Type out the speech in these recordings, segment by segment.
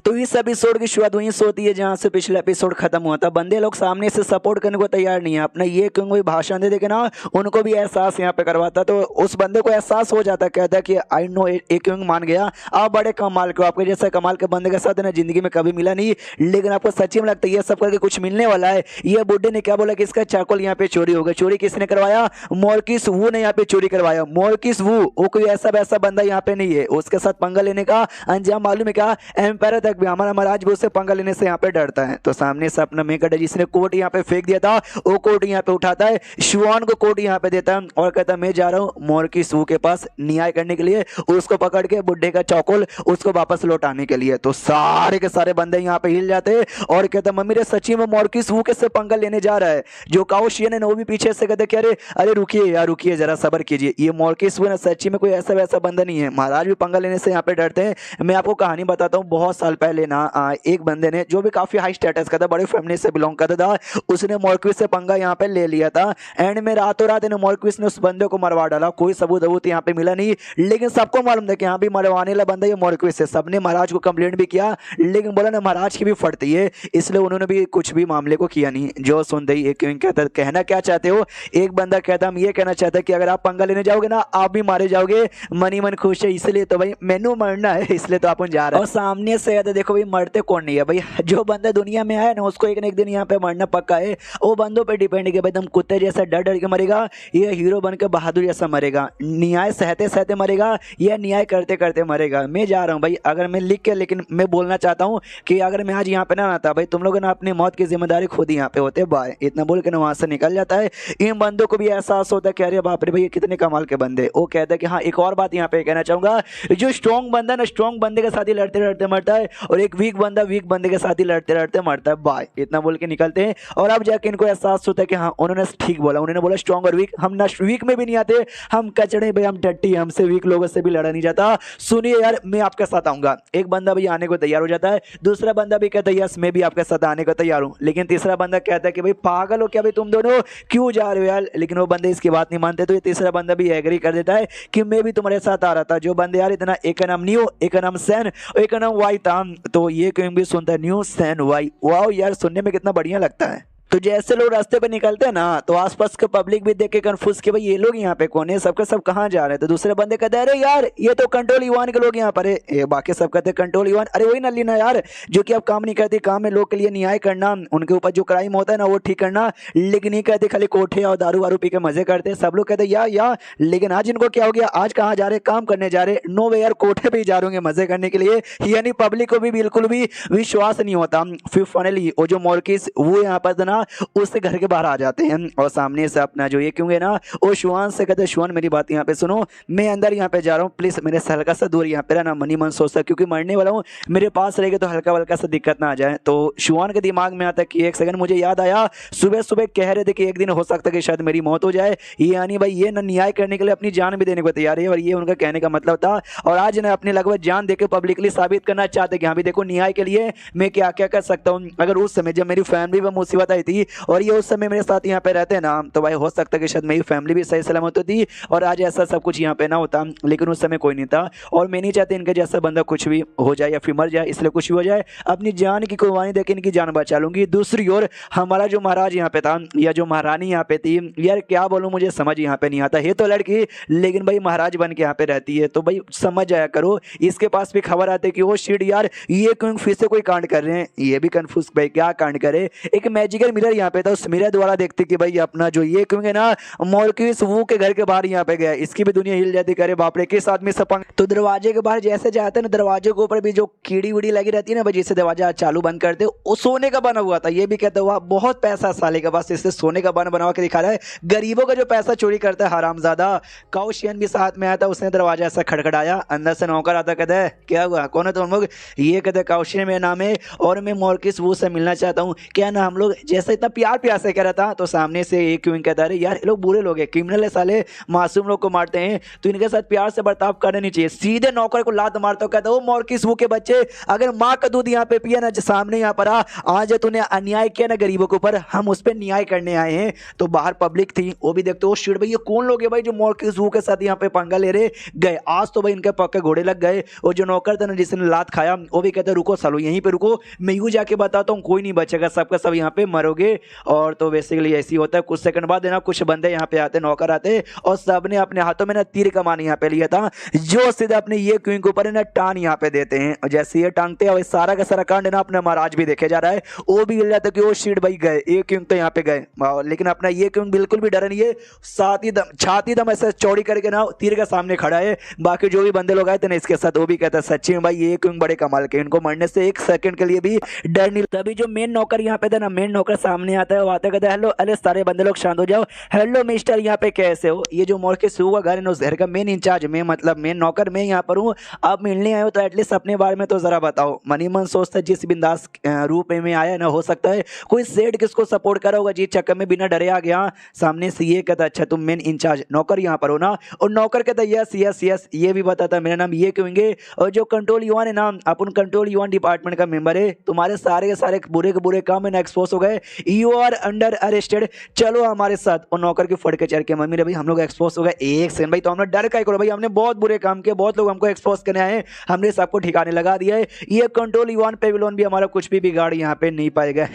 तो इस एपिसोड की शुरुआत वहीं से होती है जहां से पिछला एपिसोड खत्म हुआ था। बंदे लोग सामने से सपोर्ट करने को तैयार नहीं है, अपना ये क्यों कोई भाषण दे देके ना उनको भी एहसास यहाँ पे करवाता, तो उस बंदे को एहसास हो जाता, कहता है कि आई नो ए क्यों मान गया, आप बड़े कमाल के, आपके जैसा कमाल के बंदे के साथ ना जिंदगी में कभी मिला नहीं, लेकिन आपको सच्ची में लगता है ये सब करके कुछ मिलने वाला है। ये बुड्ढे ने क्या बोला कि इसका चाकल यहाँ पे चोरी हो गया। चोरी किसने करवाया? मोर्किस वू ने यहाँ पे चोरी करवाया। मोर्किस वू वो कोई ऐसा वैसा बंदा यहाँ पे नहीं है, उसके साथ पंगा लेने का अंजाम मालूम है क्या? एम्पायर तक भी हमारा महाराज भी उससे पंगा लेने से यहाँ पे डरता है। तो सामने से अपना मेकड़ जिसने कोट यहाँ पे फेंक दिया था वो कोट यहाँ पे उठाता है, शुआन को कोट यहाँ पे देता है और कहता है मैं जा रहा हूँ मोर्किस वू के पास न्याय करने के लिए, उसको पकड़ के बुड्ढे का चौकोल उसको वापस लौटाने के लिए। तो सारे के सारे बंदे यहाँ पे हिल जाते हैं और कहता मम्मी रे सच्ची में मोर्किस वू के से पंगा लेने जा रहा है। जो काउशियन है ना वो भी पीछे से कहते कि अरे अरे रुकिए यार रुकिए जरा सब्र कीजिए, ये मोर्किस वू ना सच्ची में कोई ऐसा वैसा बंदा नहीं है, महाराज भी पंगा लेने से यहाँ पे डरते हैं। मैं आपको कहानी बताता हूँ, बहुत साल पहले ना एक बंदे ने जो भी काफी हाई स्टेटस का था, बड़े फैमिली से बिलोंग करता था, उसने मोर्किस से पंगा यहाँ पे ले लिया था। एंड में रातों रात मोर्किस ने उस बंदे को मरवा डाला। कोई सबूत वबूत यहाँ पे मिला नहीं, लेकिन सबको मालूम था कि यहाँ भी मरवाने वाला बंदा ये मोर्किस है। सबने महाराज को कंप्लेंट भी किया, लेकिन बोला ना महाराज की भी फटती है, इसलिए उन्होंने भी कुछ भी मामले को किया नहीं। जो सुनते ही एक कहता कहना क्या चाहते हो? एक बंदा कहता हम ये कहना चाहता कि अगर आप पंगा लेने जाओगे ना आप भी मारे जाओगे, मनी मन खुश है इसलिए तो भाई मैनू मरना है इसलिए तो अपन जा रहे हैं। और सामने से कहते देखो भाई मरते कौन नहीं है भाई, जो बंदा दुनिया में आया ना उसको एक न एक दिन यहाँ पे मरना पक्का है। वो बंदों पे डिपेंड है कि भाई तुम कुत्ते जैसा डर डर के मरेगा, ये हीरो बन के बहादुर जैसा मरेगा, न्याय सहते सहते मरेगा या न्याय करते करते मरेगा। मैं जा रहा हूँ भाई, अगर मैं लिख के, लेकिन मैं बोलना चाहता हूँ कि अगर मैं आज यहाँ पे ना आता भाई तुम लोग ना अपनी मौत की जिम्मेदारी खुद ही यहाँ पे होते। बाय इतना बोल के ना वहां से निकल जाता है। इन बंदों को भी एहसास होता है कि अरे बाप रे भाई कितने कमाल के बंदे। वो कहता है कि हाँ एक और बात यहाँ पे कहना चाहूंगा, जो स्ट्रॉन्ग बंदा ना स्ट्रॉन्ग बंदे के साथ ही लड़ते लड़ते मरता है और एक वीक बंदा वीक बंदे के साथ ही लड़ते लड़ते मरता है। बाय इतना बोल के निकलते हैं और अब जाके इनको एहसास होता है कि हाँ उन्होंने ठीक बोला, उन्होंने बोला स्ट्रॉन्ग और वीक, हम ना वीक में भी नहीं आते, हम कचड़े भाई, हम टट्टी, हमसे वीक लोगों से भी लड़ा नहीं जाता। सुनिए यार मैं आपके साथ आऊंगा। एक बंदा भी आने को तैयार हो जाता है, दूसरा बंदा भी कहता है यस मैं भी आपके साथ आने को तैयार हूँ, लेकिन तीसरा बंदा कहता है कि भाई पागल हो क्या भाई तुम दोनों, क्यों जा रहे हो यार? लेकिन वो बंदे इसकी बात नहीं मानते, तो ये तीसरा बंदा भी एग्री कर देता है कि मैं भी तुम्हारे साथ आ रहा था। जो बंदे यार इतना, एक का नाम न्यू, एक का नाम सैन, एक का नाम वाई था, तो ये क्यों भी सुनता है न्यू सैन वाई। वाओ यार सुनने में कितना बढ़िया लगता है। तो जैसे लोग रास्ते पे निकलते हैं ना तो आसपास के पब्लिक भी देख के कंफ्यूज कि भाई ये लोग यहाँ पे कौन है, सबके सब कहाँ जा रहे हैं। तो दूसरे बंदे कहते हैं अरे यार ये तो कंट्रोल ईवान के लोग यहाँ पर है। ये बाकी सब कहते हैं कंट्रोल ईवान, अरे वही नल्ली ना यार जो कि अब काम नहीं करती, काम में लोग के लिए न्याय करना, उनके ऊपर जो क्राइम होता है ना वो ठीक करना, लेकिन ये कहते खाली कोठे और दारू वारू पी के मजे करते। सब लोग कहते या लेकिन आज इनको क्या हो गया, आज कहाँ जा रहे, काम करने जा रहे? नो वे यार कोठे पे ही जा रहे मजे करने के लिए, यानी पब्लिक को भी बिल्कुल भी विश्वास नहीं होता। फिर फाइनली वो जो मोर्किस वो यहाँ पर ना उससे घर के बाहर आ जाते हैं और सामने से अपना जो ये क्यों है ना वो शुआन से कहते हैं शुआन मेरी बात यहाँ पे सुनो, मैं अंदर यहाँ पे जा रहा हूँ, प्लीज मेरे से हल्का सा दूर यहाँ पे रहना, मनी मन सोचता क्योंकि मरने वाला हूँ, मेरे पास रहेगा तो हल्का हल्का सा दिक्कत ना आ जाए। तो शुआन के दिमाग में आता कि एक सेकंड मुझे याद आया, सुबह सुबह कह रहे थे कि एक दिन हो सकता है कि शायद मेरी मौत हो जाए, यानी भाई ये ना न्याय करने के लिए अपनी जान भी देने को तैयार है, और ये उनका कहने का मतलब था। और आज ना अपनी लगभग जान देकर पब्लिकली साबित करना चाहते कि हाँ भी देखो न्याय के लिए मैं क्या क्या कर सकता हूँ। अगर उस समय जब मेरी फैमिली में मुसीबत आई थी और ये उस समय मेरे साथ यहाँ पे रहते हैं ना तो भाई हो सकता है कि शायद मेरी फैमिली भी सही सलामत होती और आज ऐसा सब कुछ यहाँ पे ना होता, लेकिन उस समय कोई नहीं था और मैं नहीं चाहती इनके जैसा बंदा कुछ भी हो जाए या फिर मर जाए, इसलिए कुछ भी हो जाए अपनी जान की कुर्बानी देकर इनकी जान बचा लूंगी। दूसरी ओर हमारा जो महाराज यहाँ पे था या जो महारानी यहाँ पे थी, यार क्या बोलूँ मुझे समझ यहाँ पे नहीं आता है, तो लड़की लेकिन भाई महाराज बन के यहाँ पे रहती है, तो भाई समझ जाया करो। इसके पास भी खबर आती है कि वो शिट यार ये क्यों फिर से कोई कांड कर रहे हैं, ये भी कंफ्यूज भाई क्या कांड करे। एक मैजिकल मिरर यहाँ पे था, उस मिरर द्वारा देखते कि भाई अपना जो ये क्यों है ना मोर्किस वू के घर के बाहर यहाँ पे गया, इसकी भी दुनिया हिल जाती, करे बाप रे किस आदमी से पंग। तो दरवाजे के बाहर जैसे जाते हैं ना दरवाजे के ऊपर भी जो कीड़ी उड़ी लगी रहती है ना भाई, जिससे दरवाजा चालू बंद करते वो सोने का बना हुआ था। ये भी कहता हुआ बहुत पैसा साले के पास, इससे सोने का बना के दिखा रहा है, गरीबों का जो पैसा चोरी करता है हरामजादा। काउशियन भी साथ में आया था, उसने दरवाजा ऐसा खड़खड़ाया, अंदर से नौकर आता, कहता है क्या हुआ कौन है तुम लोग? ये कहते काउशियन मेरा नाम है और मैं मोर्किस वू से मिलना चाहता हूँ, क्या ना हम लोग ऐसा इतना प्यार प्यार से कह रहा था। तो सामने से एक क्यों कहता है यार ये लोग बुरे लोग हैं, क्रिमिनल है साले, मासूम लोग को मारते हैं, तो इनके साथ प्यार से बर्ताव करना नहीं चाहिए। सीधे नौकर को लात मारता कहता वो मॉर्किस वो के बच्चे, अगर माँ का दूध यहाँ पे पिया ना, सामने यहाँ पर आज तूने अन्याय किया ना गरीबों के ऊपर, हम उस पर न्याय करने आए हैं। तो बाहर पब्लिक थी, वो भी देखते हो शिट भाई ये कौन लोग है भाई जो मॉर्किस वो के साथ यहाँ पे पंगा ले रहे गए। आज तो भाई इनके पक्के घोड़े लग गए। और जो नौकर था ना जिसने लात खाया वो भी कहता रुको सालो यहीं पे रुको, मैं यूं जाके बताता हूँ कोई नहीं बचेगा, सबका सब यहाँ पे मरोगे। और तो बेसिकली ऐसी होता है। कुछ सेकंड बाद ना कुछ बंदे यहाँ पे आते, नौकर आते, और सबने अपने हाथों में ना तीर कमान यहाँ पे लिया था, जो सीधा अपने ये क्वीन के ऊपर ना टांग यहाँ पे देते हैं। और जैसे ये टांगते हैं सारा का सारा कांड ना अपने महाराज भी देखे जा रहा है, वो भी गिर जाता है कि वो शीट भाई गए, ये क्वीन तो यहाँ पे गए। लेकिन अपना ये क्वीन बिल्कुल भी डरा नहीं है, साथ ही दम छाती दम ऐसे चौड़ी करके ना तीर के सामने खड़ा है। बाकी जो भी बंदे लोग आए थे ना इसके साथ, वो भी कहता है सच्ची में भाई ये क्वीन बड़े कमाल के, इनको मरने से एक सेकंड के लिए भी डर नहीं। तभी जो मेन नौकर यहाँ पे था ना, मेन नौकर सामने आता है, वो आता कहता है हेलो, अरे सारे बंदे लोग शांत हो जाओ, हेलो मिस्टर यहाँ पे कैसे हो। ये जो मॉर्किस हुआ घर है उस घर का मेन इंचार्ज में, मतलब मेन नौकर मैं यहाँ पर हूँ, आप मिलने आए हो तो एटलीस्ट अपने बारे में तो जरा बताओ। मनी मन सोचता है जिस बिंदास रूप में आया ना, हो सकता है कोई सेठ किसको सपोर्ट करा होगा, जी चक्कर में बिना डरे आ गया। सामने से ये कहता अच्छा तुम मेन इंचार्ज नौकर यहाँ पर हो ना, और नौकर कहता यस यस यस, ये भी बताता मेरा नाम ये कहेंगे, और जो कंट्रोल युवान है ना, अपन कंट्रोल युवान डिपार्टमेंट का मेंबर है, तुम्हारे सारे के सारे बुरे के बुरे काम में एक्सपोज हो गए, यू आर अंडर अरेस्टेड, चलो हमारे साथ। और नौकर की फड़ के चढ़ के मम्मी रे भाई हम लोग एक्सपोज हो गए, एक सेकंड भाई तो हमने डर क्या करो भाई, हमने बहुत बुरे काम किए, बहुत लोग हमको एक्सपोज करने आए, हमने सबको ठिकाने लगा दिया है, ये कंट्रोल युवान पेविलियन भी हमारा कुछ भी बिगाड़ यहाँ पे नहीं पाएगा।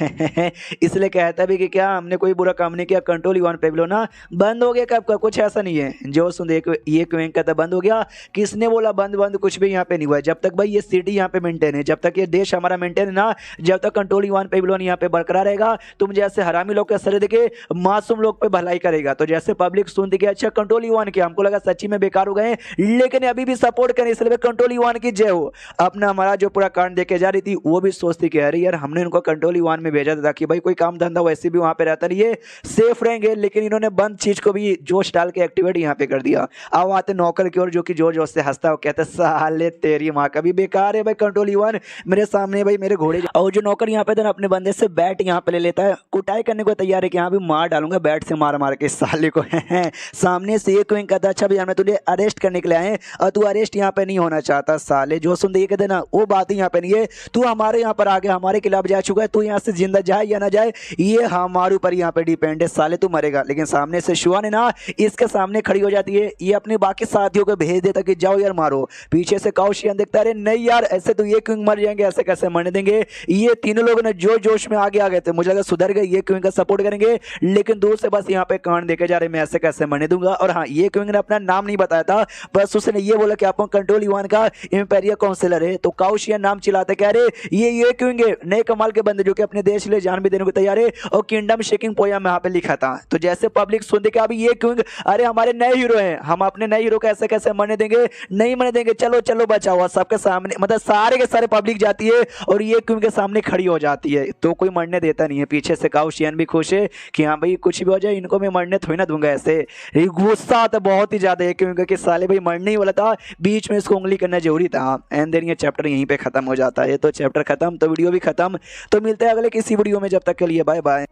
इसलिए कहता भी कि क्या हमने कोई बुरा काम नहीं किया, कंट्रोल युवान पेविलियन ना बंद हो गया कब का, कुछ ऐसा नहीं है। जो सुन देख ये क्यों कहता बंद हो गया, किसने बोला बंद, बंद कुछ भी यहाँ पे नहीं हुआ। जब तक भाई ये सिटी यहाँ पे मेंटेन है, जब तक ये देश हमारा मेंटेन है ना, जब तक कंट्रोल युवान पेविलियन यहाँ पे बरकरार रहेगा, तुम जैसे हरामी लोग का सर देके मासूम लोग पे भलाई करेगा। तो जैसे पब्लिक सुनती कि अच्छा कंट्रोल युवान के, हमको लगा सच्ची में बेकार हो गए, लेकिन अभी भी सपोर्ट करें, इसलिए कंट्रोल युवान की जय हो। अपना हमारा जो पूरा कांड देखे जा रही थी, वो भी सोचती कि अरे यार हमने इनको कंट्रोल युवान में भेजा था कि भाई कोई काम धंधा वैसे भी वहां पे रहता नहीं है, सेफ रहेंगे, लेकिन इन्होंने बंद चीज को भी जोश डाल के एक्टिवेट यहाँ पे कर दिया। अब आते नौकर की ओर जो कि जोर जोर से हंसता है, कहता साले तेरी माँ का भी बेकार है भाई कंट्रोल युवान, मेरे सामने भाई मेरे घोड़े। और जो नौकर यहाँ पे था अपने बंदे से बैट यहाँ पे ले लेता है, कुटाई करने को तैयार है कि यहाँ भी मार डालूंगा बैट से मार मार के साले को। सामने से एक कहता अच्छा भैया मैं तुझे अरेस्ट करने के लिए आए और तू अरेस्ट यहाँ पे नहीं होना चाहता साले। जो सुन ये कहते ना वो बात यहाँ पे नहीं है, तू हमारे यहाँ पर आ गया, हमारे खिलाफ जा चुका है, तू यहाँ से जिंदा जाए या ना जाए ये हमारे ऊपर यहाँ पे डिपेंड है साले, तू मरेगा। लेकिन सामने से शुआ ने ना इसके सामने खड़ी हो जाती है, ये अपने बाकी साथियों को भेज देता कि जाओ यार मारो। पीछे से काउशियन देखता है नहीं यार ऐसे तो ये क्यों मर जाएंगे, ऐसे कैसे मरने देंगे। ये तीनों लोग ना जो जोश में आगे आ गए थे, मुझे लगा सुधर गए, ये क्यों का सपोर्ट करेंगे, लेकिन दूर से बस यहाँ पे कांड देखे जा रहे मैं ऐसे कैसे मरने दूंगा। और हाँ ये क्यों ने अपना नाम नहीं बताया था, बस उसने ये बोला कि आप कंट्रोल युवान का इंपेरिया काउंसिलर है। तो काउशियन नाम चिल्लाते कह रहे ये क्यों नए कमाल के बंदे जो कि अपने देश के लिए जान भी देने को तैयार है, और किंगडम शेकिंग पोयम यहाँ पे लिखा था। तो जैसे पब्लिक सुनते कि अभी ये क्यों, अरे हमारे नए हीरो हैं, हम अपने नए हीरो को ऐसे कैसे मरने देंगे, नहीं मरने देंगे, चलो चलो बचाओ। सबके सामने मतलब सारे के सारे पब्लिक जाती है और ये क्यों के सामने खड़ी हो जाती है, तो कोई मरने देता नहीं है। पीछे से काउशियन भी खुश है कि हाँ भाई कुछ भी हो जाए इनको मैं मरने थोड़ी ना दूंगा। ऐसे गुस्सा आता बहुत ही ज्यादा है क्योंकि कि साले भाई मरने ही वाला था, बीच में इसको उंगली करना जरूरी था। एंड देन ये चैप्टर यहीं पे खत्म हो जाता है। तो चैप्टर खत्म तो वीडियो भी खत्म। तो मिलते हैं अगले किसी वीडियो में, जब तक के लिए बाय बाय।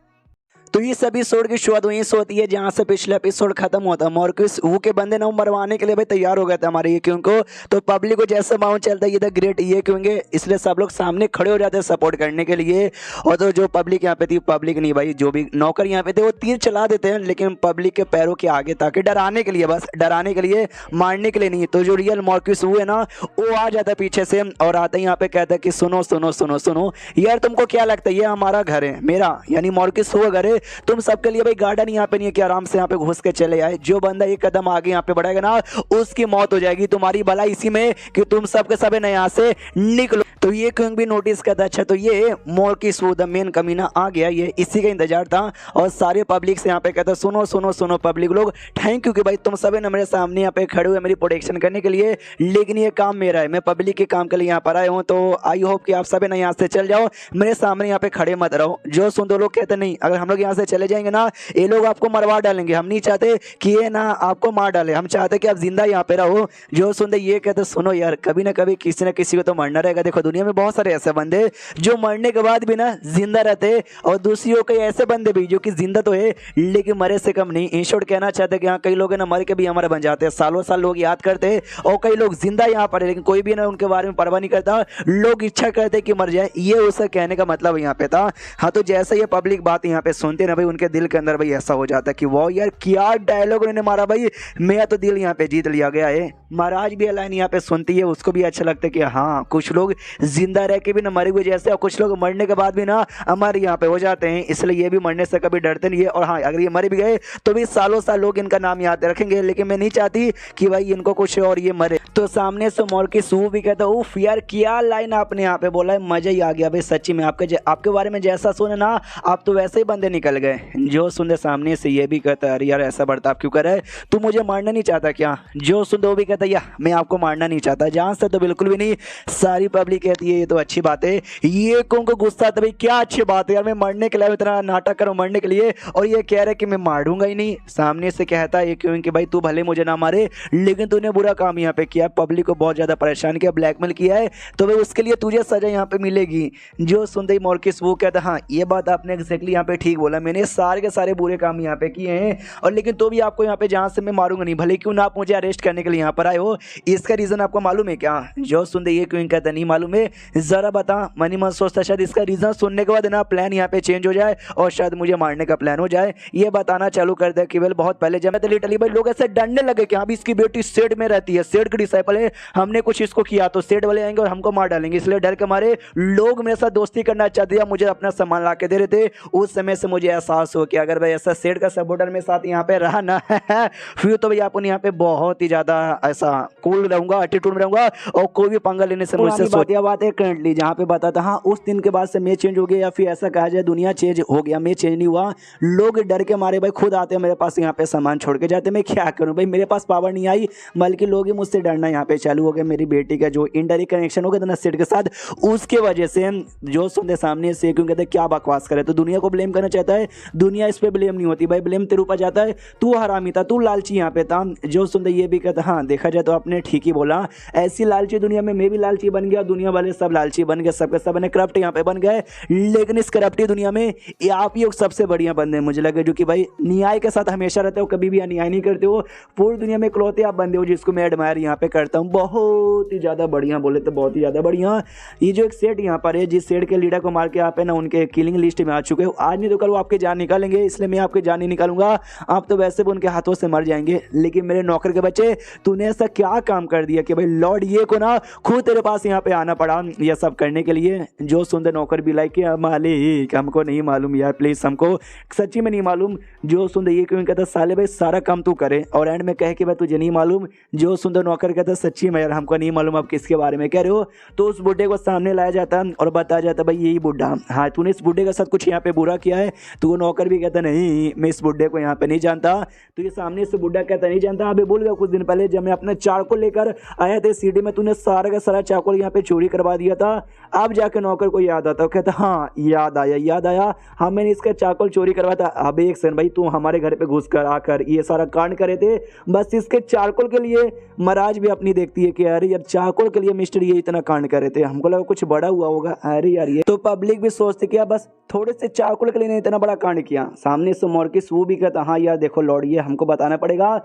तो इस एपिसोड की शुरुआत वहीं से होती है जहां से पिछला एपिसोड खत्म हुआ था। मॉर्किस वू के बंदे ना मरवाने के लिए भाई तैयार हो गए थे हमारे ये क्यों को। तो पब्लिक को जैसे माहौल चलता है ये द ग्रेट ये क्योंगे, इसलिए सब लोग सामने खड़े हो जाते हैं सपोर्ट करने के लिए। और तो जो पब्लिक यहाँ पे थी, पब्लिक नहीं भाई जो भी नौकर यहाँ पे थे वो तीर चला देते हैं, लेकिन पब्लिक के पैरों के आगे ताकि डराने के लिए, बस डराने के लिए, मारने के लिए नहीं। तो जो रियल मॉर्किस वू है ना वो आ जाता है पीछे से और आता है यहाँ पे कहता है कि सुनो सुनो सुनो सुनो यार तुमको क्या लगता है ये हमारा घर है, मेरा यानी मॉर्किस वू घर है, तुम सबके लिए भाई गार्डन यहाँ पे नहीं है कि आराम से यहाँ पे घुस के चले आए। जो बंदा एक कदम आगे यहाँ पे बढ़ेगा ना उसकी मौत हो जाएगी। तुम्हारी भला इसी में कि तुम सबके सब यहाँ से निकलो। तो ये क्यों भी नोटिस करता अच्छा तो ये मॉर्किस वू द मेन कमीना आ गया, ये इसी का इंतजार था। और सारे पब्लिक से यहाँ पे कहता सुनो सुनो सुनो पब्लिक लोग थैंक यू कि भाई तुम सब मेरे सामने यहाँ पे खड़े हुए मेरी प्रोटेक्शन करने के लिए, लेकिन ये काम मेरा है, मैं पब्लिक के काम के लिए यहाँ पर आया हूँ। तो आई होप कि आप सब ना यहाँ से चल जाओ, मेरे सामने यहाँ पे खड़े मत रहो। जो सुन दो लोग कहते नहीं अगर हम लोग यहाँ से चले जाएंगे ना ये लोग आपको मरवा डालेंगे, हम नहीं चाहते कि ये ना आपको मार डाले, हम चाहते कि आप जिंदा यहाँ पे रहो। जो सुन दे ये कहते सुनो यार कभी ना कभी किसी न किसी को तो मरना रहेगा। देखो दुनिया में बहुत सारे ऐसे बंदे जो मरने के बाद भी ना जिंदा रहते, और दूसरी ओर कई ऐसे बंदे भी जो कि जिंदा तो है लेकिन मरे से कम नहीं। इन शॉर्ट कहना चाहते हैं कि हाँ, कई लोग है ना मर के भी हमारे बन जाते हैं, सालों साल लोग याद करते हैं, और कई लोग जिंदा यहाँ पर है लेकिन कोई भी ना उनके बारे में परवाह नहीं करता, लोग इच्छा करते कि मर जाए। ये उसका कहने का मतलब यहाँ पे था। हाँ, तो जैसे ये पब्लिक बात यहाँ पे सुनते ना भाई, उनके दिल के अंदर भाई ऐसा हो जाता है कि वाह यार, क्या डायलॉग उन्होंने मारा भाई, मेरा तो दिल यहाँ पे जीत लिया गया है। महाराज भी लाइन यहाँ पे सुनती है, उसको भी अच्छा लगता है कि हाँ, कुछ लोग जिंदा रह के भी ना मरे हुए जैसे, और कुछ लोग मरने के बाद भी ना हमारे यहाँ पे हो जाते हैं, इसलिए ये भी मरने से कभी डरते नहीं है। और हाँ, अगर ये मर भी गए तो भी सालों साल लोग इनका नाम याद रखेंगे, लेकिन मैं नहीं चाहती कि भाई इनको कुछ और ये मरे। तो सामने से मॉर्किस वो भी कहता है, उफ यार, क्या लाइन आपने यहाँ पे बोला है, मजा ही आ गया भाई सच्ची में। आपके बारे में जैसा सुने ना, आप तो वैसे ही बंदे निकल गए। जो सुनते सामने से ये भी कहता है, अरे यार ऐसा बर्ताव क्यों कर रहा है, तू मुझे मारना नहीं चाहता क्या? जो सुनते वो भी कहता है, या मैं आपको मारना नहीं चाहता, जान से तो बिल्कुल भी नहीं। सारी पब्लिक कहती है ये तो अच्छी बात है। ये कौन को गुस्सा था भाई, क्या अच्छी बात है यार, मैं मरने के लिए इतना नाटक करूँ मरने के लिए, और ये कह रहे कि मैं मारूंगा ही नहीं। सामने से कहता है क्योंकि भाई तू भले मुझे ना मारे लेकिन तूने बुरा काम यहाँ पे किया, पब्लिक को बहुत ज्यादा परेशान किया, ब्लैकमेल किया है, तो भाई उसके लिए तुझे सजा यहाँ पे मिलेगी। जो सुनते ही मॉर्किस वो कहता है, हाँ ये बात आपने एग्जैक्टली यहाँ पे ठीक बोला, मैंने सारे के सारे बुरे काम यहाँ पे किए हैं, और लेकिन तो भी आपको यहाँ पे जहाँ से मैं मारूंगा नहीं, भले क्यों ना आप मुझे अरेस्ट करने के लिए यहाँ पर आए हो। इसका रीजन आपको मालूम है क्या? जो सुनते ये क्यों कहता नहीं मालूम है, जरा बता। मनी मन सोचता शायद इसका रीजन सुनने के बाद ना प्लान यहाँ पे चेंज हो जाए और शायद मुझे मारने का प्लान हो जाए। ये बताना चालू कर दे कि बहुत पहले जब मैं तो लिटरली भाई लोग ऐसे डरने लगे कि हाँ भी इसकी बेटी सेठ में रहती है, सेठ की डिसाइपल है, हमने कुछ इसको किया तो सेठ वाले आएंगे और हमको मार डालेंगे, इसलिए डर के मारे लोग मेरे साथ दोस्ती करना चाहते हैं, मुझे अपना सामान ला के दे रहे थे। उस समय से मुझे एहसास हो कि अगर भाई ऐसा सेठ का सपोर्टर मेरे साथ यहाँ पे रहा ना फिर तो भाई अपन यहाँ पे बहुत ही ज्यादा ऐसा कूल रहूंगा, एटीट्यूड में रहूंगा, और कोई भी पंगा लेने से मुझसे सोचिया बात है करंटली जहाँ पे बताता हाँ उस दिन के बाद से मैं चेंज हो गया, या फिर ऐसा कहा जाए दुनिया चेंज हो गया, मैं चेंज नहीं हुआ। लोग डर के मारे भाई खुद आते हैं मेरे पास यहाँ पे सामान छोड़ के जाते, मैं क्या करूँ भाई, मेरे पास पावर नहीं आई, बल्कि लोग ही मुझसे डरना यहाँ पे चालू हो गए। मेरी बेटी का जो इनडायरेक्ट कनेक्शन हो गया था ना सेठ के साथ, उसके वजह से जो सुनते सामने से क्यों कहते क्या बकवास करे, तो दुनिया को ब्लेम करना चाहता है, दुनिया इस पे ब्लेम नहीं होती भाई, ब्लेम तेरे ऊपर जाता है, तू हरामी था, तू लालची यहाँ पे था। जो सुनते ये भी कहता हाँ देखा जाए तो आपने ठीक ही बोला, ऐसी लालची दुनिया में मैं भी लालची बन गया, दुनिया वाले सब लालची बन गए, सबके सब बने करप्ट यहाँ पे बन गए, लेकिन इस करप्टी दुनिया में आप ही सबसे बढ़िया बंदे मुझे लगे, जो कि भाई न्याय के साथ हमेशा रहते हो, कभी भी अन्याय नहीं करते हो, पूरी दुनिया में इकलौते आप बंदे हो जिसको मैं एडमायर यहाँ पे करता हूँ, बहुत ही ज्यादा बढ़िया, बोले तो बहुत ही ज्यादा बढ़िया। ये जो एक सेठ यहाँ पर है, जिस सेठ के लीडर को मार के आप है ना उनके किलिंग लिस्ट में आ चुके हो, आज नहीं तो कल वो आपकी जान निकालेंगे, इसलिए मैं आपकी जान नहीं निकालूंगा, आप तो वैसे भी उनके हाथों से मर जाएंगे। लेकिन मेरे नौकर के बच्चे, तूने ऐसा क्या काम कर दिया कि भाई लॉर्ड ये को ना खुद तेरे पास यहाँ पे आना पड़ा यह सब करने के लिए। जो सुंदर नौकर भी लाइक मालिक हमको नहीं मालूम यार, प्लीज हमको सच्ची में नहीं मालूम। जो सुंदर ये क्यों कहता साले भाई सारा काम तू करे, और एंड में कहे कि भाई तुझे नहीं मालूम। जो सुंदर नौकर कहता सच्ची में यार हमको नहीं मालूम आप किसके बारे में कह रहे हो। तो उस बुढ़े को सामने लाया जाता और बताया जाता भाई यही बुढ़ा, हाँ तूने इस बुढ़े के साथ कुछ यहाँ पे बुरा किया है। तो वो नौकर भी कहता नहीं मैं इस बुढ़े को यहाँ पे नहीं जानता। तो ये सामने से बुढ़ा कहता नहीं जानता, अभी भूल गया कुछ दिन पहले जब मैं अपने चाकू लेकर आया थे सीढ़ी में, तूने सारा का सारा चाकू यहाँ पे चोरी करवा दिया था। अब जाके नौकर को याद आता, कहता हाँ याद आया, हाँ मैंने इसका चाकू चोरी करवाया था। अब एक सेकंड भाई, तू हमारे घर पे घुस कर आकर ये सारा कांड करे थे बस इसके चाकू के लिए। महाराज भी अपनी देखती है कि अरे यार चाकू के लिए मिस्टर ये इतना कांड करे थे, हमको लगा कुछ बड़ा हुआ होगा। अरे यार ये तो पब्लिक भी सोचती कि बस थोड़े से चाकू के लिए नहीं इतना बड़ा कांड किया। सामने से मॉर्किस वो भी कहता हाँ यार देखो लॉर्ड ये हमको बताना पड़ेगा,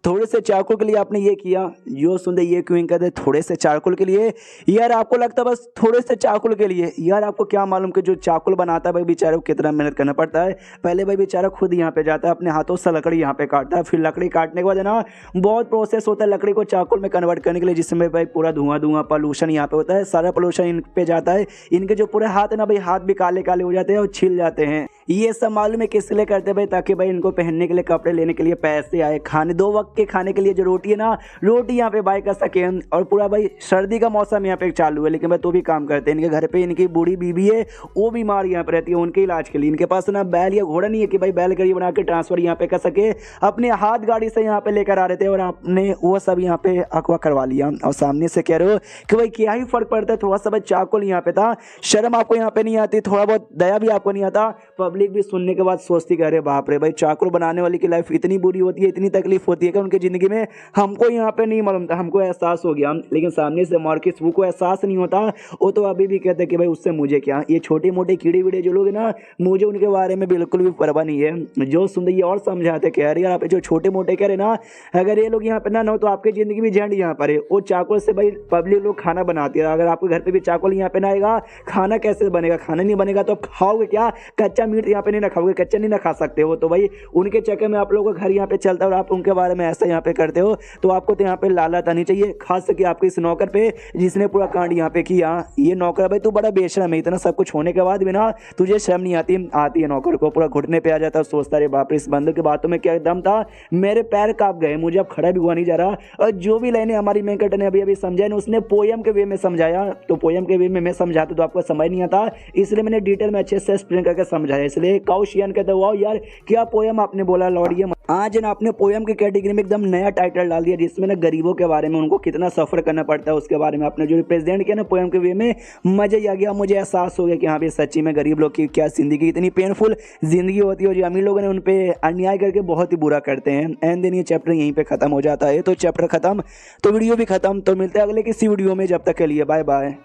थोड़े से चाकू के लिए आपने ये किया। जो सुनते ये क्यों कहते थोड़े से चाकू के लिए, यार आपको लगता बस थोड़े से चाकू के लिए, यार आपको क्या मालूम कि जो चाकू बनाता है भाई बेचारे को कितना मेहनत करना पड़ता है। पहले भाई बेचारा खुद यहाँ पे जाता है, अपने हाथों से लकड़ी यहाँ पे काटता है, फिर लकड़ी काटने के बाद ना बहुत प्रोसेस होता है लकड़ी को चाकू में कन्वर्ट करने के लिए, जिसमें भाई पूरा धुआं पोल्यूशन यहाँ पे होता है, सारा पोल्यूशन इन पे जाता है। इनके जो पूरे हाथ है ना भाई हाथ भी काले काले हो जाते हैं और छिल जाते हैं। ये सब मालूम है किस लिए करते भाई, ताकि भाई इनको पहनने के लिए कपड़े लेने के लिए पैसे आए, खाने 2 वक्त के खाने के लिए जो रोटी है ना रोटी यहाँ पे बाय कर सके। और पूरा भाई सर्दी का मौसम यहाँ पे चालू है, लेकिन भाई तो भी काम करते हैं। इनके घर पे इनकी बूढ़ी बीबी है, वो बीमार यहाँ पे रहती है, उनके इलाज के लिए इनके पास ना बैल या घोड़ा नहीं है कि भाई बैलगाड़ी बना के ट्रांसफर यहाँ पे कर सके। अपने हाथ गाड़ी से यहाँ पे लेकर आ रहे थे और आपने वो सब यहाँ पे अगवा करवा लिया। और सामने से कह रहे हो कि भाई क्या ही फर्क पड़ता है, थोड़ा सा भाई चाकू यहाँ पे था, शर्म आपको यहाँ पे नहीं आती, थोड़ा बहुत दया भी आपको नहीं आता। पब्लिक भी सुनने के बाद सोचती कि अरे बाप रे भाई चाकू बनाने वाले की लाइफ इतनी बुरी होती है, इतनी तकलीफ होती है कि उनकी जिंदगी में हमको यहाँ यहाँ पे नहीं मालूम था, हमको एहसास हो गया, लेकिन सामने से मॉर्किस वो को एहसास नहीं होता। वो तो अभी भी कहते कि भाई उससे मुझे क्या, ये छोटे मोटे कीड़े वीड़े जो लोग हैं ना, मुझे उनके बारे में बिल्कुल भी परवाह नहीं है। जो सुनते ये और समझाते कह रहे यार आप जो छोटे मोटे कह रहे ना, अगर ये लोग यहाँ पे ना हो तो आपकी जिंदगी भी झंड यहाँ पर है। वो चाकू से भाई पब्लिक लोग खाना बनाती है, अगर आपके घर पे भी चाकू यहाँ पे ना आएगा, खाना कैसे बनेगा? खाना नहीं बनेगा तो आप खाओगे क्या? कच्चा मीट यहाँ पे नहीं ना खाओगे, कच्चा नहीं ना खा सकते हो। तो भाई उनके चक्कर में आप लोगों का घर यहाँ पे चलता है और आप उनके बारे में ऐसा यहाँ पे करते हो, तो आपको तो यहाँ पे लालच आनी चाहिए, खास करके आपके इस नौकर पे जिसने पूरा कांड यहाँ पे किया। ये नौकर भाई तू बड़ा बेशरम है, इतना सब कुछ होने के बाद भी ना तुझे शर्म नहीं आती है। नौकर को पूरा घुटने पे आ जाता है, सोचता रे बाप रे इस बंदे की बातों में क्या दम था, मेरे पैर कांप गए, मुझे अब खड़ा भी हुआ नहीं जा रहा। और जो भी लाइनें हमारी मेंकट ने अभी समझाया ना, उसने पोयम के वे में समझाया, तो पोयम के वे में मैं समझाता तो आपको समझ नहीं आता, इसलिए मैंने डिटेल में अच्छे से एक्सप्लेन करके समझाया। इसलिए काउशियन कहते वाओ यार क्या पोयम आपने बोला लॉर्ड। ये आज ना आपने पोयम की कैटेगरी में एकदम नया टाइटल डाल दिया, जिसमें ना गरीबों के बारे में, उनको कितना सफर करना पड़ता है उसके बारे में आपने जो रिप्रेजेंट किया ना पोयम के वे में, मजा ही आ गया। मुझे एहसास हो गया कि हाँ भाई सच्ची में गरीब लोग की क्या जिंदगी, इतनी पेनफुल जिंदगी होती है, जो अमीर लोगों ने उन पर अन्याय करके बहुत ही बुरा करते हैं। एंड देन ये चैप्टर यहीं पे खत्म हो जाता है। तो चैप्टर खत्म तो वीडियो भी खत्म, तो मिलते हैं अगले किसी वीडियो में, जब तक के लिए बाय बाय।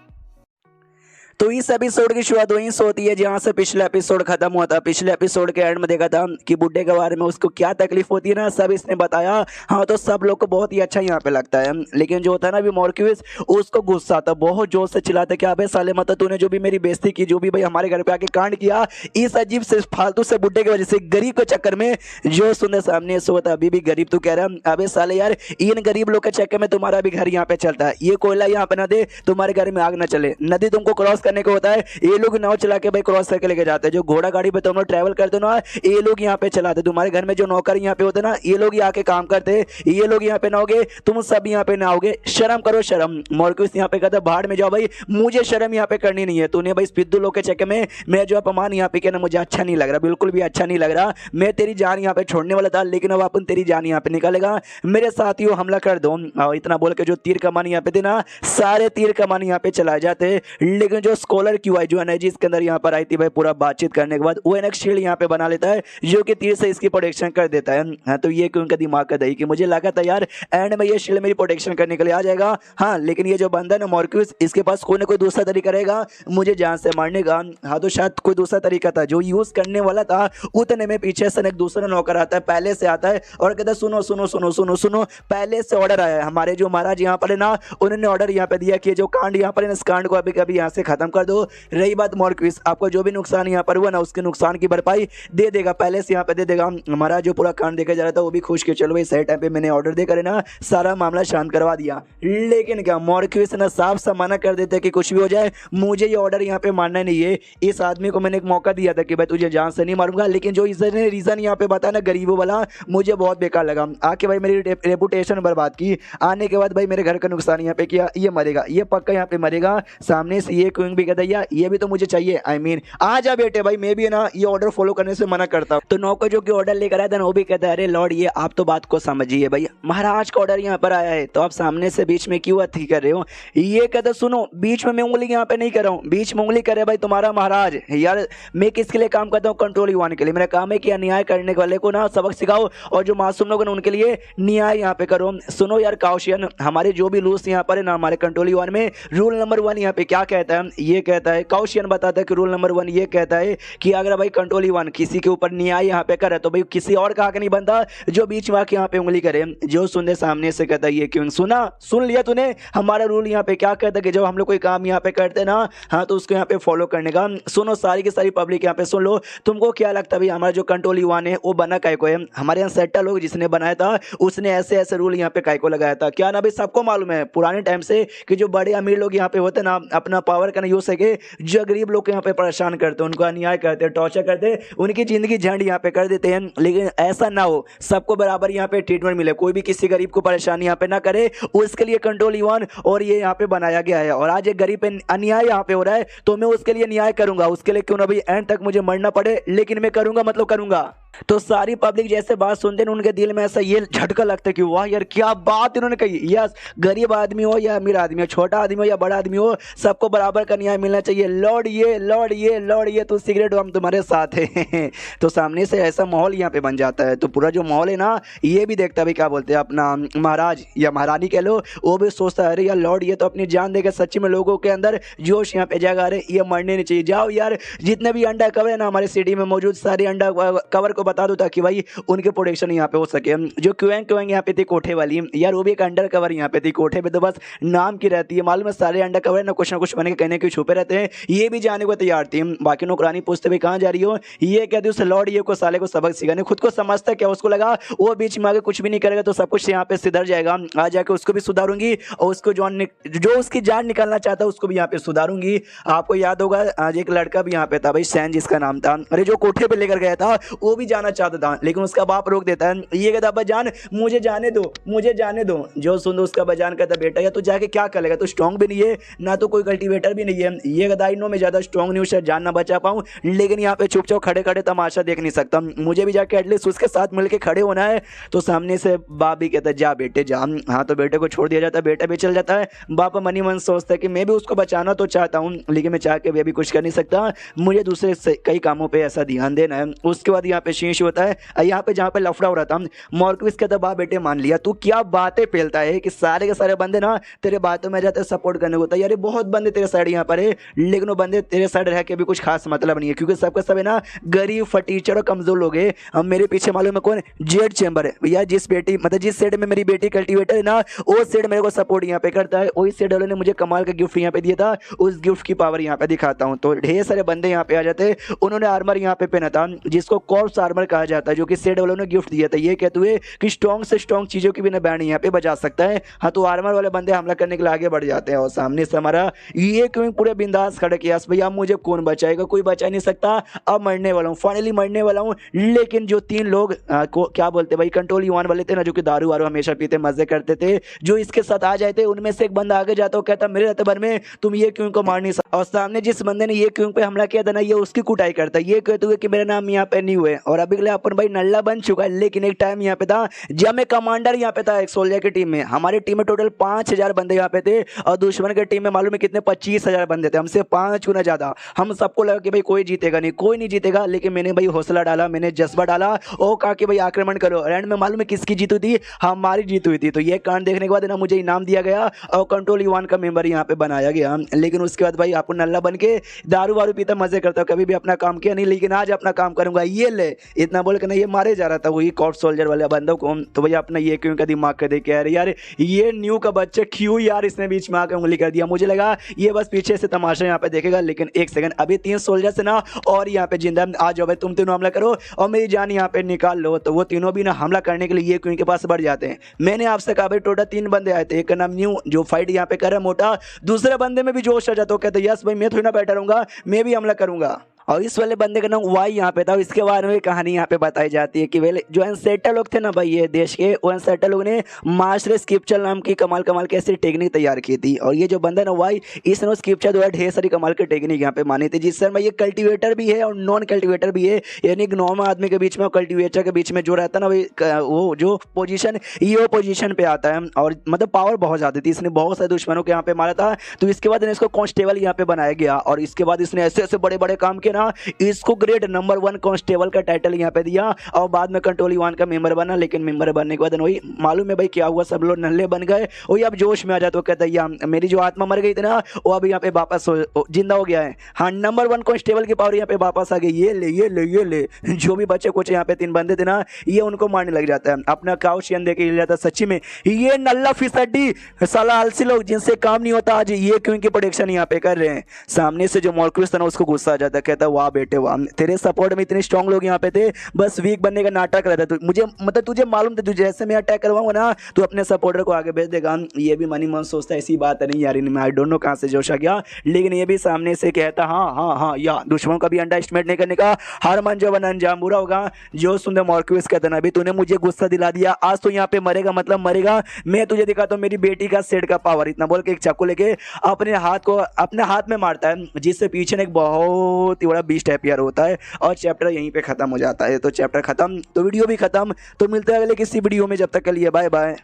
तो इस एपिसोड की शुरुआत वहीं से होती है जहां से पिछला एपिसोड खत्म हुआ था। पिछले एपिसोड के एंड में देखा था कि बुड्ढे के बारे में उसको क्या तकलीफ होती है ना, सब इसने बताया। हाँ तो सब लोग को बहुत ही अच्छा यहाँ पे लगता है, लेकिन जो होता है ना अभी मॉर्क्यूस, उसको गुस्सा आता, बहुत जोर से चिल्लाता क्या बे साले, मतलब तूने जो भी मेरी बेइज्जती की, जो भी भाई हमारे घर पे आके कांड किया, इस अजीब से फालतू से बुड्ढे की वजह से, गरीब के चक्कर में। जो सुनने सामने से होता अभी भी गरीब तू कह रहा है, अबे साले यार इन गरीब लोग के चक्कर में तुम्हारा भी घर यहाँ पे चलता है, ये कोयला यहाँ पे ना दे तुम्हारे घर में आग ना चले, नदी तुमको क्रॉस करने को होता है, ये लोग नाव चला के भाई क्रॉस करके लेके जाते हैं। जो घोड़ा गाड़ी पे तुम लोग ट्रैवल करते हो ना, ये लोग यहाँ पे चलाते। तुम्हारे घर में जो नौकर यहाँ पे होते ना, ये लोग आके काम करते, ये लोग यहाँ पे ना होगे, तुम सब यहाँ पे ना होगे। शर्म करो शर्म। मॉर्क्यूस यहाँ पे कहता बाहर में जाओ भाई, मुझे शर्म यहाँ पे करनी नहीं है। तूने भाई पिद्दू लोग के चक्कर में मैं जो अपमान यहाँ पे कहना, मुझे अच्छा नहीं लग रहा, बिल्कुल भी अच्छा नहीं लग रहा। मैं तेरी जान यहाँ पे छोड़ने वाला था, लेकिन अब अपन तेरी जान यहाँ पे निकालेगा। मेरे साथियों हमला कर दो। इतना बोल के जो तीर कमान यहाँ पे थे ना, सारे तीर कमान यहाँ पे चलाए जाते। लेकिन जो स्कॉलर क्यों जो एनर्जी इसके अंदर यहाँ पर आई थी भाई, पूरा बातचीत करने के बाद वो एक शील्ड यहाँ पे बना लेता है, जो कि तीर से इसकी प्रोटेक्शन कर देता है। हाँ तो ये क्यों उनका दिमाग का दही कि मुझे लगा था यार एंड में ये शील्ड मेरी प्रोटेक्शन करने के लिए आ जाएगा। हाँ लेकिन ये जो बंदा है ना मॉर्क्यूस, इसके पास कोई ना कोई दूसरा तरीका रहेगा मुझे जान से मारने का। हाँ तो शायद कोई दूसरा तरीका था जो यूज करने वाला था। उतने में पीछे से एक दूसरा नौकर आता है, पहले से आता है और कहता है सुनो सुनो सुनो सुनो सुनो, पहले से ऑर्डर आया है। हमारे जो महाराज यहाँ पर है ना, उन्होंने ऑर्डर यहाँ पे दिया कि जो कांड यहाँ पर है इस कांड को अभी कभी यहाँ से खत्म कर दो। रही बात मॉर्क्यूस, आपको जो भी नुकसान यहाँ पर हुआ ना, उसके नुकसान की भरपाई दे देगा, पहले से यहाँ पे दे देगा। हमारा जो पूरा कांड देखा जा रहा था वो भी खुश के चलो भाई सही टाइम पे मैंने ऑर्डर देकर ना सारा मामला शांत करवा दिया। लेकिन क्या मॉर्क्यूस ने साफ सा मना कर देते कि कुछ भी हो जाए मुझे ये ऑर्डर यहाँ पे मानना नहीं है। इस आदमी को मैंने एक मौका दिया था कि भाई तुझे जान से नहीं मारूंगा, लेकिन जो इसने रीजन यहाँ पे बताया ना गरीबों वाला, मुझे बहुत बेकार लगा। आके भाई मेरी रेपुटेशन बर्बाद की, आने के बाद भाई मेरे घर का नुकसान यहाँ पे किया, ये मरेगा, ये पक्का यहाँ पे मरेगा। सामने से ये क्वीन भी कहता है ये भी तो मुझे चाहिए, आई मीन आ जा बेटे भाई, मैं भी ना ये ऑर्डर फॉलो करने से मना करता हूं। तो नौकर जो कि ऑर्डर लेकर आया था ना, वो भी कहता है अरे लॉर्ड ये आप तो बात को समझिए भाई, महाराज का ऑर्डर यहाँ पर आया है तो आप सामने से बीच में क्यों अथी कर रहे हो। ये कहता सुनो बीच में मैं उंगली यहाँ पे नहीं कर रहा हूँ, बीच में उंगली करे भाई तुम्हारा महाराज यार। मैं किसके लिए काम करता हूँ? कंट्रोल युवान के लिए। मेरा काम है कि अन्याय करने वाले को ना सबक सिखाओ और जो मासूम लोग हैं उनके लिए न्याय यहाँ पे करो। सुनो यार काउशियन, हमारे जो भी रूल्स यहाँ पर है ना, हमारे कंट्रोल युवान में रूल नंबर 1 यहाँ पे क्या कहता है? ये कहता है, काउशियन बताता है कि रूल नंबर 1 ये कहता है कि अगर भाई कंट्रोल युवान किसी के ऊपर न्याय यहाँ पे करे तो भाई किसी और का हक नहीं बनता जो बीच में आके यहाँ पे उंगली करे। जो सुनने सामने से कहता है ये क्यों? सुन लिया तूने हमारा रूल यहाँ पे क्या कहता है कि जब हम लोग कोई काम यहाँ पे करते ना, हाँ तो उसको यहाँ पे फॉलो करने का। सुनो सारी की सारी पब्लिक यहाँ पे सुन लो, तुमको क्या लगता है भाई हमारा जो कंट्रोल युवान है वो बना काय को है? हमारे यहाँ सेट्टा लोग जिसने बनाया था उसने ऐसे ऐसे रूल यहाँ पे काय को लगाया था। क्या ना भाई सबको मालूम है पुराने टाइम से कि जो बड़े अमीर लोग यहाँ पे होते ना, अपना पावर का यूज है जो गरीब लोग यहाँ पे परेशान करते, उनको अन्याय करते, टॉर्चर करते, उनकी जिंदगी झंड यहाँ पे कर देते हैं। लेकिन ऐसा ना हो, सबको बराबर यहाँ पे ट्रीटमेंट मिले, कोई भी किसी गरीब को परेशानी यहाँ पे ना करे, उसके लिए कंट्रोल युवान और ये यहाँ पे बनाया गया है। और आज एक गरीब पे अन्याय यहाँ पे हो रहा है तो मैं उसके लिए न्याय करूंगा, उसके लिए क्यों ना भाई एंड तक मुझे मरना पड़े, लेकिन मैं करूंगा मतलब करूंगा। तो सारी पब्लिक जैसे बात सुनते हैं उनके दिल में ऐसा ये झटका लगता है कि वाह यार क्या बात इन्होंने कही। यस, गरीब आदमी हो या अमीर आदमी हो, छोटा आदमी हो या बड़ा आदमी हो, सबको बराबर का न्याय मिलना चाहिए। लॉर्ड ये लॉर्ड ये लॉर्ड ये, तू सिगरेट हम तुम्हारे साथ हैं। तो सामने से ऐसा माहौल यहाँ पे बन जाता है। तो पूरा जो माहौल है ना, ये भी देखता है भाई क्या बोलते हैं अपना महाराज या महारानी कह लो, वो भी सोचता है अरे यार लॉर्ड ये तो अपनी जान देकर सच्ची में लोगों के अंदर जोश यहाँ पे जागा रहे, ये मरने नहीं चाहिए। जाओ यार जितने भी अंडा कवर है ना हमारे सिटी में मौजूद, सारे अंडा कवर को बता दो ताकि भाई उनके प्रोटेक्शन यहाँ पे हो सके। जो क्वेंग यहाँ पे थी कोठे वाली यार, वो भी एक अंडर कवर यहाँ पे थी। कोठे पे तो बस नाम की रहती है, मालूम है सारे अंडर कवर ना कुछ बने के कहने के छुपे रहते हैं। ये भी जाने को तैयार थी। बाकी नौकरानी पूछते भाई कहाँ जा रही हो, ये कहती उस लॉर्ड ये को साले को सबक सिखाने। खुद को समझता क्या, उसको लगा वो बीच में आगे कुछ भी नहीं करेगा तो सब कुछ यहाँ पे सुधर जाएगा। आ जाके उसको भी सुधारूंगी और उसको जो उसकी जान निकालना चाहता है उसको भी यहाँ पे सुधारूंगी। आपको याद होगा आज एक लड़का भी यहाँ पे था भाई, सैन जिसका नाम था, अरे जो कोठे पे लेकर गया था वो भी जाना चाहता था, लेकिन उसका बाप रोक देता है। ये कहता अब्बा जान मुझे जाने दो, मुझे जाने दो। जो सुन उसका बजान कहता बेटा या तू जाके क्या करेगा, तू स्ट्रॉन्ग भी नहीं है ना तो कोई कल्टीवेटर भी नहीं है। ये कहता नो मैं ज्यादा स्ट्रॉन्ग नहीं हूँ, शायद जान ना बचा पाऊँ, लेकिन यहाँ पे चुपचाप खड़े खड़े तमाशा देख नहीं सकता, मुझे भी जाके एटलीस्ट उसके साथ मिलकर खड़े होना है। तो सामने से बाप भी कहता है जा बेटे जा। हाँ तो बेटे को छोड़ दिया जाता है, बेटा भी चल जाता है। बाप मनी मन सोचता है कि मैं भी उसको बचाना तो चाहता हूँ, लेकिन मैं चाह के भी अभी कुछ कर नहीं सकता, मुझे दूसरे कई कामों पे ऐसा ध्यान देना है। उसके बाद यहाँ पे शीश होता है, यहाँ पे जहाँ पे लफड़ा हो रहा था मॉर्क्विस कहता बाप बेटे मान लिया, तू क्या बातें फैलता है कि सारे के सारे बंदे ना तेरे बातों में जाते सपोर्ट करने को होता है। यार बहुत बंदे तेरे साइड यहाँ पर है, लेकिन वो बंदे तेरे साइड रह के भी कुछ खास मतलब नहीं है, क्योंकि सबका सब है ना गरीब फटीचर और कमजोर लोग हैं। अब मेरे पीछे मालूम है कौन, जेड चैम्बर है भैया, जिस बेटी मतलब जिस सेट में मेरी बेटी कल्टीवेटर है ना, वो सेट मेरे को सपोर्ट यहाँ पे करता है। वही सेट वालों ने मुझे कमाल का गिफ्ट यहाँ पे दिया था, उस गिफ्ट की पावर यहाँ पे दिखाता हूँ। तो ढेर सारे बंदे यहाँ पे आ जाते, उन्होंने आर्मर यहाँ पे पहना था जिसको कॉर्प्स आर्मर कहा जाता है, जो कि सेट वालों ने गिफ्ट दिया था। ये कहते हुए कि स्ट्रॉन्ग से स्ट्रॉन्ग चीजों की बिना बैंड यहाँ पे बजा सकता है। हाँ तो आर्मर वाले बंदे हमला करने के लिए आगे बढ़ जाते हैं और सामने से हमारा ये क्यों पूरे बिंदास खड़े किया भैया, मुझे कौन बचाएगा, कोई बचा नहीं सकता, अब मरने वाला हूँ, फाइनली मरने वाला हूँ। लेकिन जो तीन लोग क्या बोलते भाई कंट्रोल युवान वाले थे ना, जो कि दारू वारू हमेशा पीते मजे करते थे, जो इसके साथ आ जाते, उनमें से एक बंदा आगे जाता कहता मेरे रहते भर में तुम ये क्यों को मार नहीं सकते। और सामने जिस बंदे ने ये क्यों पे हमला किया था ना, ये उसकी कुटाई करता है, ये कहते हुए कि मेरा नाम यहाँ पे नहीं हुए। और अभी के लिए अपन भाई नल्ला बन चुका है, लेकिन एक टाइम यहाँ पे था जब मैं कमांडर यहाँ पे था एक सोल्जर की टीम में। हमारी टीम में टोटल 5000 बंदे यहाँ पे थे और दुश्मन की टीम में मालूम है कितने 25000 बंदे थे, हमसे 5 गुना ज्यादा। हम सबको लगा कि भाई कोई जीतेगा नहीं, कोई नहीं जीतेगा, लेकिन मैंने भाई हौसला डाला, मैंने जज्बा डाला और कहा कि भाई आक्रमण करो। एंड में मालूम है किसकी जीत हुई थी, हमारी जीत हुई थी। तो ये कांड देखने के बाद ना मुझे इनाम दिया गया और कंट्रोल युवान का मेंबर यहाँ पे बनाया गया। लेकिन उसके बाद भाई आपको नल्ला बन के दारू वारू पीता मजे करता, कभी भी अपना काम किया नहीं, लेकिन आज अपना काम करूंगा, ये ले इतना बोल के ना ये मारे जा रहा था वही कॉर्प सोल्जर वाले बंदों को। तो भैया अपना ये क्यों का दिमाग कर दे के यार ये न्यू का बच्चा क्यों यार इसने बीच में आकर उंगली कर दिया। मुझे लगा ये बस पीछे से तमाशा यहाँ पे देखेगा, लेकिन एक सेकंड अभी 3 सोल्जर से ना और यहाँ पे जिंदा आ जाओ भाई, तुम तीनों हमला करो और मेरी जान यहाँ पे निकाल लो। तो वो तीनों भी ना हमला करने के लिए ये क्यों के पास बढ़ जाते हैं। मैंने आपसे कहा भाई टोटल 3 बंदे आए थे, एक का नाम न्यू जो फाइट यहाँ पे कर रहा है मोटा, दूसरे बंदे में भी जोश आ जाता है, कहते यस भाई मैं थोड़ी ना बैठा रहूंगा, मैं भी हमला करूंगा। और इस वाले बंदे का नाम वाई यहाँ पे था। इसके बारे में कहानी यहाँ पे बताई जाती है कि वे जो एनसेटर लोग थे ना भाई ये देश के, वो एनसेटर लोग ने मास्टर स्क्रिप्चर नाम की कमाल की ऐसी टेक्निक तैयार की थी। और ये जो बंदा ना वाई, इसने स्क्रिप्चर द्वारा ढेर सारी कमाल की टेक्निक यहाँ पे मानी थी, जिससे भाई ये कल्टिवेटर भी है और नॉन कल्टिवेटर भी है, यानी नॉर्मल आदमी के बीच में और कल्टिवेटर के बीच में जो रहता है ना भाई वो जो पोजीशन ये पोजीशन पे आता है। और मतलब पावर बहुत ज़्यादा थी, इसने बहुत सारे दुश्मनों को यहाँ पे मारा था। तो इसके बाद इसको कांस्टेबल यहाँ पे बनाया गया और इसके बाद इसने ऐसे ऐसे बड़े बड़े काम किए ना, इसको ग्रेड नंबर 1 कांस्टेबल का टाइटल यहाँ पे दिया और बाद में कंट्रोल युवान का मेंबर बना। लेकिन मेंबर बनने के बाद वही मालूम है भाई क्या हुआ, सब लोग नल्ले बन गए। वही अब जोश में आ जाते, कहता है मेरी जो आत्मा मर गई थी ना वो अब यहाँ पे वापस जिंदा हो गया है। हाँ नंबर 1 कांस्टेबल की पावर यहाँ पे वापस आ गई, ये ले ये ले ये ले। जो भी बच्चे कुछ यहाँ पे 3 बंदे थे ना, ये उनको मारने लग जाता है, अपना काउशियन दे के जाता है। सच्ची में ये नल्ला फिसड्डी साला आलसी लोग जिनसे काम नहीं होता, आज ये क्यों की प्रोडक्शन यहाँ पे कर रहे हैं। सामने से जो मॉर्क्विस था ना उसको गुस्सा आ जाता है, कहता वाह बेटे वाह, तेरे सपोर्ट में इतने स्ट्रांग लोग यहाँ पे थे, बस वीक बनने का नाटक रहता है। मुझे मतलब तुझे मालूम था तुझे जैसे मैं अटैक करवाऊंगा ना तू अपने सपोर्टर को आगे भेज देगा। ये भी मनी मन सोचता है ऐसी बात नहीं यार, मैं आई डोंट नो कहाँ से जोश आ गया, लेकिन ये भी सामने से कहता हाँ हाँ हाँ या दुश्मन का भी अंडर एस्टिमेट नहीं करने का, हर मन जो बना अंजाम बुरा होगा। जो सुंदर मॉर्क्विस कहता ना, अभी तूने मुझे गुस्सा दिला दिया, आज तो यहाँ पे मरेगा मतलब मरेगा, मैं तुझे दिखाता हूँ मेरी बेटी का सेट का पावर। इतना बोल के एक चाकू लेके अपने हाथ में मारता है, जिससे पीछे एक बहुत ही बड़ा पूरा बीस्ट अपीयर होता है और चैप्टर यहीं पे खत्म हो जाता है। तो चैप्टर खत्म तो वीडियो भी खत्म। तो मिलते हैं अगले किसी वीडियो में, जब तक के लिए बाय बाय।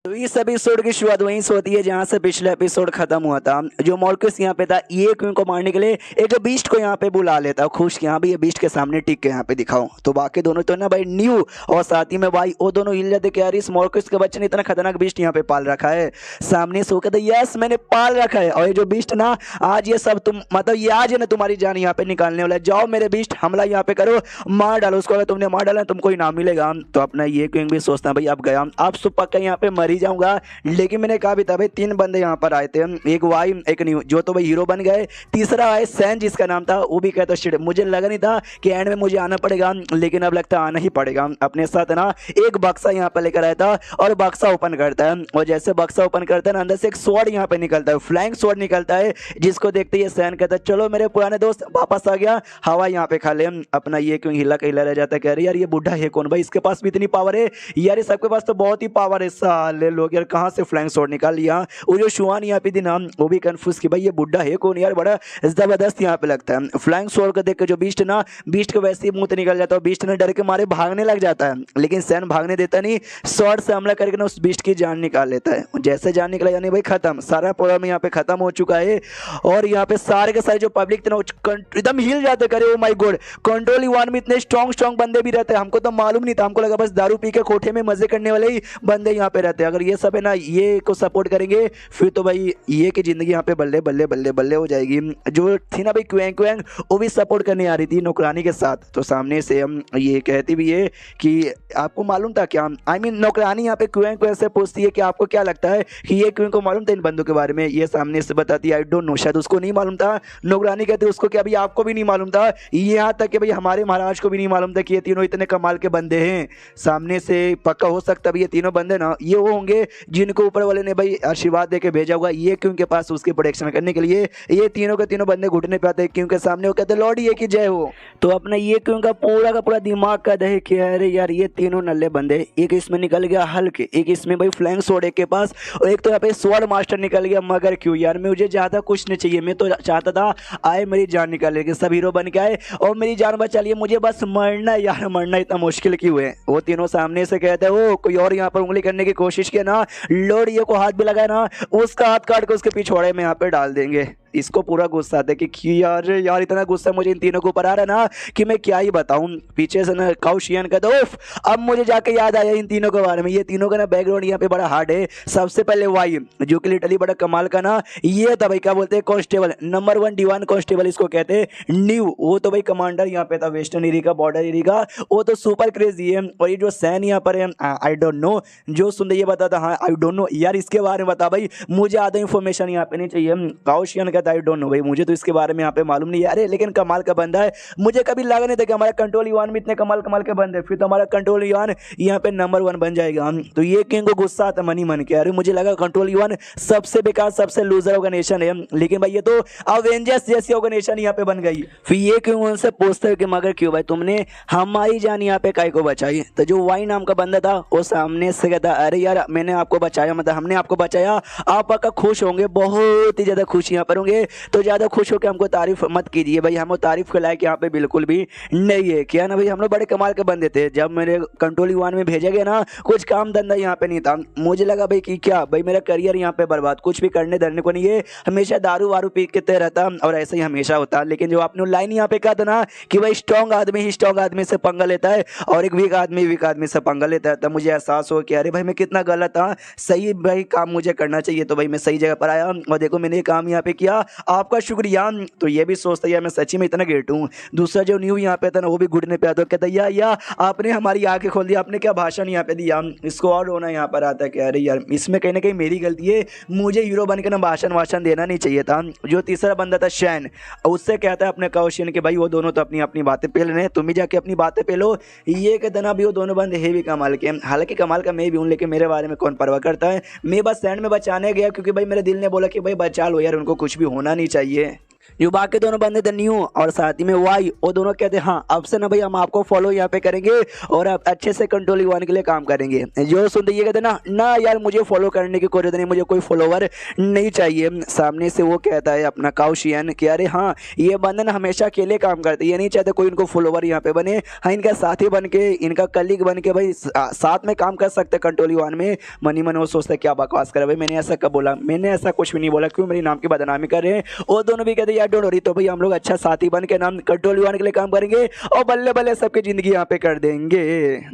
तो इस एपिसोड की शुरुआत वहीं से होती है जहां से पिछला एपिसोड खत्म हुआ था। जो मॉर्कस यहाँ पे था ये क्वीन को मारने के लिए एक बीस्ट को यहाँ पे बुला लेता है, खुश कि यहाँ भी ये बीस्ट के सामने टिक के यहाँ पे दिखाओ। तो बाकी दोनों तो ना भाई न्यू और साथ ही में भाई वो दोनों हिल जाते कि यार इस मॉर्कस के बच्चे ने इतना खतरनाक बीस्ट यहाँ पे पाल रखा है। सामने से वो कहते यस मैंने पाल रखा है, और ये जो बीस्ट ना आज ये सब तुम मतलब ये आज है ना तुम्हारी जान यहाँ पे निकालने वाला है। जाओ मेरे बीस्ट हमला यहाँ पे करो, मार डालो उसको, अगर तुमने मार डाला तुमको इनाम मिलेगा। तो अपना ये क्वीन भी सोचता है भाई अब गया अब तो पक्का यहाँ पे मर ही जाऊंगा। लेकिन मैंने कहा भी था भाई 3 बंदे यहाँ पर आए थे, एक वाई एक न्यू, जो तो भाई हीरो बन गए। तीसरा आए सैन जिसका नाम था, वो भी कहता शिट मुझे लगा नहीं था कि एंड में मुझे आना पड़ेगा, लेकिन अब लगता है आना ही पड़ेगा। अपने साथ ना एक बक्सा यहाँ पर लेकर आया था और बक्सा ओपन करता है, और जैसे बक्सा ओपन करता है ना अंदर से एक स्वॉर्ड यहाँ पे निकलता है, फ्लैंक स्वॉर्ड निकलता है, जिसको देखते ही सैन कहता है चलो मेरे पुराने दोस्त वापस आ गया, हवा यहाँ पे खा ले। अपना ये क्यों हिला का हिला रह जाता है, कह रहे यार ये बुढ़ा है कौन भाई, इसके पास भी इतनी पावर है यार, ये सबके पास तो बहुत ही पावर है साले लोग यार, कहाँ से फ्लैंक स्वॉर्ड निकाल लिया। वो जो शुआन यहाँ पे थी ना वो भी कंफ्यूज कि भाई ये बुढ़ा है कौन यार, बड़ा जबरदस्त यहाँ पे लगता है। फ्लैंक स्वॉर्ड को देख के जो बीस्ट ना बीस्ट को वैसे ही मुंह से निकल जाता है, बीस्ट ने डर के मारे भागने लग जाता है, लेकिन सैन भागने देता नहीं, स्वॉर्ड से हमला करके ना उस बीस्ट की जान निकाल लेता है। जैसे जान निकला यानी भाई खत्म, सारा प्रोग्राम यहाँ पे खत्म हो चुका है। और यहाँ पे सारे के सारे जो पब्लिक थे ना एकदम हिल जाते, करे oh my God control one में इतने स्ट्रॉन्ग बंदे भी रहते हैं, हमको तो मालूम नहीं था, हमको लगा बस दारू पी के कोठे में मजे करने वाले ही बंदे यहाँ पे रहते हैं। अगर ये सब है ना ये को सपोर्ट करेंगे फिर तो भाई ये की जिंदगी यहाँ पे बल्ले बल्ले बल्ले बल्ले हो जाएगी। जो थी ना भाई क्वैंग क्वैंग वो भी सपोर्ट करने आ रही थी नौकरानी के साथ, तो सामने से हम ये कहती भी है कि आपको मालूम था क्या, आई मीन नौकरानी यहाँ पे क्वैंग क्वैंग से पूछती है कि आपको क्या लगता है कि ये क्वैंग को मालूम था इन बंदों के बारे में, ये सामने से बताती है आई डोंट नो, शायद उसको नहीं मालूम था। नौकरानी कहती है उसको क्या भाई आपको भी नहीं मालूम था, यहाँ तक कि भाई हमारे महाराज को भी नहीं मालूम था कि ये तीनों इतने कमाल के बंदे हैं। सामने से पक्का हो सकता है ये तीनों बंदे ना ये वो होंगे जिनको ऊपर वाले ने भाई आशीर्वाद देके भेजा होगा ये क्यों के पास उसकी प्रोटेक्शन करने के लिए। ये तीनों के तीनों बंदे घुटने पे आते हैं क्योंकि सामने वो कहते लॉर्ड ये की जय हो। तो अपना ये क्यों का पूरा दिमाग का दहे कि अरे यार ये तीनों नल्ले बंदे, एक इसमें निकल गया हल्क, एक इसमें भाई फ्लैंक स्वॉर्ड एक के पास, और एक तो यहाँ पे स्वॉर्ड मास्टर निकल गया। मगर क्यों यार मुझे ज़्यादा कुछ नहीं चाहिए, मैं तो चाहता था आए मेरी जान निकाल लेके सब हीरो बन के आए और मेरी जान बचा लिए, मुझे बस मरना यार, मरना इतना मुश्किल क्यों है। वो तीनों सामने से कहते हैं वो कोई और यहाँ पर उंगली करने की कोशिश किया ना, लॉर्ड ये को हाथ भी लगाया ना उसका हाथ काट के उसके पिछवाड़े में यहाँ पे डाल देंगे। इसको पूरा गुस्सा आता है कि यार इतना गुस्सा मुझे इन तीनों के ऊपर आ रहा है ना कि मैं क्या ही बताऊं। पीछे से ना काउशियन का दोस्त अब मुझे जाके याद आया इन तीनों के बारे में, ये तीनों का ना बैकग्राउंड यहाँ पे बड़ा हार्ड है। सबसे पहले वाई जो कि लिटरली बड़ा कमाल का ना ये था भाई क्या बोलते हैं कांस्टेबल नंबर 1 डिवाइन कांस्टेबल इसको कहते हैं। न्यू वो तो भाई कमांडर यहाँ पे था वेस्टर्न एरिया बॉर्डर एरिया, वो तो सुपर क्रेजी है। और ये जो सैन यहाँ पर है आई डोंट नो, जो सुन ये बताता हाँ आई डोंट नो यार इसके बारे में बता भाई, मुझे आधा इन्फॉर्मेशन यहाँ पे नहीं चाहिए। काउशियन का आई डोंट नो भाई मुझे तो इसके बारे में यहाँ पे मालूम नहीं है। अरे लेकिन कमाल का बंदा है, मुझे कभी लगा नहीं था कि हमारा कंट्रोल यूआन में इतने कमाल के बंदे, फिर तो हमारा कंट्रोल यूआन यहाँ पे नंबर 1 बन जाएगा। तो ये किंग को गुस्सा आता मन ही मन के, अरे मुझे लगा कंट्रोल यूआन सबसे बेकार सबसे लूजर ऑर्गेनाइजेशन है, लेकिन भाई ये तो अवेंजर्स जैसी ऑर्गेनाइजेशन यहाँ पे बन गई। फिर ये किंग उनसे पूछते है कि मगर क्यों भाई तुमने हमारी जान यहाँ पे काय को बचाई। तो जो वाई नाम का बंदा था वो सामने से कहता अरे यार मैंने आपको बचाया, मतलब हमने आपको बचाया, आप पक्का खुश होंगे, बहुत ही ज्यादा खुश यहाँ पर होंगे। तो ज़्यादा खुश होकर हमको तारीफ मत कीजिए भाई, हम तारीफ के लायक यहाँ पे बिल्कुल भी नहीं है। क्या ना भाई हम लोग बड़े कमाल के बंदे थे, जब मेरे कंट्रोल यूआन में भेजा गया ना कुछ काम धंधा यहाँ पे नहीं था, मुझे लगा भाई कि क्या भाई मेरा करियर यहाँ पे बर्बाद, कुछ भी करने धरने को नहीं है, हमेशा दारू वारू पी के रहता और ऐसा ही हमेशा होता। लेकिन जो आपने लाइन यहाँ पे कहा था ना कि भाई स्ट्रॉन्ग आदमी ही स्ट्रॉन्ग आदमी से पंगा लेता है और एक वीक आदमी से पंगा लेता है, तब मुझे एहसास हो कि अरे भाई मैं कितना गलत था, सही भाई काम मुझे करना चाहिए। तो भाई मैं सही जगह पर आया और देखो मैंने ये काम यहाँ पे किया, आपका शुक्रिया। तो ये भी सोचता है यार मैं सच्ची में इतना ग्रेट हूँ। दूसरा जो न्यू यहाँ पे था ना वो भी घुटने पे आता, कहता या आपने हमारी आंखें खोल दी, आपने क्या भाषण यहाँ पे दिया। इसको और रोना यहाँ पर आता है कि अरे यार इसमें कहीं ना कहीं मेरी गलती है, मुझे हीरो बन के ना भाषण देना नहीं चाहिए था। जो तीसरा बंदा था शैन, उससे कहता है अपने काउशियन के भाई वो दोनों तो अपनी अपनी बातें पे लेने, तुम ही जाके अपनी बातें पे लो। ये कहता ना भी वो दोनों बंदे है भी कमाल के, हालांकि कमाल का मैं भी हूँ, लेकिन मेरे बारे में कौन परवाह करता है। मैं बस सैंड में बचाने गया क्योंकि भाई मेरे दिल ने बोला कि भाई बचा लो यार, उनको कुछ भी होना नहीं चाहिए। जो बाकी दोनों बंदे थे न्यू और साथ ही में वाई, वो दोनों कहते हैं हाँ अब से ना भाई हम आपको फॉलो यहाँ पे करेंगे और अब अच्छे से कंट्रोल वन के लिए काम करेंगे। जो सुनते ये कहते ना ना यार मुझे फॉलो करने की कोई जरूरत नहीं, मुझे कोई फॉलोवर नहीं चाहिए। सामने से वो कहता है अपना काउशियन कि अरे हाँ ये बंदे ना हमेशा अकेले काम करते, ये नहीं चाहते कोई इनको फॉलोवर यहाँ पे बने, हाँ इनका साथी बन के इनका कलीग बन के भाई साथ में काम कर सकते कंट्रोल वन में। मनी मन वो सोचते क्या बकवास करे भाई, मैंने ऐसा कब बोला, मैंने ऐसा कुछ भी नहीं बोला, क्यों मेरी नाम की बदनामी कर रहे हैं। वो दोनों भी कहते यार डोंट वरी, तो भाई हम लोग अच्छा साथी बन के नाम कंट्रोल वन के लिए काम करेंगे और बल्ले बल्ले सबकी जिंदगी यहाँ पे कर देंगे।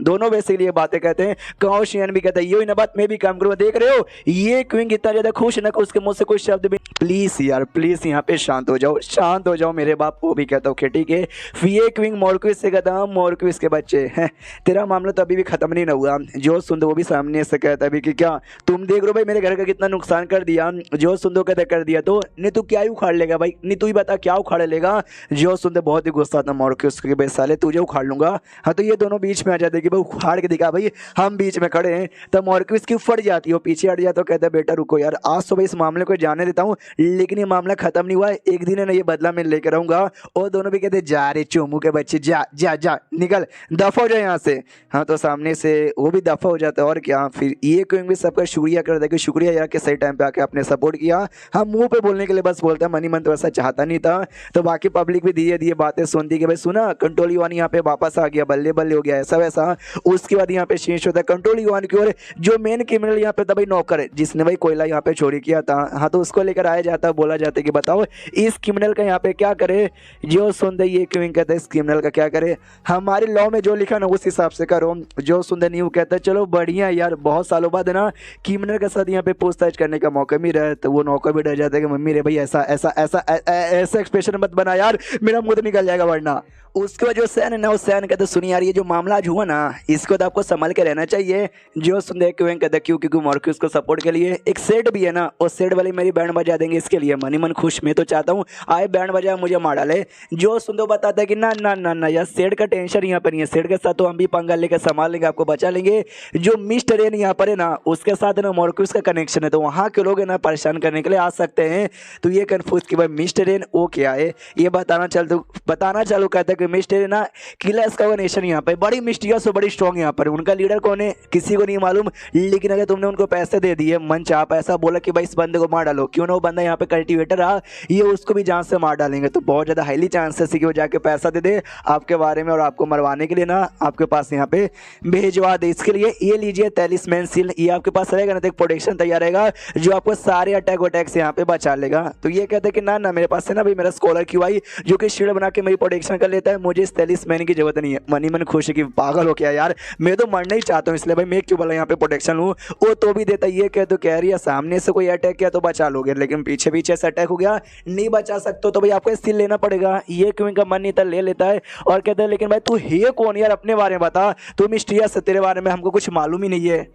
दोनों बेसिकली ये बातें कहते हैं। काउशियन भी कहता है ये ना बात मैं भी काम करूँगा, देख रहे हो ये क्वीन इतना ज्यादा खुश ना उसके मुंह से कुछ शब्द भी। प्लीज यार प्लीज यहाँ पे शांत हो जाओ, शांत हो जाओ मेरे बाप। वो भी कहता हूँ ठीक है। फिर ये क्वीन मोरक्विस से कहता हूँ मोरक्विस के बच्चे हैं तेरा मामला तो अभी भी खत्म नहीं ना हुआ। जो सुंदर वो भी सामने से कहता है कि क्या तुम देख रहे हो भाई मेरे घर का कितना नुकसान कर दिया। जो सुंदर कहता कर दिया तो नहीं तू क्या ही उखाड़ लेगा भाई, नहीं तू ही बता क्या उखाड़ लेगा। जो सुंदर बहुत ही गुस्सा था मोरक्विस के बेस साले तुझे उखाड़ लूंगा। हाँ तो ये दोनों बीच में आ जाते कि भाई उखाड़ के दिखा भाई हम बीच में खड़े हैं। तो मोरक्विस की फट जाती है, पीछे हट जाता, कहता है बेटा रुको यार आज तो भाई इस मामले को जाने देता हूँ, लेकिन ये मामला खत्म नहीं हुआ, एक दिन है ना ये बदला मैं लेकर आऊंगा। और दोनों भी कहते जा रे चोमू के बच्चे जा जा जा निकल दफा हो जाए यहाँ से। हाँ तो सामने से वो भी दफा हो जाता है और क्या। फिर ये क्योंकि सबका शुक्रिया कर दे कि शुक्रिया यार के सही टाइम पे आके आपने सपोर्ट किया। हम मुंह पे बोलने के लिए बस बोलते हैं, मनी मन तो ऐसा चाहता नहीं था। तो बाकी पब्लिक भी धीरे धीरे बातें सुनती कि भाई सुना कंट्रोल वन यहाँ पे वापस आ गया, बल्ले बल्ले हो गया ऐसा वैसा। उसके बाद यहाँ पे चेंज होता है कंट्रोल वन की ओर। जो मेन क्रिमिनल यहाँ पे था भाई नौकर जिसने भाई कोयला यहाँ पे चोरी किया था, हाँ तो उसको लेकर आया जाता, बोला जाता कि बताओ इस क्रिमिनल का यहाँ पे क्या करे। जो सुनते ये क्यों कहते हैं इस क्रिमिनल का क्या करे, हमारे लॉ में जो लिखा ना उस हिसाब से करो। जो सुंदर न्यू कहता है चलो बढ़िया यार, बहुत सालों बाद ना क्रिमिनल के साथ यहाँ पे पूछताछ करने का मौका मिल रहा है। तो वो नौकर भी डर जाता है कि मम्मी रे भाई ऐसा ऐसा ऐसा ऐसा एक्सप्रेशन मत बना यार, मेरा मुंह तो निकल जाएगा वरना। उसके बाद जो सैन है ना उस सैन कहते सुनिए यार ये जो मामला आज हुआ ना इसको तो आपको संभल के रहना चाहिए। जो सुनते क्यों कहते क्यों क्योंकि मोरक्विस को सपोर्ट के लिए एक सेट भी है ना, और सेट वाले मेरी बैंड बजा देंगे इसके लिए। मनी मन खुश, मैं तो चाहता हूँ आए बैंड बजा मुझे मार डाले। जो सुंदर बताता है कि ना ना ना ना यार सेट का टेंशन यहाँ पर नहीं है, सेट के साथ तो हम भी पंगा लेकर संभाल लेंगे, आपको बचा लेंगे। जो मिस्टर एन यहाँ पर है ना उसके साथ ना मोरक्विस का कनेक्शन है, तो वहाँ के लोग है ना परेशान करने के लिए आ सकते हैं। तो ये कन्फ्यूज कि भाई मिस्टर एन वो क्या है ये बताना चालू कहता है कि मिस्टर एन ना किलर्स का वो नेशन यहाँ पे बड़ी मिस्टीरियस और बड़ी स्ट्रॉन्ग यहाँ पर। उनका लीडर कौन है किसी को नहीं मालूम, लेकिन अगर तुमने उनको पैसे दे दिए मन चाह पैसा बोला कि भाई इस बंदे को मार डालो, क्यों ना वो बंदा यहाँ पे कल्टीवेटर रहा ये उसको भी जान से मार डालेंगे। तो बहुत ज़्यादा हाईली चांसेस है कि वो जाके पैसा दे दे आपके बारे में और आपको मरवाने के लिए ना आपके पास यहाँ पे भेजवा दे। इसके लिए ये लीजिए टैलिस्मैन सील, ये आपके पास रहेगा ना तो एक प्रोटेक्शन तैयार रहेगा जो आपको सारे अटैक से यहाँ पे बचा लेगा। तो ये कहते हैं कि ना ना मेरे पास है ना भाई मेरा स्कॉलर क्यू आई जो कि शील्ड बना के मेरी प्रोटेक्शन कर लेता है, मुझे इस टैलिस्मैन की जरूरत नहीं है। मनी मन खुश है कि पागल हो क्या यार, मैं तो मरना ही चाहता हूँ इसलिए भाई मैं क्यों बोला यहाँ पे प्रोटेक्शन लूँ। वो तो भी देता ये कह तो कह रही है सामने से कोई अटैक किया तो बचा लोगे, लेकिन पीछे पीछे से अटैक हो गया नहीं बचा सकते तो भाई आपको स्टील लेना पड़ेगा। ये क्यों इनका मन नहीं था ले लेता है और कहता है लेकिन भाई तू है कौन यार, अपने बारे में बता, तू मिस्टीरियस है, तेरे बारे में हमको कुछ मालूम ही नहीं है।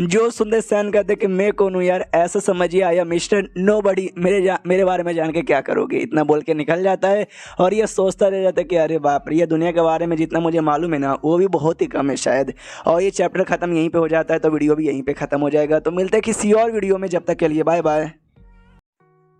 जो सुंदर सैन कहते कि मैं कौन हूँ यार, ऐसा समझिए आया मिस्टर नोबडी, मेरे बारे में जान के क्या करोगे, इतना बोल के निकल जाता है। और ये सोचता रह जाता है कि अरे बाप रे ये दुनिया के बारे में जितना मुझे मालूम है ना वो भी बहुत ही कम है शायद। और ये चैप्टर खत्म यहीं पे हो जाता है तो वीडियो भी यहीं पे खत्म हो जाएगा। तो मिलते हैं किसी और वीडियो में, जब तक के लिए बाय बाय।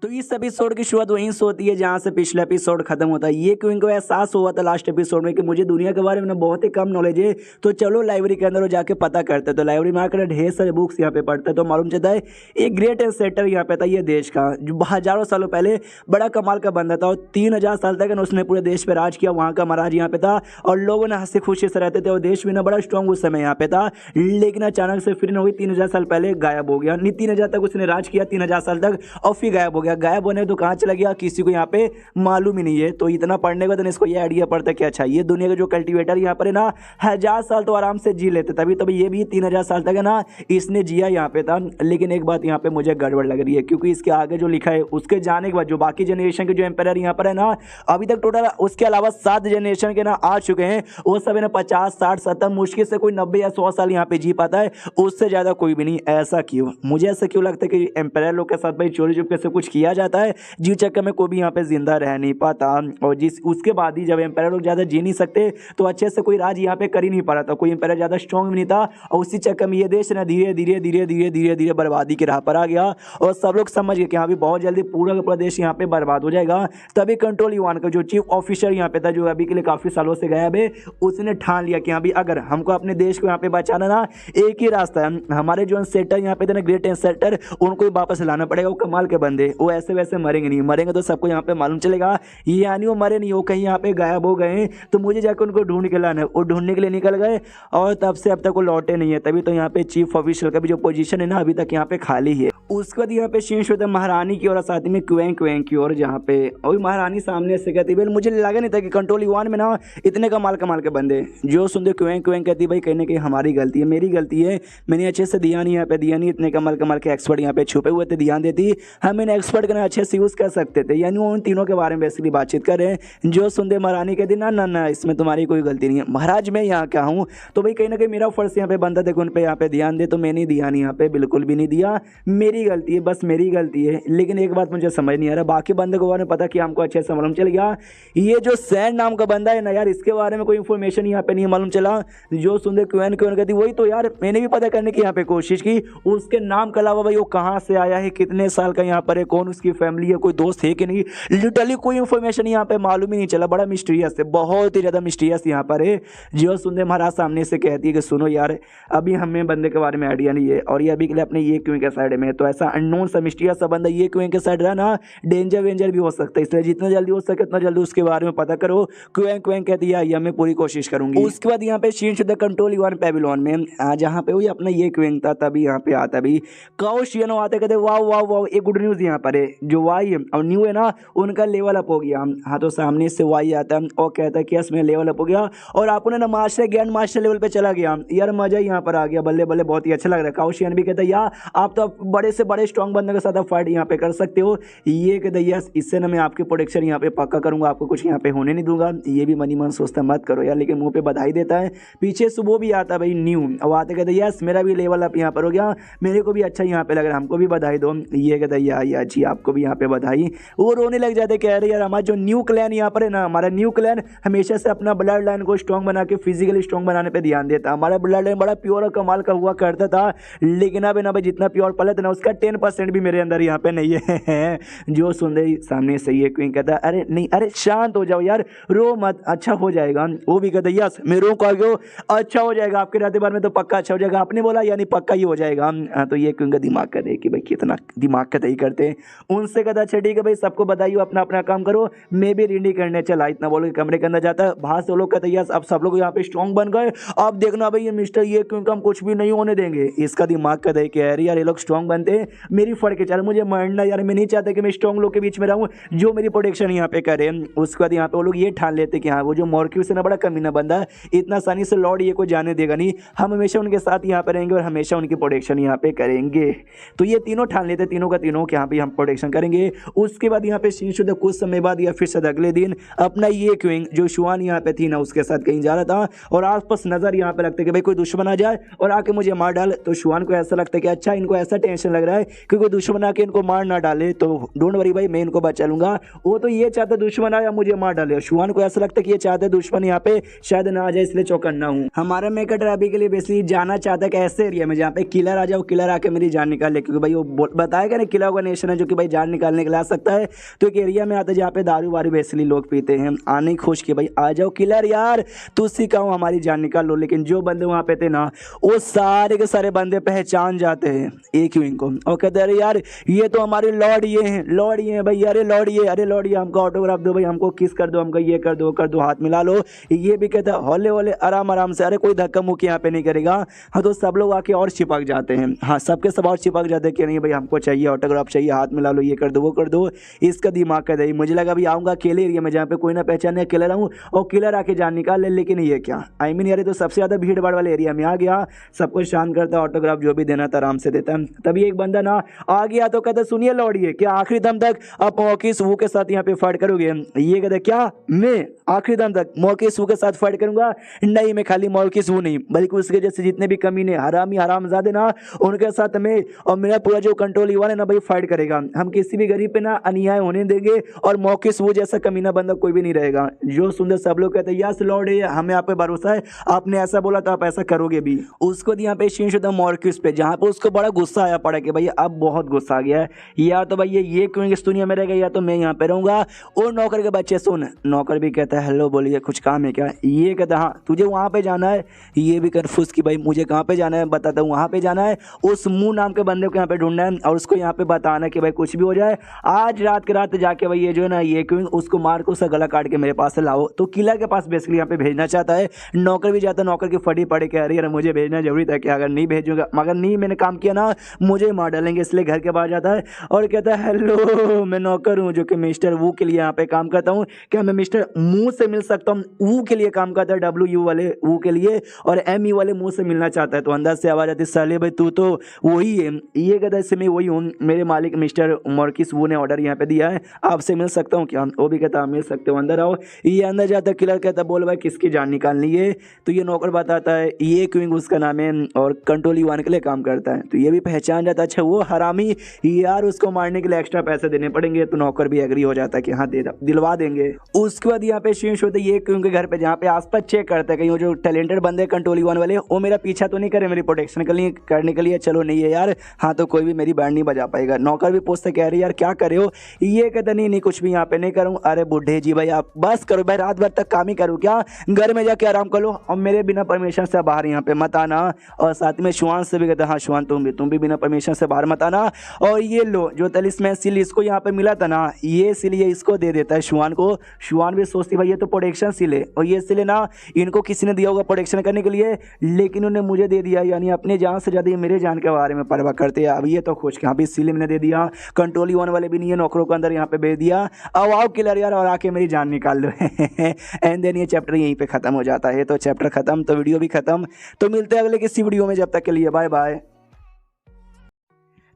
तो इस एपिसोड की शुरुआत वहीं से होती है जहाँ से पिछला एपिसोड खत्म होता है। ये क्यों इनको एहसास हुआ था लास्ट एपिसोड में कि मुझे दुनिया के बारे में बहुत ही कम नॉलेज है, तो चलो लाइब्रेरी के अंदर जाके पता करते। तो लाइब्रेरी में आकर ढेर सारे बुक्स यहाँ पे पढ़ते तो मालूम चलता है एक ग्रेट सेटर यहाँ पे था ये देश का, जो हजारों सालों पहले बड़ा कमाल का बंदा था और 3000 साल तक उसने पूरे देश पे राज किया। वहाँ का महाराज यहाँ पे था और लोगों ने हंसी खुशी से रहते थे और देश भी ना बड़ा स्ट्रॉन्ग उस समय यहाँ पे था। लेकिन अचानक से फिर न हुई 3000 साल पहले गायब हो गया, नहीं 3000 तक उसने राज किया 3000 साल तक और फिर गायब हो गया। गायब होने तो कहाँ चला गया किसी को यहाँ पे मालूम ही नहीं है। तो इतना पढ़ने के बाद इसको ये आइडिया पड़ता है कि अच्छा ये दुनिया के जो कल्टीवेटर यहाँ पर है ना 1000 साल तो आराम से जी लेते, तभी तभी ये भी 3000 साल तक है ना इसने जिया यहाँ पे था। लेकिन एक बात यहाँ पे मुझे गड़बड़ लग रही है क्योंकि इसके आगे जो लिखा है उसके जाने के बाद जो बाकी जनरेशन के जो एम्पायर यहाँ पर है ना अभी तक टोटल उसके अलावा 7 जनरेशन के ना आ चुके हैं, वो सब है ना 50 60 70 मुश्किल से कोई 90 या 100 साल यहाँ पे जी पाता है, उससे ज़्यादा कोई भी नहीं। ऐसा क्यों, मुझे ऐसा क्यों लगता है कि एम्पायर लोग के साथ भाई चोरी चुपके से कुछ किया जाता है, जिस चक्कर में कोई भी यहाँ पे जिंदा रह नहीं पाता। और जिस उसके बाद ही जब एम्पायर लोग ज़्यादा जी नहीं सकते तो अच्छे से कोई राज यहाँ पे कर ही नहीं पा रहा था, कोई एम्पायर ज़्यादा स्ट्रॉन्ग भी नहीं था, और उसी चक्कर में ये देश ना धीरे धीरे धीरे धीरे धीरे धीरे बर्बादी की राह पर आ गया। और सब लोग समझ गए कि यहाँ भी बहुत जल्दी पूरा का पूरा देश यहाँ पे बर्बाद हो जाएगा। तभी कंट्रोल युवान का जो चीफ ऑफिसर यहाँ पे था, जो अभी के लिए काफ़ी सालों से गायब है, उसने ठान लिया कि यहाँ भी अगर हमको अपने देश को यहाँ पे बचाना ना, एक ही रास्ता है, हमारे जो सेटर यहाँ पे थे ना, ग्रेट सेटर, उनको ही वापस लाना पड़ेगा। वो कमाल के बंदे, वो ऐसे वैसे मरेंगे नहीं, मरेंगे तो सबको यहाँ पे मालूम चलेगा, ये यानी वो मरे नहीं, वो कहीं यहाँ पे गायब हो गए, तो मुझे जाकर उनको ढूंढ के लाना है। वो ढूंढने के लिए निकल गए और तब से अब तक वो लौटे नहीं है। तभी तो यहाँ पे चीफ ऑफिसर का भी जो पोजीशन है ना, अभी तक यहाँ पे खाली है। उसके बाद यहाँ पे शीर्ष होता है महारानी की और साथ में क्वेंक की और, जहाँ पे और महारानी सामने से कहती है, मुझे लगा नहीं था कि कंट्रोल युवान में ना इतने कमाल के बंदे। जो सुनते क्वेंक कहती भाई कहीं ना कहीं हमारी गलती है, मेरी गलती है, मैंने अच्छे से दिया नहीं, यहाँ पे दिया नहीं, इतने कमाल के एक्सपर्ट यहाँ पे छुपे हुए थे, ध्यान देती हम इन एक्सपर्ट का अच्छे से यूज़ कर सकते थे। यानी वो उन तीनों के बारे में बेसिकली बातचीत कर रहे हैं। जो सुनते महारानी कहती ना ना ना, इसमें तुम्हारी कोई गलती नहीं है, महाराज मैं यहाँ क्या हूँ, तो भाई कहीं ना कहीं मेरा फर्ज यहाँ पे बनता था कि उन पर यहाँ पे ध्यान दे, तो मैंने दिया नहीं, यहाँ पे बिल्कुल भी नहीं दिया, मेरी गलती है, बस मेरी गलती है। लेकिन एक बात मुझे समझ नहीं आ रहा, बाकी बंदे को बारे में पता कि हमको अच्छे से मालूम चल गया, ये जो सैन नाम का बंदा है ना यार, इसके बारे में कोई इन्फॉर्मेशन यहाँ पे नहीं मालूम चला। जो सुंदर क्वेन कहती वही तो यार, मैंने भी पता करने की यहाँ पे कोशिश की, उसके नाम के अलावा भाई वो कहाँ से आया है, कितने साल का यहाँ पर है, कौन उसकी फैमिली है, कोई दोस्त है कि नहीं, लिटरली कोई इन्फॉर्मेशन यहाँ पे मालूम ही नहीं चला। बड़ा मिस्टीरियस है, बहुत ही ज़्यादा मिस्टीरियस यहाँ पर है। जो सुंदर महाराज सामने से कहती है कि सुनो यार, अभी हमें बंदे के बारे में आइडिया नहीं है, और ये अभी के लिए अपने ये क्यों के साइड में, तो ऐसा अननोन सा मिस्टीरियस सा बंदा ये क्यों के साइड रहा ना, डेंजर वेंजर भी हो सकता है, इसलिए जितना जल्दी हो सके उतना जल्दी उसके बारे में पता करो। क्वें कहती है ये मैं पूरी कोशिश करूंगी। उसके बाद यहाँ पे शीर्ष द कंट्रोल युवान पेविलियन में, जहाँ पे वही अपना ये क्वें था, तभी यहाँ पे आता भी काउशियनो आते कहते वाह वाह वाह, एक गुड न्यूज़ यहाँ पर है, जो वाई और न्यू है ना, उनका लेवल अप हो गया। हाँ, तो सामने से वाई आता है और कहता है कि यस मेरा लेवल अप हो गया, और आपने ना मास्टर ग्रैंड मास्टर लेवल पे चला गया यार, मजा ही यहाँ पर आ गया, बल्ले बल्ले, बहुत ही अच्छा लग रहा है। काउशियन भी कहता है यार आप तो बड़े से बड़े स्ट्रॉन्ग बंदे के साथ फाइट यहाँ पे कर सकते हो। ये कहता है यस, इससे ना मैं आपकी प्रोटेक्शन यहाँ पे पक्का करूंगा, आपको कुछ यहाँ पे होने नहीं दूंगा। ये भी मनी मन सोचता मत करो यार, लेकिन मुंह पे बधाई देता है। पीछे सुबह भी आता भाई न्यू, और आते कहते यस मेरा भी लेवल अप यहाँ पर हो गया, मेरे को भी अच्छा यहाँ पे लग रहा है, हमको भी बधाई दो। ये कहता है या जी आपको भी यहाँ पे बधाई। वो रोने लग जाते, कह रहे यार हमारा जो न्यू क्लैन यहाँ पर है ना, हमारा न्यू क्लैन हमेशा से अपना ब्लड लाइन को स्ट्रॉन्ग बना के फिजिकली स्ट्रॉन्ग बनाने पे ध्यान देता। हमारा ब्लड लाइन बड़ा प्योर और कमाल का हुआ करता था, लेकिन अब ना भाई जितना प्योर पला था ना, उसका 10% भी मेरे अंदर यहाँ पे नहीं है। जो सुन रही सामने से ये क्वीन कहता है अरे नहीं, अरे शांत हो जाओ यार, रो मत, अच्छा हो जाएगा। वो भी कहता है यस मैं रो का क्यों, अच्छा हो जाएगा, आपके रहते बार में तो पक्का अच्छा हो जाएगा, आपने बोला यानी पक्का ही हो जाएगा। तो ये क्वीन का दिमाग का देख कि भाई कितना दिमाग का तय करते हैं। उनसे कहता अच्छा ठीक है भाई, सबको बताइए अपना अपना काम करो, मैं भी रेडी करने चला। इतना बोल के कमरे के अंदर जाता है, बाहर से लोग कहते हैं यस अब सब लोग यहाँ पे स्ट्रॉन्ग बन गए, अब देखना भाई ये मिस्टर ये क्योंकि हम कुछ भी नहीं होने देंगे। इसका दिमाग का देख के यार ये लोग स्ट्रॉन्ग बनते हैं, मेरी फड़ के चल, मुझे मरना यार, मैं नहीं चाहता कि मैं स्ट्रॉन्ग लोग के बीच में रहूँ जो मेरी प्रोटेक्शन यहाँ पे करे। उसके बाद यहाँ पे वो लोग ये ठान लेते कि हाँ वो जो मॉर्क्यूस है ना, बड़ा कमीना बंदा है, इतना आसानी से लॉर्ड ये को जाने देगा नहीं, हम हमेशा उनके साथ यहाँ पे रहेंगे और हमेशा उनकी प्रोटेक्शन यहाँ पे करेंगे। तो ये तीनों ठान लेते, तीनों का तीनों कि यहाँ पे हम प्रोटेक्शन करेंगे। उसके बाद यहाँ पे शीशुदा कुछ समय बाद या फिर से अगले दिन अपना ये क्वीन जो शुआन यहाँ पे थी ना, उसके साथ कहीं जा रहा था, और आसपास नजर यहाँ पे लगता है कि भाई कोई दुश्मन आ जाए और आके मुझे मार डाले। तो शुआन को ऐसा लगता है कि अच्छा इनको ऐसा टेंशन लग रहा है कि कोई दुश्मन आके इनको मार ना डाले, तो डोंट वरी भाई मैं इनको बचा लूंगा। वो तो ये चाहते दुश्मन आया मुझे मार डाले, शुआन को ऐसा लगता है कि ये चाहते दुश्मन यहाँ पे शायद ना आ जाए, इसलिए चौकन्ना हूँ। हमारा मेकअप अभी के लिए बेसिकली जाना चाहता है कि ऐसे एरिया में जहाँ पे किलर आ जाओ, किलर आके मेरी जान निकाल ले, क्योंकि भाई वो बताएगा ना किला का नेशन है जो कि भाई जान निकालने के लिए आ सकता है। तो एक एरिया में आता है जहाँ पे दारू वारू बेसिकली लोग पीते हैं, आने खुश कि भाई आ जाओ किलर यार तुझसे कहूँ हमारी जान निकाल लो। लेकिन जो बंदे वहाँ पे थे ना, वो सारे के सारे बंदे पहचान जाते हैं एक ही इनको, और कहते अरे यार ये तो हमारे लॉर्ड ये हैं, लॉर्ड ये हैं भाई, अरे लॉर्ड ये, अरे लॉर्ड ये, हमको ऑटोग्राफ दो भाई, हमको किस कर दो, हमको ये कर दो कर दो, हाथ मिला लो। ये भी कहता है हौले हौले आराम आराम से, अरे कोई धक्का मुक्की यहाँ पे नहीं करेगा। हाँ, तो सब लोग आके और चिपक जाते हैं, हाँ सबके सब और चिपक जाते हैं कि नहीं भाई हमको चाहिए ऑटोग्राफ चाहिए, हाथ मिला लो, ये कर दो वो कर दो। इसका दिमाग का दही, मुझे लगा भाई आऊँगा अकेले एरिया में जहाँ पे कोई ना पहचाने, अकेले रहूँ और किलर आके जान निकाल ले, लेकिन ये क्या आई मीन यार तो सबसे ज़्यादा भीड़ भाड़ वाले एरिया में आ गया, सबको शांत करता, ऑटोग्राफ जो भी देना था आराम से देता। तभी एक बंदा ना आ गया तो कहता सुनिए लौड़िए क्या आखिरी दम तक आप मौकिस वो के साथ यहाँ पे फाइट करोगे? ये कहता क्या मैं आखिरी दम तक मौकिस वो के साथ फाइट करूंगा? नहीं, मैं खाली मौकिस वो नहीं बल्कि उसके जैसे जितने भी कमीने हरामी हरामजादे ना, उनके साथ मैं और मेरा पूरा जो कंट्रोल युवा है ना भाई फाइट करेगा। हम किसी भी गरीब पे ना अन्याय होने देंगे और मौके से वो जैसा कमीना बंदा कोई भी नहीं रहेगा। जो सुंदर सब लोग कहते हैं यस लॉर्ड, हमें आप पे भरोसा है, आपने ऐसा बोला तो आप ऐसा करोगे भी। उसको यहाँ पे चेंज होता है मॉर्क्यूस पे, जहाँ पे उसको बड़ा गुस्सा आया पड़ा कि भैया अब बहुत गुस्सा आ गया है, या तो भैया ये क्यों इस दुनिया में रहेगा या तो मैं यहाँ पे रहूंगा। और नौकर के बच्चे सुन, नौकर भी कहता है हेलो बोलिए कुछ काम है क्या, ये कहता है हाँ तुझे वहाँ पे जाना है, ये भी कन्फ्यूज कि भाई मुझे कहाँ पे जाना है, बताता हूँ वहाँ पे जाना है, उस मुंह नाम के बंदे को यहाँ पे ढूंढना है और उसको यहाँ पे बताना है कि भाई कुछ भी हो जाए आज रात के रात जाके भाई ये जो है ना ये क्यों उसको मार के उसका गला काट के मेरे पास से लाओ। तो किला के पास बेसिकली यहाँ पे भेजना चाहता है। नौकर भी जाता है, नौकर की फटी पड़े कह रही है यार मुझे भेजना जरूरी था कि अगर नहीं भेजूंगा मगर नहीं मैंने काम किया ना मुझे मार डालेंगे, इसलिए घर के बाहर जाता है और कहता है हेलो मैं नौकर हूँ जो कि मिस्टर वू के लिए यहाँ पे काम करता हूँ, क्या मैं मिस्टर मुंह से मिल सकता हूँ। वू के लिए काम करता है, WU वाले वू के लिए, और ME वाले मुंह से मिलना चाहता है। तो अंदर से आवाज आती है साले भाई तू तो वही है, ये कहता है इससे मैं वही हूँ, मेरे मालिक मिस्टर मॉर्किस वू ने ऑर्डर यहाँ पे दिया है, आपसे मिल सकता हूँ क्या। वो भी कहता है मिल सकते हो, अंदर आओ। ये अंदर जाता है, किलर कहता है बोल भाई किसकी जान निकालनी है। तो ये नौकर बताता है ये क्विंग उसका नाम है और कंट्रोल वन के लिए काम करता है। तो ये भी पहचान जाता है अच्छा वो हरामी यार उसको मारने के लिए एक्स्ट्रा पैसे देने पड़ेंगे। तो नौकर भी एग्री हो जाता है कि हाँ दिलवा देंगे। उसके बाद यहाँ पे शेष होते ये क्विंग के घर पे, जहाँ पे आसपास चेक करता है कहीं वो जो टैलेंटेड बंदे कंट्रोल वन वाले वो मेरा पीछा तो नहीं करे मेरी प्रोटेक्शन करने के लिए, चलो नहीं है यार हाँ तो कोई भी मेरी बैंड नहीं बजा पाएगा। नौकर भी पूछते कह रही यार क्या करे हो, ये कहता नहीं कुछ भी यहाँ पे नहीं करूँ। अरे बुढ़े जी भाई आप बस करो भाई, रात भर तक काम ही करूँ क्या, घर में जाके आराम कर लो और मेरे बिना परमिशन से बाहर यहाँ पे मत आना। और साथ में शुआन से भी कहता हाँ शुआन तुम भी बिना परमिशन से बाहर मत आना। और ये लो जो तलिस्मैन सील इसको यहाँ पे मिला था ना, ये सील ये इसको दे देता है शुआन को। शुआन भी सोचती भाई ये तो प्रोटेक्शन सील है और ये सील ना इनको किसी ने दिया होगा प्रोटेक्शन करने के लिए, लेकिन उन्होंने मुझे दे दिया, यानी अपने जान से ज़्यादा मेरे जान के बारे में परवाह करते हैं। अब ये तो खुश यहाँ भी सील मैंने दे दिया, कंट्रोल वन वाले भी नहीं है, नौकरों को अंदर यहाँ पे भेज दिया, अब आओ किलर यार और आके मेरी जान निकाल लो। एंड देन ये चैप्टर यहीं पे खत्म हो जाता है। तो चैप्टर खत्म तो वीडियो भी खत्म। तो मिलते हैं अगले किसी वीडियो में, जब तक के लिए बाय बाय।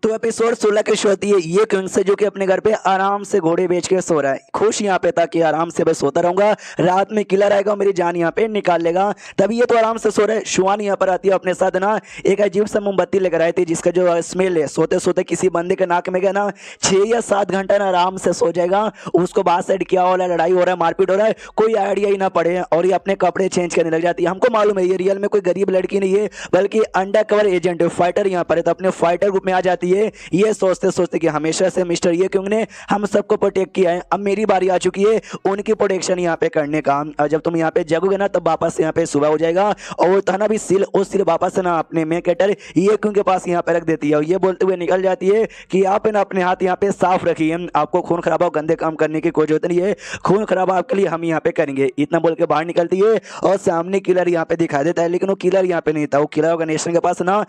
तो एपिसोड 16 की शो होती है ये क्विंग से जो कि अपने घर पे आराम से घोड़े बेच के सो रहा है, खुश यहाँ पे था कि आराम से बस सोता रहूंगा, रात में किलर आएगा मेरी जान यहाँ पे निकाल लेगा। तभी ये तो आराम से सो रहा है। शुआन यहाँ पर आती है अपने साथ ना एक अजीब सा मोमबत्ती लेकर आई थी जिसका जो स्मेल है सोते सोते किसी बंदे के नाक में गया ना 6 या 7 घंटा ना आराम से सो जाएगा। उसको बाहर साइड क्या हो रहा है, लड़ाई हो रहा है, मारपीट हो रहा है, कोई आइडिया ही ना पड़े और ये अपने कपड़े चेंज करने लग जाती है। हमको मालूम है ये रियल में कोई गरीब लड़की नहीं है बल्कि अंडर कवर एजेंट है, फाइटर यहाँ पर है। तो अपने फाइटर ग्रुप में आ जाती है ये सोचते सोचते कि हमेशा से मिस्टर ये क्यों ने हम सबको प्रोटेक्ट किया है, अब मेरी बारी आ चुकी है उनकी प्रोटेक्शन यहाँ पे करने का। और जब तुम यहाँ पे जगोगे ना तब वापस यहाँ पे सुबह हो जाएगा। और वो था ना भी सिल उस सिल वापस ना अपने मेन कैरेक्टर ये क्यों के पास यहाँ पे रख देती है और ये बोलते हुए निकल जाती है कि आप ना अपने हाथ यहाँ पे साफ रखिए, आपको खून खराबा गंदे काम करने की कोई जरूरत नहीं है, खून खराबा आपके लिए हम यहाँ पे करेंगे। इतना बोल के बाहर निकलती है और सामने किलर यहाँ पे दिखाई देता है, लेकिन वो किलर यहाँ पे नहीं था। वो किलर ऑर्गेनाइजेशन के पास ना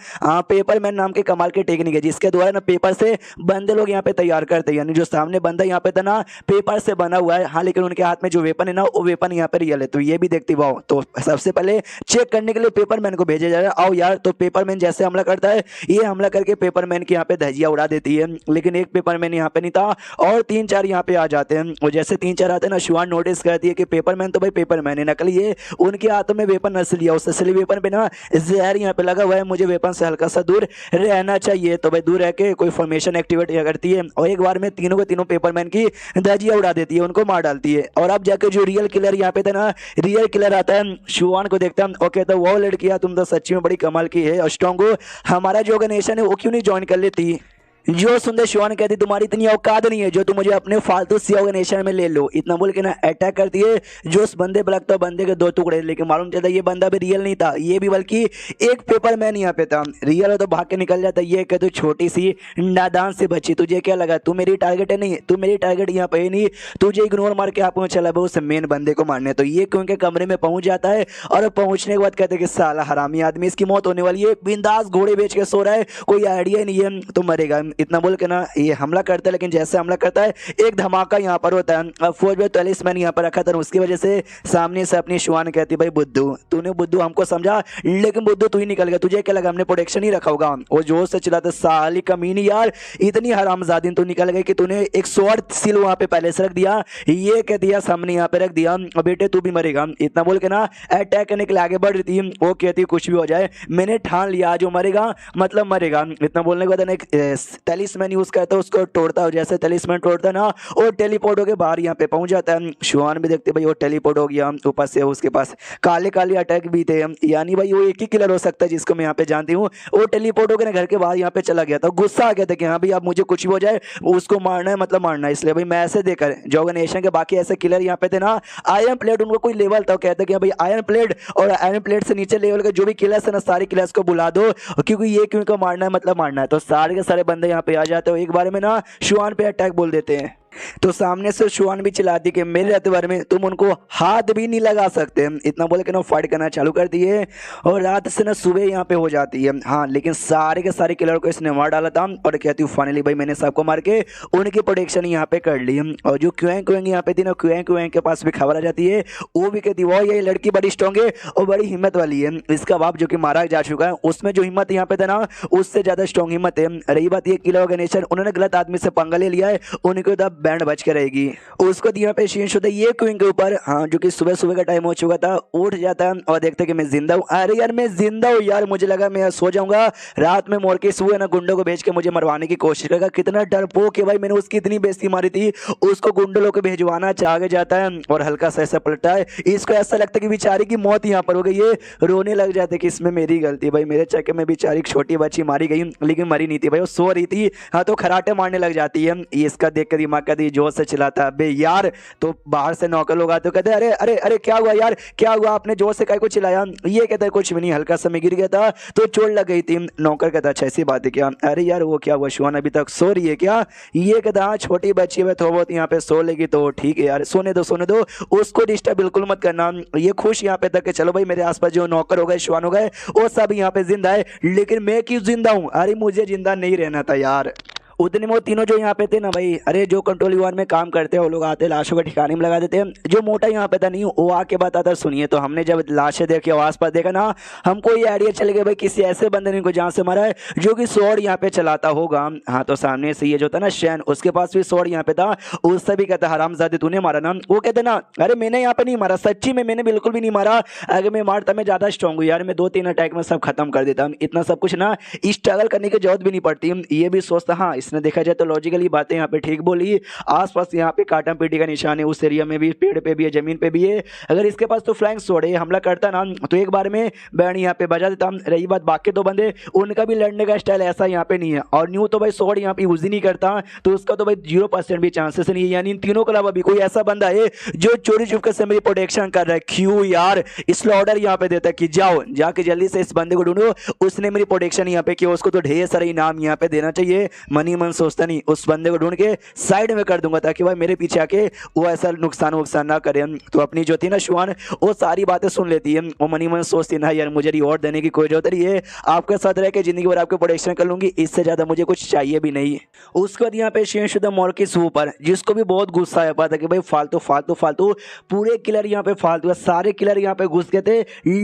पेपर मैन नाम के कमाल के टेक्निक है जिसके द्वारा ना पेपर से बंदे लोग यहाँ पे तैयार करते हैं। यानी जो सामने बंदा यहाँ पे था ना पेपर से बना हुआ है, हाँ लेकिन उनके हाथ में जो वेपन है ना वो वेपन यहाँ पे रियल है। तो ये भी देखती वाओ। तो सबसे पहले चेक करने के लिए पेपर मैन को भेजा जा रहा है, आओ यार। तो पेपर मैन जैसे हमला करता है ये हमला करके पेपर मैन की यहाँ पे धजिया उड़ा देती है, लेकिन एक पेपर मैन यहाँ पे नहीं था और 3-4 यहाँ पे आ जाते हैं। और जैसे 3-4 आते हैं ना शुआन नोटिस करती है कि पेपर मैन तो भाई पेपर मैन है, नकली है, उनके हाथों में वेपन असली है, उस असली वेपन पे ना जहर यहाँ पे लगा हुआ है, मुझे वेपन से हल्का सा दूर रहना चाहिए। तो भाई दूर रह के कोई फॉर्मेशन एक्टिवेट करती है और एक बार में तीनों के तीनों पेपरमैन की धजिया उड़ा देती है, उनको मार डालती है। और अब जाके जो रियल किलर यहाँ पे था ना, रियल किलर आता है शुआन को देखता है और कहता है वो लड़कियां तुम तो सच्ची में बड़ी कमाल की है, स्ट्रॉन्ग हो, हमारा जो ऑर्गेनाइजेशन है वो क्यों नहीं ज्वाइन कर लेती। जो सुंदर शुआन कहती तुम्हारी इतनी औकात नहीं है जो तुम मुझे अपने फालतू सी ऑर्गेनाइजेशन में ले लो। इतना बोल के ना अटैक करती है जो उस बंदे पर लगता है बंदे के 2 टुकड़े, लेकिन मालूम चलता है ये बंदा भी रियल नहीं था, ये भी बल्कि एक पेपर मैन यहाँ पे था। रियल हो तो भाग के निकल जाता है। ये कहते छोटी सी नादान से बच्ची, तुझे क्या लगा तू मेरी टारगेट है, नहीं तू मेरी टारगेट यहाँ पे नहीं, तुझे इग्नोर मार के आप चला उस मेन बंदे को मारने। तो ये क्योंकि कमरे में पहुंच जाता है और पहुंचने के बाद कहते कि साला हरामी आदमी इसकी मौत होने वाली है, बिंदास घोड़े बेच के सो रहा है, कोई आइडिया ही नहीं है तो मरेगा। इतना बोल के ना ये हमला करता है, लेकिन जैसे हमला करता है एक धमाका यहाँ पर होता है। अब फौज में तलिस्मैन यहाँ पर रखा था, उसकी वजह से सामने से अपनी शुआन कहती भाई बुद्धू हमको समझा, लेकिन बुद्धू तू ही निकल गया, तुझे क्या लगा हमने प्रोटेक्शन ही रखा होगा। वो जोर से चिल्लाता साली कमीनी यार इतनी हरामजादी तू निकल गई कि तूने एक स्वॉर्ड सील वहां पे पहले से रख दिया, ये कह दिया सामने यहाँ पे रख दिया, बेटे तू भी मरेगा। इतना बोल के ना अटैक करने के लिए आगे बढ़ रही थी। वो कहती कुछ भी हो जाए मैंने ठान लिया जो मरेगा मतलब मरेगा। इतना बोलने के बाद एक टेलिस्मैन यूज करता है, उसको तोड़ता है, जैसे टेलिस्मैन तोड़ता है ना वो टेलीपोर्ट होकर बाहर यहाँ पे पहुंच जाता है। शुआन भी देखते भाई वो टेलीपोर्ट हो गया, ऊपर से उसके पास काले काले अटैक भी थे, यानी भाई वो एक ही किलर हो सकता है जिसको मैं यहाँ पे जानती हूँ। वो टेलीपोर्ट होकर घर के बाहर यहाँ पे चला गया था, गुस्सा आ गया था कि हाँ भाई अब मुझे कुछ भी हो जाए उसको मारना है, मतलब मारना है। इसलिए भाई मैं ऐसे देकर जो ऑर्गेनाइजेशन के बाकी ऐसे किलर यहाँ पे थे ना, आयरन प्लेट उनको कोई लेवल था, कहते कि भाई आयरन प्लेट और आयरन प्लेट से नीचे लेवल के जो भी किलर्स है ना सारे किलर्स को बुला दो, क्योंकि ये क्यों को मारना है, मतलब मारना है। तो सारे के सारे बंदे यहाँ पे आ जाते हो, एक बारे में ना शुआन पे अटैक बोल देते हैं। तो सामने से शुआन भी चिल्लाती कि मेरे रतवर में तुम उनको हाथ भी नहीं लगा सकते, इतना बोले कि ना फाइट करना चालू कर दिए और रात से ना सुबह यहाँ पे हो जाती है। हाँ लेकिन सारे के सारे किलर को इसने मार डाला था और कहती हूँ फाइनली भाई मैंने सबको मार के उनकी प्रोटेक्शन यहाँ पे कर ली। और जो क्वेंग क्वेंग यहाँ पे थी ना, क्वेंग क्वेंग के पास भी खबर आ जाती है, वो भी कहती वो ये लड़की बड़ी स्ट्रॉन्ग है और बड़ी हिम्मत वाली है। इसका बाप जो कि मारा जा चुका है उसमें जो हिम्मत यहाँ पे था ना उससे ज्यादा स्ट्रॉन्ग हिम्मत है। रही बात ये किलर ऑर्गेनाइजेशन, उन्होंने गलत आदमी से पंगा ले लिया है, उनको तब बैंड बच के रहेगी। उसको दिया पे शीन शुदा ये क्वीन के ऊपर, हाँ जो कि सुबह सुबह का टाइम हो चुका था, उठ जाता है और देखते कि मैं जिंदा हूँ। अरे यार मैं जिंदा हूँ यार, मुझे लगा मैं सो जाऊंगा, रात में मोर के सुबह ना गुंडों को भेज के मुझे मरवाने की कोशिश करेगा। कितना डरपोक है भाई, मैंने उसकी इतनी बेइज्जती मारी थी, उसको गुंडों को भेजवाना आगे जाता है और हल्का सा ऐसा पलटा है। इसको ऐसा लगता है कि बेचारी की मौत यहाँ पर हो गई है, रोने लग जाते कि इसमें मेरी गलती भाई, मेरे चक्कर में बेचारी छोटी बच्ची मारी गई, लेकिन मरी नहीं थी भाई, वो सो रही थी। हाँ तो खराटे मारने लग जाती है। इसका देख कर दिमाग का दी जोर से चिल्लाता बे यार। तो बाहर से नौकर लोग आते कहते अरे अरे अरे क्या हुआ यार, क्या हुआ, आपने जोर से काय को चिल्लाया? ये कहता है कुछ भी नहीं, हल्का सा मैं गिर गया था तो चोट लग गई थी। नौकर कहता अच्छा ऐसी बात है क्या? अरे यार वो क्या हुआ, शुआन अभी तक सो रही है क्या? ये कहता हाँ छोटी बच्ची है, थोड़ा बहुत यहाँ पे सो लेगी तो ठीक है यार, सोने दो, उसको डिस्टर्ब बिल्कुल मत करना। ये खुश यहाँ पे तक चलो भाई मेरे आसपास जो नौकर हो गए शुआन हो गए वो सब यहाँ पे जिंदा है, लेकिन मैं क्यों जिंदा हूँ? अरे मुझे जिंदा नहीं रहना था यार। उतने में वो तीनों जो यहाँ पे थे ना भाई, अरे जो कंट्रोल यूनिट में काम करते हैं वो लोग आते लाशों को ठिकाने में लगा देते हैं। जो मोटा यहाँ पे था नहीं वो आके बताता सुनिए। तो हमने जब लाशें देखी और आसपास देखा ना, हमको ये आइडिया चल गया भाई किसी ऐसे बंदे ने को जहाँ से मारा है जो कि स्वॉर्ड यहाँ पे चलाता होगा। हाँ तो सामने से ये जो था ना शैन, उसके पास भी स्वॉर्ड यहाँ पे था, उससे भी कहता हरामजादे तूने मारा ना? वो कहते ना अरे मैंने यहाँ पे नहीं मारा, सच्ची में मैंने बिल्कुल भी नहीं मारा, अगर मैं मारता मैं ज्यादा स्ट्रॉन्ग हूँ यार, मैं 2-3 अटैक में सब खत्म कर देता, इतना सब कुछ ना स्ट्रगल करने की जरूरत भी नहीं पड़ती। ये भी सोचता हाँ इसने देखा जाए तो लॉजिकली बातें यहाँ पे ठीक बोली। आसपास यहाँ पे काटम पीटी का निशान है, उस एरिया में भी पेड़ पे भी है, जमीन पे भी है। अगर इसके पास तो फ्लैंक स्वॉर्ड है, हमला करता ना तो एक बार में बैंड यहाँ पे बजा देता। रही बात बाकी 2 बंदे, उनका भी लड़ने का स्टाइल ऐसा यहाँ पे नहीं है, और न्यू तो भाई स्वॉर्ड यहाँ पे यूज ही नहीं करता, तो उसका तो भाई 0% भी चांसेस नहीं है। यानी इन तीनों के अलावा भी कोई ऐसा बंदा है जो चोरी चुपके से मेरी प्रोटेक्शन कर रहा है। क्यों यार? इसलिए ऑर्डर यहाँ पे देता है कि जाओ जाके जल्दी से इस बंदे को ढूंढो, उसने मेरी प्रोटेक्शन यहाँ पे किया, उसको तो ढेर सारा इनाम यहाँ पे देना चाहिए। मनी मन सोचता नहीं, उस बंदे को ढूंढ के साइड में कर दूंगा ताकि भाई मेरे पीछे आके वो ऐसा नुकसान ना करे। तो अपनी जो थी ना शुआन वो सारी बातें सुन लेती है, वो मनी मन सोचती ना यार मुझे रिवॉर्ड देने की कोई जरूरत नहीं है, आपके साथ रह के जिंदगी भर आपको प्रोटेक्शन कर लूंगी, इससे ज्यादा मुझे कुछ चाहिए भी नहीं। उसके बाद यहाँ पे शेषुदा मॉर्किस ऊपर, जिसको भी बहुत गुस्सा आया पाता कि भाई फालतू फालतू फालतू पूरे किलर यहाँ पे फालतू है, सारे किलर यहाँ पे घुस गए थे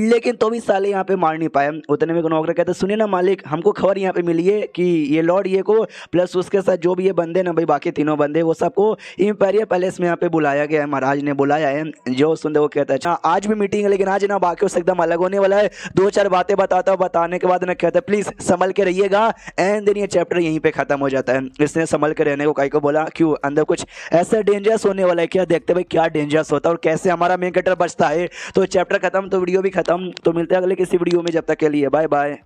लेकिन तो भी साले यहाँ पे मार नहीं पाए। उतने में नौकर कहते सुनिए ना मालिक, हमको खबर यहाँ पे मिली है कि ये लॉर्ड ये को प्लस उसके साथ जो भी ये बंदे ना भाई बाकी तीनों बंदे वो सबको इंपीरियल पैलेस में यहाँ पे बुलाया गया है, महाराज ने बुलाया है। जो सुनते वो कहता है अच्छा आज भी मीटिंग है लेकिन आज ना बाकी से एकदम अलग होने वाला है, 2-4 बातें बताता हूँ, बताने के बाद ना कहता है प्लीज संभल के रहिएगा। एंड देन ये चैप्टर यहीं पे खत्म हो जाता है। इसने संभल के रहने को काई को बोला, क्यों अंदर कुछ ऐसा डेंजरस होने वाला है क्या? देखते भाई क्या डेंजरस होता है और कैसे हमारा मेन कैरेक्टर बचता है। तो चैप्टर खत्म तो वीडियो भी खत्म, तो मिलते हैं अगले किसी वीडियो में, जब तक के लिए बाय बाय।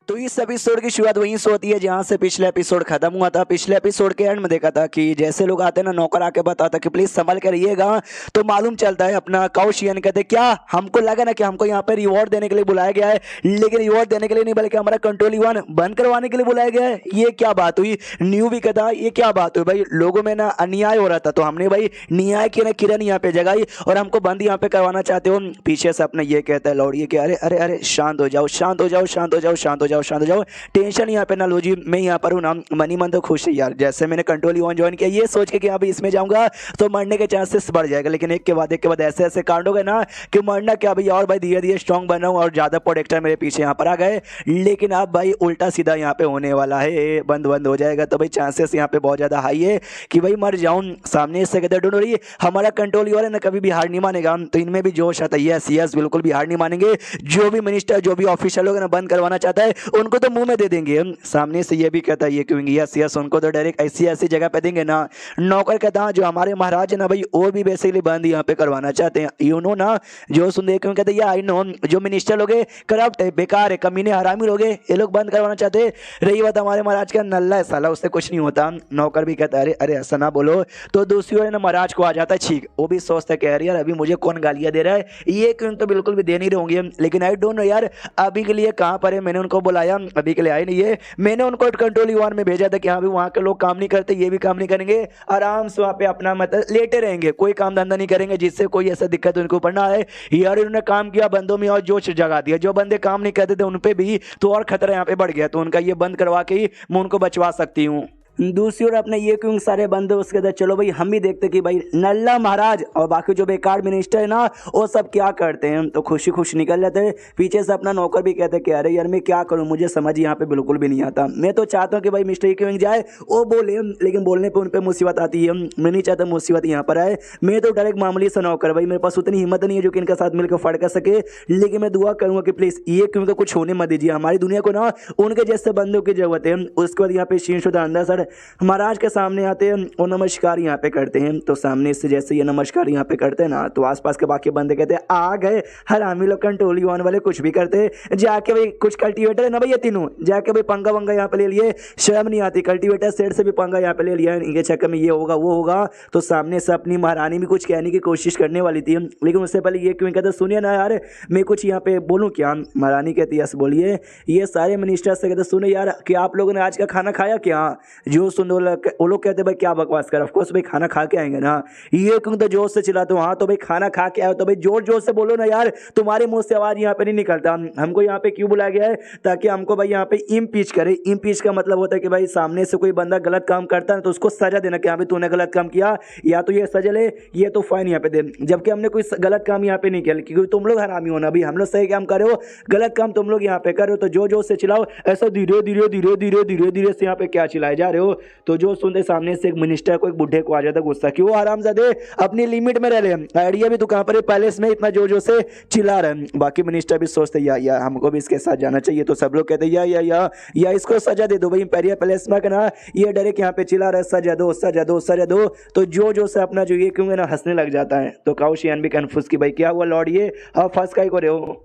तो इस एपिसोड की शुरुआत वहीं से होती है जहां से पिछले एपिसोड खत्म हुआ था। पिछले एपिसोड के एंड में देखा था कि जैसे लोग आते हैं ना, नौकर आके बताता कि प्लीज संभल कर रहिएगा, तो मालूम चलता है अपना काउशियन कहते क्या हमको लगा ना कि हमको यहाँ पे रिवॉर्ड देने के लिए बुलाया गया है, लेकिन रिवॉर्ड देने के लिए नहीं बल्कि हमारा कंट्रोल वन बंद करवाने के लिए बुलाया गया है। ये क्या बात हुई? न्यू भी कहता ये क्या बात हुई भाई, लोगों में ना अन्याय हो रहा था तो हमने भाई न्याय की ना किरण यहाँ पे जगाई और हमको बंद यहाँ पे करवाना चाहते हो। पीछे से अपना ये कहता है लॉर्ड ये कि अरे अरे अरे शांत हो जाओ शांत हो जाओ शांत हो जाओ शांत हो जाओ शांत हो जाओ, टेंशन यहाँ पे ना लो जी, मैं यहाँ पर हूँ ना। मनी मन तो खुश है यार, जैसे मैंने कंट्रोल वन ज्वाइन किया ये सोच के कि अभी इसमें जाऊंगा तो मरने के चांसेस बढ़ जाएगा, लेकिन एक के बाद ऐसे ऐसे कांड हो गए ना कि मरना क्या भाई, और भाई धीरे धीरे स्ट्रॉन्ग बन रहा हूँ और ज्यादा प्रोटेक्टर मेरे पीछे यहाँ पर आ गए, लेकिन अब भाई उल्टा सीधा यहाँ पे होने वाला है, बंद हो जाएगा। तो भाई चांसेस यहाँ पे बहुत ज्यादा हाई है कि भाई मर जाऊं। सामने से कहते डोंट वरी, हमारा कंट्रोल यूर है ना कभी भी हार नहीं मानेगा। तो इनमें भी जोश आता है, यस यस बिल्कुल भी हार नहीं मानेंगे। जो भी मिनिस्टर जो भी ऑफिशियल होगा ना बंद करवाना चाहता है उनको तो मुंह में दे देंगे। सामने से ये भी कहता है ये क्यों, यस यस, उनको तो डायरेक्ट ऐसी ऐसी जगह पे देंगे ना। नौकर कहता है जो हमारे महाराज है ना भाई, वो भी बेसिकली बंद यहाँ पे करवाना चाहते हैं, यू नो ना। जो सुन क्यों कहते हैं आई नो, जो मिनिस्टर लोग करप्ट है, बेकार है, कमीने हरामी लोग ये लोग बंद करवाना चाहते हैं। रही बात हमारे महाराज का नल्ला है साला, उससे कुछ नहीं होता। नौकर भी कहता है अरे अरे ऐसा ना बोलो। तो दूसरी ओर ना महाराज को आ जाता है छींक, वो भी सोचता है कह रही यार अभी मुझे कौन गालियां दे रहा है, ये क्यों तो बिल्कुल भी दे नहीं रहोगे, लेकिन आई डोंट नो यार अभी के लिए कहाँ पर है। मैंने उनको बुलाया, अभी के लिए आए नहीं है। मैंने उनको कंट्रोल यूआर में भेजा था कि हाँ भी वहाँ के लोग काम नहीं करते, ये भी काम नहीं करेंगे, आराम से वहाँ पे अपना मतलब लेटे रहेंगे, कोई काम धंधा नहीं करेंगे, जिससे कोई ऐसा दिक्कत उनको ऊपर ना आए। यार इन्होंने काम किया, बंदों में और जोश जगा दिया। जो बंदे काम नहीं करते थे उन पे भी तो और खतरा यहाँ पे बढ़ गया, तो उनका ये बंद करवा के ही मैं उनको बचवा सकती हूँ। दूसरी ओर अपने ये क्यों सारे बंदे उसके अंदर चलो भाई हम भी देखते कि भाई नल्ला महाराज और बाकी जो बेकार मिनिस्टर है ना वो सब क्या करते हैं। तो खुशी खुश निकल जाते हैं। पीछे से अपना नौकर भी कहते हैं कि अरे यार मैं क्या करूं, मुझे समझ यहाँ पे बिल्कुल भी नहीं आता। मैं तो चाहता हूँ कि भाई मिस्टर क्यों जाए वो बोले, लेकिन बोलने पर उन पर मुसीबत आती है। मैं नहीं चाहता मुसीबत यहाँ पर आए। मैं तो डायरेक्ट मामूली सा नौकर, भाई मेरे पास उतनी हिम्मत नहीं है जो कि इनके साथ मिलकर फड़ कर सके, लेकिन मैं दुआ करूंगा कि प्लीज ये क्यों कुछ होने मत दीजिए। हमारी दुनिया को ना उनके जैसे बंदों की जरूरत है। उसके बाद यहाँ पे शीन शुदा अंदर सर महाराज के सामने आते हैं और नमस्कार यहाँ पे करते हैं। तो सामने से जैसे ये नमस्कार यहाँ पे करते हैं ना, तो आसपास के बाकी बंदे कहते हैं आ गए हरामी लोग, कंट्रोल यूआन वाले कुछ भी करते। जाके भाई कुछ कल्टीवेटर है ना भाई ये तीनों, जाके भाई पंगा वंगा यहाँ पे ले लिए, शर्म नहीं आती। कल्टीवेटर सेट से भी पंगा यहाँ पे ले लिया, इनके चक्कर में ये होगा वो होगा। तो सामने से अपनी महारानी भी कुछ कहने की कोशिश करने वाली थी, लेकिन उससे पहले ये क्यों कहते सुनिए ना यार मैं कुछ यहाँ पे बोलूँ क्या। महारानी कहती है यस बोलिए। ये सारे मिनिस्टर से कहते सुने यार कि आप लोगों ने आज का खाना खाया क्या। जो सुन वो लोग कहते भाई क्या बकवास कर, ऑफकोर्स भाई खाना खा के आएंगे ना। ये क्यों तो जोर से चिल्लाते हो, हाँ तो भाई खाना खा के आए तो भाई जोर जोर से बोलो ना यार, तुम्हारे मुंह से आवाज यहाँ पे नहीं निकलता। हमको यहाँ पे क्यों बुलाया गया है, ताकि हमको भाई यहाँ पे इम्पीच करे। इम्पीच का मतलब होता है कि भाई सामने से कोई बंदा गलत काम करता है तो उसको सजा देना कि हाँ भाई तूने गलत काम किया, या तो ये सजा ले ये तो फाइन यहाँ पे दे। जबकि हमने कोई गलत काम यहाँ पे नहीं किया, क्योंकि तुम लोग हरामी हो ना, अभी हम लोग सही काम कर रहे हो, गलत काम तुम लोग यहाँ पे कर रहे हो। तो जो जोर से चिल्लाओ, ऐसा धीरे धीरे धीरे धीरे धीरे धीरे से यहाँ पे क्या चिल्लाए जा रहे हो। तो जो सुनते सामने से एक मिनिस्टर को एक बुढ़े को आ जाता गुस्सा कि वो हरामजादे अपनी लिमिट में रह ले, आइडिया भी तू कहाँ पर है, पैलेस में इतना जोर जोर से चिल्ला रहे हैं। बाकी मिनिस्टर भी सोचते या हमको भी इसके साथ जाना चाहिए। तो सब लोग कहते या इसको सजा दे दो भाई, इंपेरियल पैलेस में ना ये डायरेक्ट यहाँ पे चिल्ला रहा है सजा दो सजा दो सजा दो। तो जो जो से अपना जो ये क्यों ना हंसने लग जाता है। तो काउशियन भी कन्फ्यूज कि भाई क्या हुआ लॉर्ड, ये अब फंस का को रहे हो।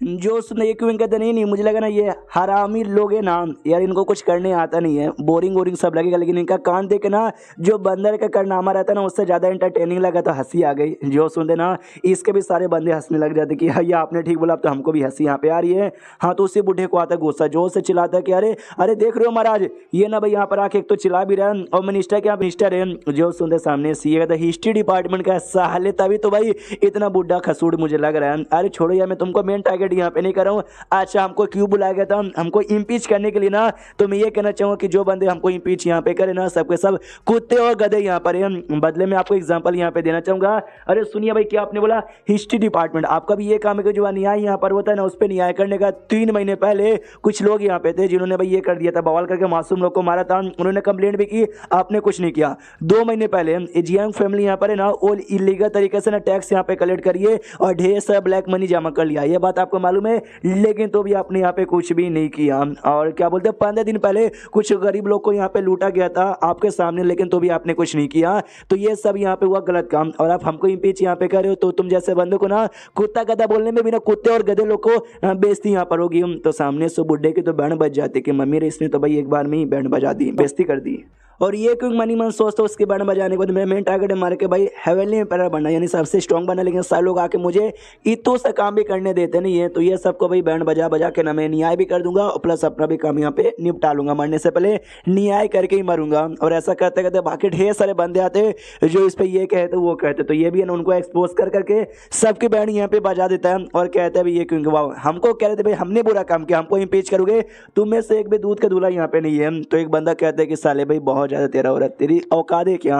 जो सुन ये क्यों कहते नहीं मुझे लगा ना ये हरामी लोग है ना यार, इनको कुछ करने आता नहीं है, बोरिंग बोरिंग सब लगेगा, लेकिन इनका कान देख के ना जो बंदर का कारनामा रहता है ना उससे ज़्यादा इंटरटेनिंग लगा, तो हंसी आ गई। जो सुनते ना इसके भी सारे बंदे हंसने लग जाते कि ये आपने ठीक बोला, अब तो हमको भी हंसी यहाँ पे आ रही है। हाँ तो उसी बूढ़े को आता गुस्सा, जोर से चिल्लाता है कि अरे अरे देख रहे हो महाराज ये ना भाई यहाँ पर आके एक तो चिल्ला भी रहा है और मिनिस्टर क्या मिनिस्टर है। जो सुनते सामने सीए कहता हिस्ट्री डिपार्टमेंट का साले, तभी तो भाई इतना बुढ़ा खसूड़ मुझे लग रहा है। अरे छोड़ो यार मैं तुमको मेन टारगेट यहाँ पे नहीं कर रहा हूँ। अच्छा हमको क्यों बुलाया गया था, हमको इम्पीच करने के लिए ना। तो मैं ये कहना चाहूँगा कि जो बंदे हमको इम्पीच यहाँ पे करे ना सबके सब कुत्ते और गधे यहाँ पर हैं। बदले में आपको एग्जांपल यहाँ पे देना चाहूँगा। अरे सुनिए भाई क्या आपने बोला हिस्ट्री डिपार्टमेंट, आपका भी ये काम है कि जो न्याय यहाँ पर होता है ना उस पर न्याय करने का। 3 महीने पहले कुछ लोग यहाँ पे थे जिन्होंने भाई ये कर दिया था, बवाल करके मासूम लोग को मारा था, उन्होंने कंप्लेंट भी की, आपने कुछ नहीं किया। 2 महीने पहले जियांग फैमिली यहाँ पर है ना वो इलीगल तरीके से ना टैक्स यहाँ पे कलेक्ट करिए और ढेर सारा ब्लैक मनी जमा कर लिया, ये बात आपको मालूम है, लेकिन तो भी आपने यहाँ पे कुछ भी नहीं किया। और क्या बोलते हैं 15 दिन पहले कुछ गरीब लोग को यहाँ पे लूटा गया था आपके सामने, लेकिन तो भी आपने कुछ नहीं किया। तो ये सब यहाँ पे हुआ गलत काम और आप हमको इम्पीच यहाँ पे कर रहे हो। तो तुम जैसे बंदों को ना कुत्ता गधा बोलने में भी ना कुत्ते और गधे लोग को बेइज्जती यहाँ पर होगी। तो सामने से बुढ़े की तो बैंड बज जाती कि मम्मी रे इसने तो भाई एक बार में ही बैंड बजा दी, बेइज्जती कर दी। और ये क्यों मनी मन सोचता उसके बैंड बजाने के बाद मेरा मेन टारगेट है मार के भाई हेवनली एम्पायर बनना, यानी सबसे स्ट्रॉन्ग बनना। लेकिन सारे लोग आके मुझे इतों सा काम भी करने देते नहीं है। तो ये सबको भाई बैंड बजा बजा के ना मैं न्याय भी कर दूंगा और प्लस अपना भी काम यहाँ पे निपटा लूंगा, मरने से पहले न्याय करके ही मरूंगा। और ऐसा करते करते बाकी ढेर सारे बंदे आते जो इस पर ये कहते वो कहते, तो ये भी है ना उनको एक्सपोज कर करके सबके बैंड यहाँ पे बजा देता है और कहते हैं भाई ये क्यों वाह हमको कह रहे थे भाई हमने बुरा काम किया, हमको इम्पीच करोगे, तुम में से एक भी दूध का दूल्हा यहाँ पे नहीं है। तो एक बंदा कहता है कि साले भाई बहुत ज़्यादा तेरा हो रहा, तेरी औकात है क्या।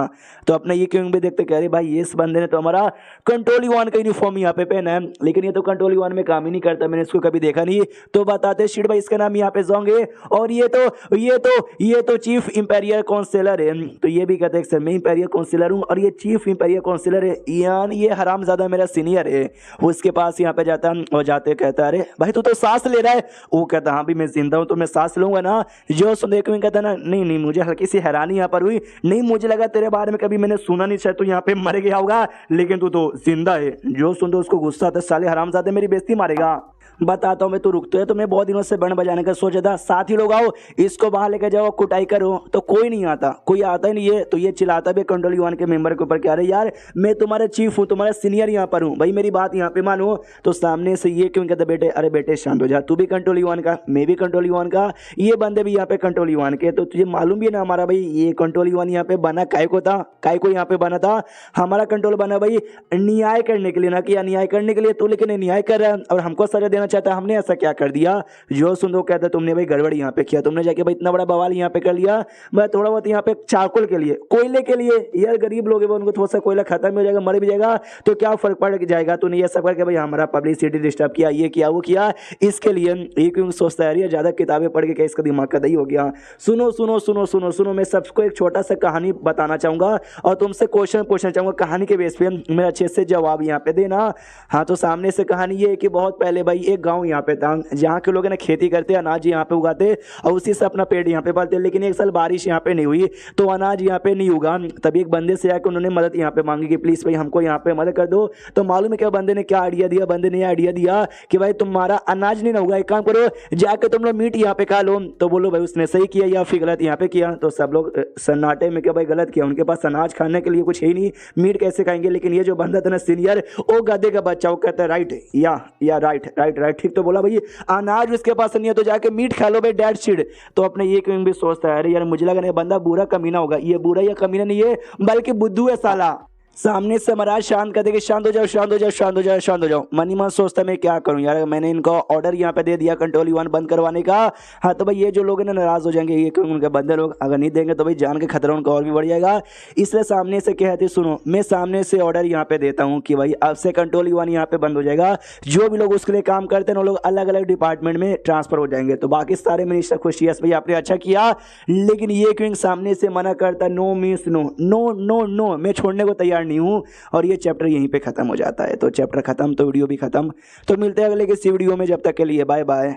तो अपना ये क्यों भी देखते कह रहे भाई इस बंदे ने तो हमारा कंट्रोल वन का यूनिफॉर्म यहाँ पे पहना है, लेकिन ये तो कंट्रोल वन में काम ही नहीं नहीं करता, मैंने इसको कभी देखा नहीं। तो बताते शिट भाई इसका नाम यहाँ पे जोंगे, और ये तो चीफ इंपीरियल काउंसिलर है। तो ये भी कहते हैं सर मैं इंपीरियल काउंसिलर हूँ और ये चीफ इंपीरियल काउंसिलर है, यानी ये हरामजादा मेरा सीनियर है। वो इसके पास यहाँ पे जाता और जाते कहता है अरे भाई तू तो सांस ले रहा है। वो कहता हाँ भी मैं जिंदा हूँ तो मैं सांस लूंगा ना। जो सुन कहता ना नहीं मुझे हल्की सी हैरानी यहाँ पर हुई, नहीं मुझे लगा तेरे बारे में कभी मैंने सुना नहीं, शायद तू यहाँ पे मर गया होगा, लेकिन तू तो जिंदा है। जो सुन उसको गुस्सा आता साले हरामजादे मेरी बेइज्जती मारेगा। बताता हूँ मैं, तू रुकते है तो मैं बहुत दिनों से बैंड बजाने का सोचा था, साथी लोग आओ इसको बाहर लेकर जाओ कुटाई करो, तो कोई नहीं आता, कोई आता ही नहीं है। तो ये चिल्लाता भी कंट्रोल वन के मेंबर के ऊपर, क्या अरे यार मैं तुम्हारा चीफ हूँ, तुम्हारा सीनियर यहाँ पर हूँ, भाई मेरी बात यहाँ पे मानो। तो सामने से ये क्यों कहता बेटे, अरे बेटे शांत हो जा, तू भी कंट्रोल वन का, मैं भी कंट्रोल वन का, ये बंदे भी यहाँ पे कंट्रोल वन के। तो तुझे मालूम भी है ना हमारा भाई ये कंट्रोल वन यहाँ पे बना काय को था, काय को यहाँ पे बना था, हमारा कंट्रोल बना भाई न्याय करने के लिए, ना कि अन्याय करने के लिए। तो लेकिन न्याय कर रहा है और हमको सजा देना चाहता है, हमने ऐसा क्या कर दिया? जो सुन कहता तुमने भाई गड़बड़ यहाँ पे किया, तुमने जाके भाई इतना बड़ा बवाल यहाँ पे कर लिया। मैं थोड़ा बहुत यहाँ पे चारकोल के लिए, कोयले के लिए, यार गरीब लोग हैं उनको थोड़ा सा कोयला खत्म हो जाएगा, मर भी जाएगा तो क्या फर्क पड़ जाएगा। तूने ये सब करके भाई हमारा पब्लिसिटी डिस्टर्ब किया, ये किया वो किया, इसके लिए ये क्यों सोचता है यार ज्यादा किताबें पढ़ के क्या इसका दिमाग का दही हो गया। सुनो सुनो सुनो सुनो सुनो, मैं सबको एक छोटा सा कहानी बताना चाहूंगा और तुमसे क्वेश्चन पूछना चाहूंगा, कहानी के बेस पे मेरा अच्छे से जवाब यहाँ पे देना। हाँ तो सामने से कहानी ये है कि बहुत पहले भाई एक गाँव यहाँ पे था, जहाँ के लोग है ना खेती करते, अनाज यहाँ पे उगाते और उसी से अपना पेट यहाँ पे पालते। लेकिन एक साल बारिश यहाँ पे नहीं हुई तो अनाज यहाँ पे नहीं उगा। तभी एक बंदे से आकर उन्होंने मदद यहाँ पे मांगी कि प्लीज भाई हमको यहाँ पे मदद कर दो। तो मालूम है क्या बंदे ने क्या आइडिया दिया? बंदे ने आइडिया दिया कि भाई तुम्हारा अनाज नहीं ना होगा, एक काम करो जाके तुम लोग मीट यहाँ पे खा लो। तो बोलो भाई उसने सही किया या फिर गलत यहाँ पे किया? तो सब लोग सन्नाटे में क्या भाई गलत किया, उनके पास अनाज खाने के लिए कुछ है ही नहीं, मीट कैसे खाएंगे। लेकिन ये जो बंदा था ना सीनियर, वो गधे का बच्चा, वो कहता है राइट या राइट ठीक। तो बोला भाई अनाज उसके पास नहीं है तो जाके मीट खा लो भाई, डेड शिट। तो अपने ये क्यों भी सोचता है अरे यार मुझे लगा नहीं बंदा बुरा कमीना होगा, ये बुरा या कमीना नहीं है बल्कि बुद्धू है साला। सामने से महाराज शांत कर देंगे, शांत हो जाओ शांत हो जाओ शांत हो जाओ शांत हो जाओ। मन ही मन सोचता मैं क्या करूं यार, मैंने इनको ऑर्डर यहाँ पे दे दिया कंट्रोल वन बंद करवाने का। हाँ तो भाई ये जो लोग हैं ना नाराज हो जाएंगे, ये क्यों उनके बंदे लोग अगर नहीं देंगे तो भाई जान के खतरा उनका और भी बढ़ जाएगा। इसलिए सामने से कहते सुनो, मैं सामने से ऑर्डर यहाँ पे देता हूँ कि भाई अब से कंट्रोल वन यहाँ पे बंद हो जाएगा, जो भी लोग उसके लिए काम करते हैं वो लोग अलग अलग डिपार्टमेंट में ट्रांसफर हो जाएंगे। तो बाकी सारे मिनिस्टर खुश, यस भाई आपने अच्छा किया। लेकिन ये क्यों सामने से मना करता, no means no, no no no, मैं छोड़ने को तैयार नहीं हूँ। और ये चैप्टर यहीं पे खत्म हो जाता है। तो चैप्टर खत्म तो वीडियो भी खत्म। तो मिलते हैं अगले किसी वीडियो में, जब तक के लिए बाय बाय।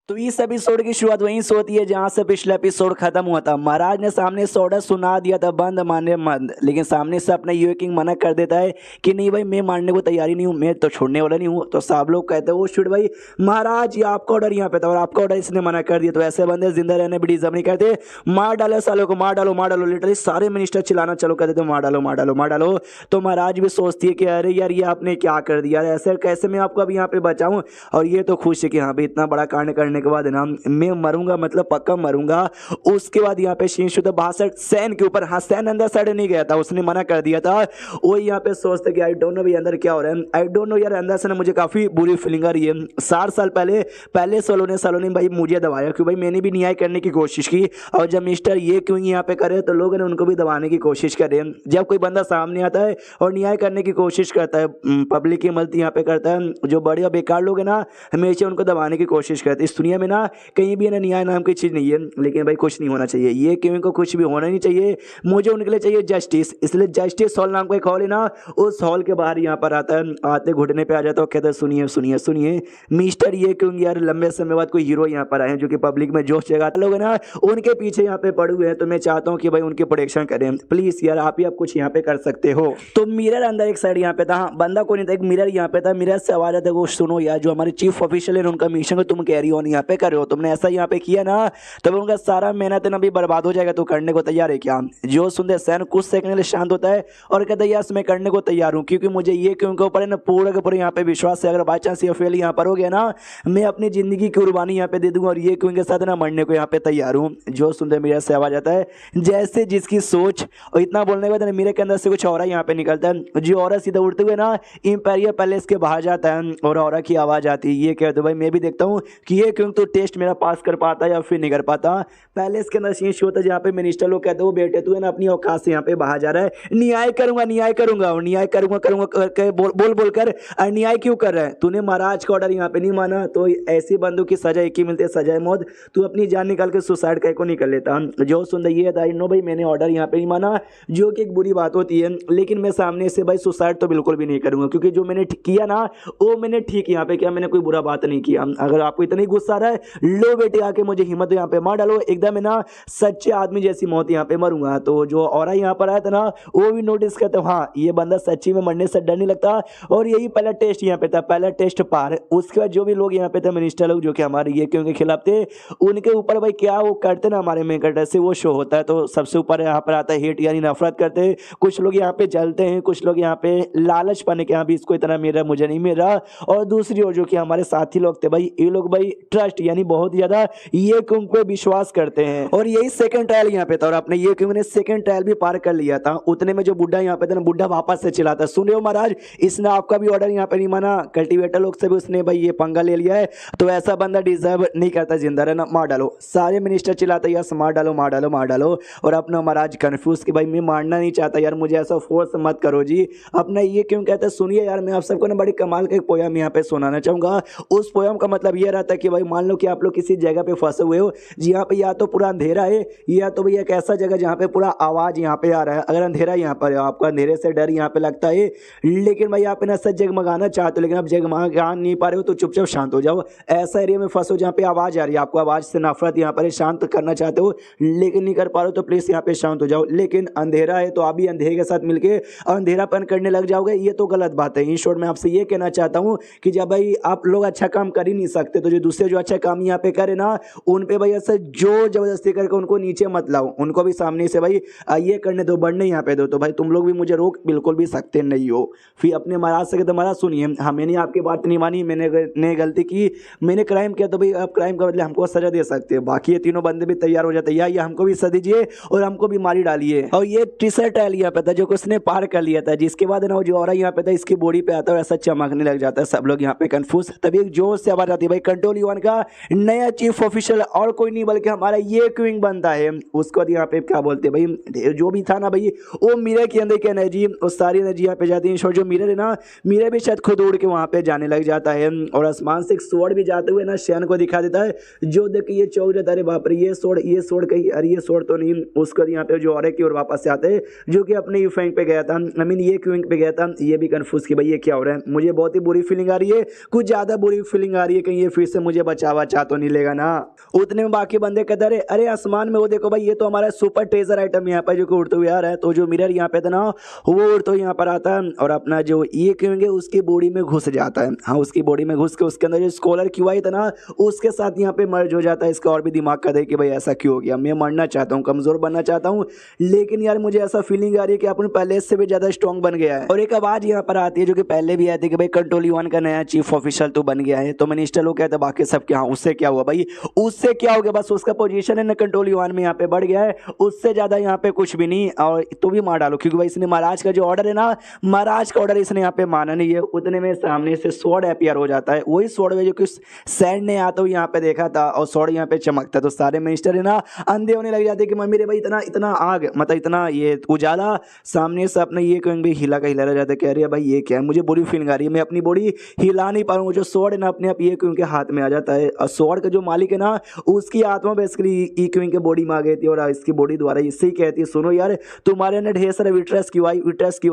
तो इस एपिसोड की शुरुआत वहीं से होती है जहां से पिछला एपिसोड खत्म हुआ था। महाराज ने सामने से ऑर्डर सुना दिया था बंद मारने बंद, लेकिन सामने से अपना यूए किंग मना कर देता है कि नहीं भाई मैं मारने को तैयारी नहीं हूँ, मैं तो छोड़ने वाला नहीं हूँ। तो सब लोग कहते हैं वो शुड भाई महाराज ये आपका ऑर्डर यहाँ पे था और आपका ऑर्डर इसने मना कर दिया, तो ऐसे बंदे जिंदा रहने भी डिजर्व नहीं करते, मार डालो सालों को, मार डालो मार डालो। लिटरली सारे मिनिस्टर चिल्लाना चालू कर देते मार डालो मार डालो मार डालो। तो महाराज भी सोचती है कि अरे यार ये आपने क्या कर दिया, ऐसे कैसे मैं आपको अभी यहाँ पे बचाऊँ। और ये तो खुश है कि हाँ भाई इतना बड़ा कांड करने के बाद ना मैं मरूंगा, मतलब पक्का मरूंगा। उसके बाद यहाँ पे शीन शुद्ध 62 सैन के ऊपर, हाँ सैन अंदर साइड नहीं गया था, उसने मना कर दिया था। वो यहाँ पे सोचते कि आई डोंट नो भाई अंदर क्या हो रहा है, आई डोंट नो यार अंदर से ना मुझे काफी बुरी फीलिंग आ रही है। 60 साल पहले सालों ने भाई मुझे दबाया, क्यों भाई मैंने भी न्याय करने की कोशिश की। और जब मिस्टर ये क्यों यहाँ पे करे तो लोग ने उनको भी दबाने की कोशिश करे। जब कोई बंदा सामने आता है और न्याय करने की कोशिश करता है, पब्लिक की मदद यहाँ पे करता है, जो बड़े और बेकार लोग हैं ना हमेशा उनको दबाने की कोशिश करते हैं। इस दुनिया में ना कहीं भी ना न्याय नाम की चीज़ नहीं है, लेकिन भाई कुछ नहीं होना चाहिए, ये क्यों को कुछ भी होना नहीं चाहिए। मुझे उनके लिए चाहिए जस्टिस, इसलिए जस्टिस हॉल नाम का एक हॉल है ना, उस हॉल के बाहर यहाँ पर आता है, आते घुटने पे आ जाता है, कहता है सुनिए सुनिए सुनिए मिस्टर ये क्यों यार लंबे समय बाद कोई हीरो यहाँ पर आए हैं जो कि पब्लिक में जोश जगाते लोग हैं ना, उनके पीछे यहाँ पे पड़े हुए हैं। तो मैं चाहता हूँ कि भाई उनकी प्रोटेक्शन करें प्लीज यार, आप ही आप कुछ यहाँ पे कर सकते हो। तो मिरर अंदर एक साइड यहाँ पे था, बंदा कोई नहीं था, एक मिरर यहाँ पे था, मिरर से आवाज आता है वो सुनो यार जो हमारे चीफ ऑफिशियल है उनका मिशन को तुम कैरी ऑन यहाँ पे कर रहे हो, तुमने ऐसा यहाँ पे किया ना तो उनका सारा मेहनत ना भी बर्बाद हो जाएगा, तो करने को तैयार है क्या? जो सुनते सैन कुछ सेकंड के लिए शांत होता है और कहता है यस मैं करने को तैयार हूँ, क्योंकि मुझे ये क्यों के ऊपर है ना पूरा के पूरे यहाँ पे विश्वास है, अगर बाई चांस ये फेल यहाँ पर हो गया ना मैं अपनी जिंदगी की कुर्बानी यहाँ पे दे दूंगा और ये क्यों के साथ ना मरने को यहाँ पे तैयार हूँ। जो सुनते मेरे से आवाज आता है जैसे जिसकी सोच, और इतना बोलने के बाद मेरे के अंदर से कुछ और यहाँ पे निकलता है, जो और सीधा उड़ते हुए ना इंपीरियल पैलेस के बाहर जाता है और और की आवाज आती है, ये कहते भाई मैं भी देखता हूँ कि ये क्यों क्यों तो टेस्ट मेरा पास कर पाता या फिर नहीं कर पाता। पहले इसके अंदर सीन शो होता है जहाँ पे मिनिस्टर लोग कहते हैं वो बेटे तू है ना अपनी औकात से यहाँ पे बाहर जा रहा है, न्याय करूंगा और न्याय करूंगा करके बोल कर अन्याय क्यों कर रहा है, तूने महाराज का ऑर्डर यहाँ पे नहीं माना तो ऐसी बंदों की सजा एक ही मिलती है, सजाए मौत। तू अपनी जान निकाल के सुसाइड कह को नहीं कर लेता। जो सुन रही है नो भाई मैंने ऑर्डर यहाँ पे नहीं माना, जो कि एक बुरी बात होती है, लेकिन मैं सामने से भाई सुसाइड तो बिल्कुल भी नहीं करूंगा क्योंकि जो मैंने किया ना वो मैंने ठीक यहाँ पे किया, मैंने कोई बुरा बात नहीं किया। अगर आपको इतनी गुस्सा आ रहा है लो बेटे आके मुझे हिम्मत यहाँ पे मार डालो, एकदम है ना सच्चे आदमी जैसी मौत यहाँ पे मरूंगा। तो जो और यहाँ पर आया था ना वो भी नोटिस करते हाँ ये बंदा सच्ची में मरने से डर नहीं लगता, और यही पहला टेस्ट यहाँ पे था, पहला टेस्ट पार। उसके बाद जो भी लोग यहाँ पे थे मिनिस्टर लोग जो कि हमारे ये क्यों के खिलाफ थे, उनके ऊपर भाई क्या वो करते ना हमारे में कटर से वो शो होता है। तो सबसे ऊपर यहाँ पर आता है हेट यानी नफरत करते, कुछ लोग यहाँ पे जलते हैं, कुछ लोग यहाँ पे लालच पाने के यहाँ भी इसको इतना मिल रहा मुझे नहीं मिल रहा। और दूसरी ओर जो कि हमारे साथी लोग थे भाई ये लोग भाई ट्रस्ट यानी बहुत ज्यादा ये क्यों पे विश्वास करते हैं, और यही सेकंड ट्रायल यहाँ पे था। और अपने ये क्यों ने सेकंड ट्रायल भी पार कर लिया था। उतने में जो बुढ़ा यहाँ पे था ना बुढ़ा वापस से चिल्लाता सुन रहे हो महाराज इसने आपका भी ऑर्डर यहाँ पे नहीं माना, कल्टीवेटर लोग से भी उसने भाई ये पंगा ले लिया है, तो ऐसा बंदा डिजर्व नहीं करता जिंदा रहना, मार डालो। सारे मिनिस्टर चिल्लाते यार मार डालो मार डालो मार डालो, और अपना महाराज कंफ्यूज कि भाई मैं मारना नहीं चाहता यार, मुझे ऐसा फोर्स मत करो जी। अपना ये क्यों कहते हैं सुनिए यार, मैं आप सबको ना बड़ी कमाल का एक पोयम यहाँ पे सुनाना चाहूंगा। उस पोयम का मतलब ये रहता है कि भाई मान लो कि आप लोग किसी जगह पे फंसे हुए हो जहाँ पे या तो पूरा अंधेरा है या तो भाई एक ऐसा जगह जहाँ पे पूरा आवाज यहाँ पे आ रहा है। अगर अंधेरा यहाँ पर है आपको अंधेरे से डर यहाँ पे लगता है, लेकिन भाई आप ना सच जगमगाना चाहते हो लेकिन आप जगमगा नहीं पा रहे हो तो चुपचाप शांत हो जाओ। ऐसा एरिया में फंसो जहाँ पे आवाज आ रही है, आपको आवाज से नफरत यहाँ पर शांत करना चाहते हो लेकिन नहीं कर पा रहे हो तो प्लीज यहाँ पे शांत हो जाओ। लेकिन अंधेरा है तो आप भी अंधेरे के साथ मिलके अंधेरापन करने लग जाओगे, ये तो गलत बात है। इन शॉर्ट मैं आपसे ये कहना चाहता हूँ कि जब भाई आप लोग अच्छा काम कर ही नहीं सकते तो जो दूसरे जो अच्छा काम यहाँ पे करे ना उन पे भाई ऐसा जो जबरदस्ती करके उनको नीचे मत लाओ, उनको भी सामने से भाई ये करने दो, बढ़ने यहाँ पे दो। तो भाई तुम लोग भी मुझे रोक बिल्कुल भी सकते नहीं हो। फिर अपने महाराज से तो महाराज सुनिए हाँ मैंने आपकी बात नहीं मानी, मैंने गलती की, मैंने क्राइम किया तो भाई आप क्राइम का बदले हमको सजा दे सकते हैं। बाकी ये तीनों बंदे भी तैयार हो जाते हैं, या हमको भी सजा दीजिए और हमको भी मारी डालिए। और ये टी-शर्ट ट्रायल यहाँ पे था जो कि उसने पार कर लिया था, जिसके बाद ना वो जो और यहाँ पे था इसकी बॉडी पे आता है ऐसा चमकने लग जाता है, सब लोग यहाँ पे कंफ्यूज। तभी एक जोर से आवाज आती है भाई कंट्रोल यूएन का नया चीफ ऑफिशियल और कोई नहीं बल्कि हमारा ये क्विंग बनता है। उसके बाद यहाँ पे क्या बोलते हैं भाई जो भी था ना भाई वो मिरर के अंदर की एनर्जी और सारी एनर्जी यहाँ पे जाती है। जो मिरर है ना मिरर भी शायद खुद उड़ के वहाँ पे जाने लग जाता है, और आसमान से एक स्वॉर्ड भी जाते हुए ना शैन को दिखा देता है, जो देख के ये चौक जाता है अरे बाप रे ये स्वॉर्ड कहीं, अरे ये स्वॉर्ड तो नहीं। उसके यहाँ पे जो और की ओर वापस से आते हैं जो कि अपने यूफेंग पे गया था, आई मीन ये क्विंग पे गया था, ये भी कंफ्यूज कि भाई ये क्या हो रहा है। मुझे बहुत ही बुरी फीलिंग आ रही है, कुछ ज्यादा बुरी फीलिंग आ रही है कहीं ये फिर से मुझे बचावा चाह तो नहीं लेगा ना। उतने में बाकी बंदे कहते रहे अरे आसमान में वो देखो भाई ये तो हमारा सुपर ट्रेजर आइटम यहाँ पर जो कि उड़ते हुए आ रहा है। तो जो मिरर यहाँ पे था ना वो उड़ते हुए यहाँ पर आता है और अपना जो ये क्योंकि उसकी बॉडी में घुस जाता है। हाँ उसकी बॉडी में घुस के उसके अंदर जो स्कॉलर क्यूआई था ना उसके साथ यहाँ पे मर्ज हो जाता है। इसका और भी दिमाग का दे कि भाई ऐसा क्यों हो गया, मैं मरना चाहता हूँ कमजोर बनना चाहता हूँ लेकिन यार मुझे ऐसा फीलिंग आ रही है कि अपन पहले से भी ज्यादा स्ट्रॉन्ग बन गया है। और एक आवाज यहाँ पर आती है जो कि पहले भी आती है कि भाई कंट्रोल यूएन का नया चीफ ऑफिशियल तो बन गया है। तो मिनिस्टर लोग कहते हैं बाकी सब क्या, उससे क्या हुआ भाई, उससे क्या हो गया, बस उसका पोजीशन है ना कंट्रोल यूएन में यहाँ पे बढ़ गया है, उससे ज्यादा यहाँ पे कुछ भी नहीं। और तो भी मार डालो क्योंकि भाई इसने महाराज का जो ऑर्डर है ना महाराज का ऑर्डर इसने यहाँ पे माना नहीं है। उतने में सामने से स्वॉर्ड अपीयर हो जाता है, वही स्वॉर्ड जो कि सैंड ने आता हुआ यहाँ पे देखा था और स्वॉर्ड यहाँ पे चमकता। तो सारे मिनिस्टर है ना अंधे होने लग जाते कि मम्मी रे भाई इतना इतना आग मतलब इतना ये उजाला, सामने से अपने ये क्यों भी हिला का हिला रह जाता है, कह रही है भाई ये क्या है, मुझे बुरी फीलिंग आ रही है, मैं अपनी बॉडी हिला नहीं पा रहा हूँ। जो स्वॉर्ड है ना अपने आप ये क्यों के हाथ में आ जाता है, और स्वॉर्ड का जो मालिक है ना उसकी आत्मा बेसिकली ई क्वीन के बॉडी में आ गई थी और इसकी बॉडी द्वारा इससे ही कहती है सुनो यार तुम्हारे अंदर ढेर सारे विट्रेस क्यूआई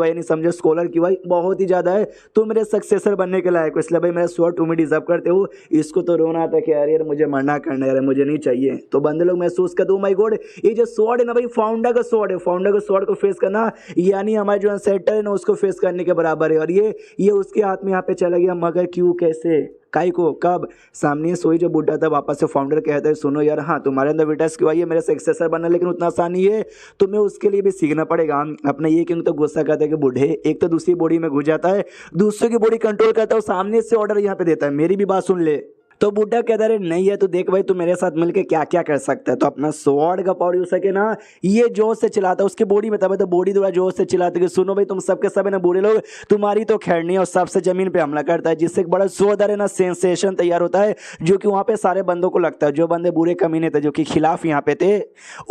यानी समझो स्कॉलर क्यूआई बहुत ही ज्यादा है, तुम मेरे सक्सेसर बनने के लायक हो, इसलिए भाई मेरा स्वॉर्ड तुम्हें डिजर्व करते हो। इसको तो रोना आता कि यार मुझे मरना करना यार मुझे नहीं चाहिए। तो बंदे लोग महसूस करते हो माय गॉड ये जो स्वॉर्ड है ना भाई फाउंडर का स्वॉर्ड है, फाउंडर का स्वॉर्ड को फेस करना यानी हमारे जो अनसेटल है ना उसको फेस करने के बराबर है। और ये उसके हाथ में यहाँ पे चला गया, मगर क्यों कैसे काई को कब, सामने सोई जो बुढ़ा था वापस से फाउंडर कहता है सुनो यार हाँ तुम्हारे अंदर विटनेस क्यों आई है मेरे सक्सेसर बनना, लेकिन उतना आसान नहीं है, तुम्हें उसके लिए भी सीखना पड़ेगा। अपने ये क्यों तो गुस्सा करता है कि बूढ़े एक तो दूसरी बॉडी में घुस जाता है, दूसरे की बॉडी कंट्रोल करता है और सामने से ऑर्डर यहाँ पे देता है, मेरी भी बात सुन ले। तो बुड्ढा कहता है नहीं है तो देख भाई तू मेरे साथ मिलके क्या क्या कर सकता है। तो अपना स्वॉर्ड का पावर यूज करके ना ये जोश से चिल्लाता है उसकी बॉडी में, तब तो बॉडी थोड़ा जोश से चिल्लाते कि सुनो भाई तुम सबके सब है ना बूढ़े लोग, तुम्हारी तो खैर नहीं है, और सबसे जमीन पे हमला करता है, जिससे एक बड़ा जोरदार है ना सेंसेशन तैयार होता है, जो कि वहाँ पे सारे बंदों को लगता है, जो बंदे बुरे कमीने थे जो कि खिलाफ यहाँ पे थे,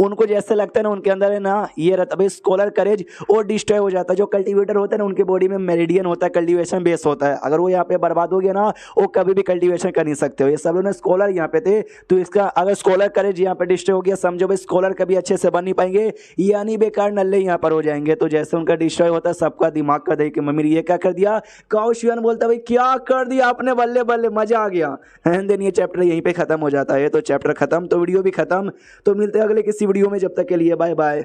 उनको जैसे लगता है ना उनके अंदर है ना ये रहता भाई स्कॉलर करेज, और डिस्ट्रॉय हो जाता है। जो कल्टीवेटर होता है ना उनके बॉडी में मेरिडियन होता है, कल्टीवेशन बेस होता है, अगर वो यहाँ पे बर्बाद हो गया ना वो कभी भी कल्टीवेशन कर नहीं सकते हो। ये सब लोग ना स्कॉलर यहाँ पे थे, तो इसका अगर स्कॉलर करेज यहाँ पे डिस्ट्रॉय हो गया समझो भाई स्कॉलर कभी अच्छे से बन नहीं पाएंगे, यानी बेकार नल्ले यहाँ पर हो जाएंगे। तो जैसे उनका डिस्ट्रॉय होता है सबका दिमाग का दे कि मम्मी ने ये क्या कर दिया, काओ शियान बोलता भाई क्या कर दिया आपने, बल्ले बल्ले मजा आ गया। एंड देन ये चैप्टर यहीं पे खत्म हो जाता है। तो चैप्टर खत्म तो वीडियो भी खत्म। तो मिलते हैं अगले किसी वीडियो में, जब तक के लिए बाय बाय।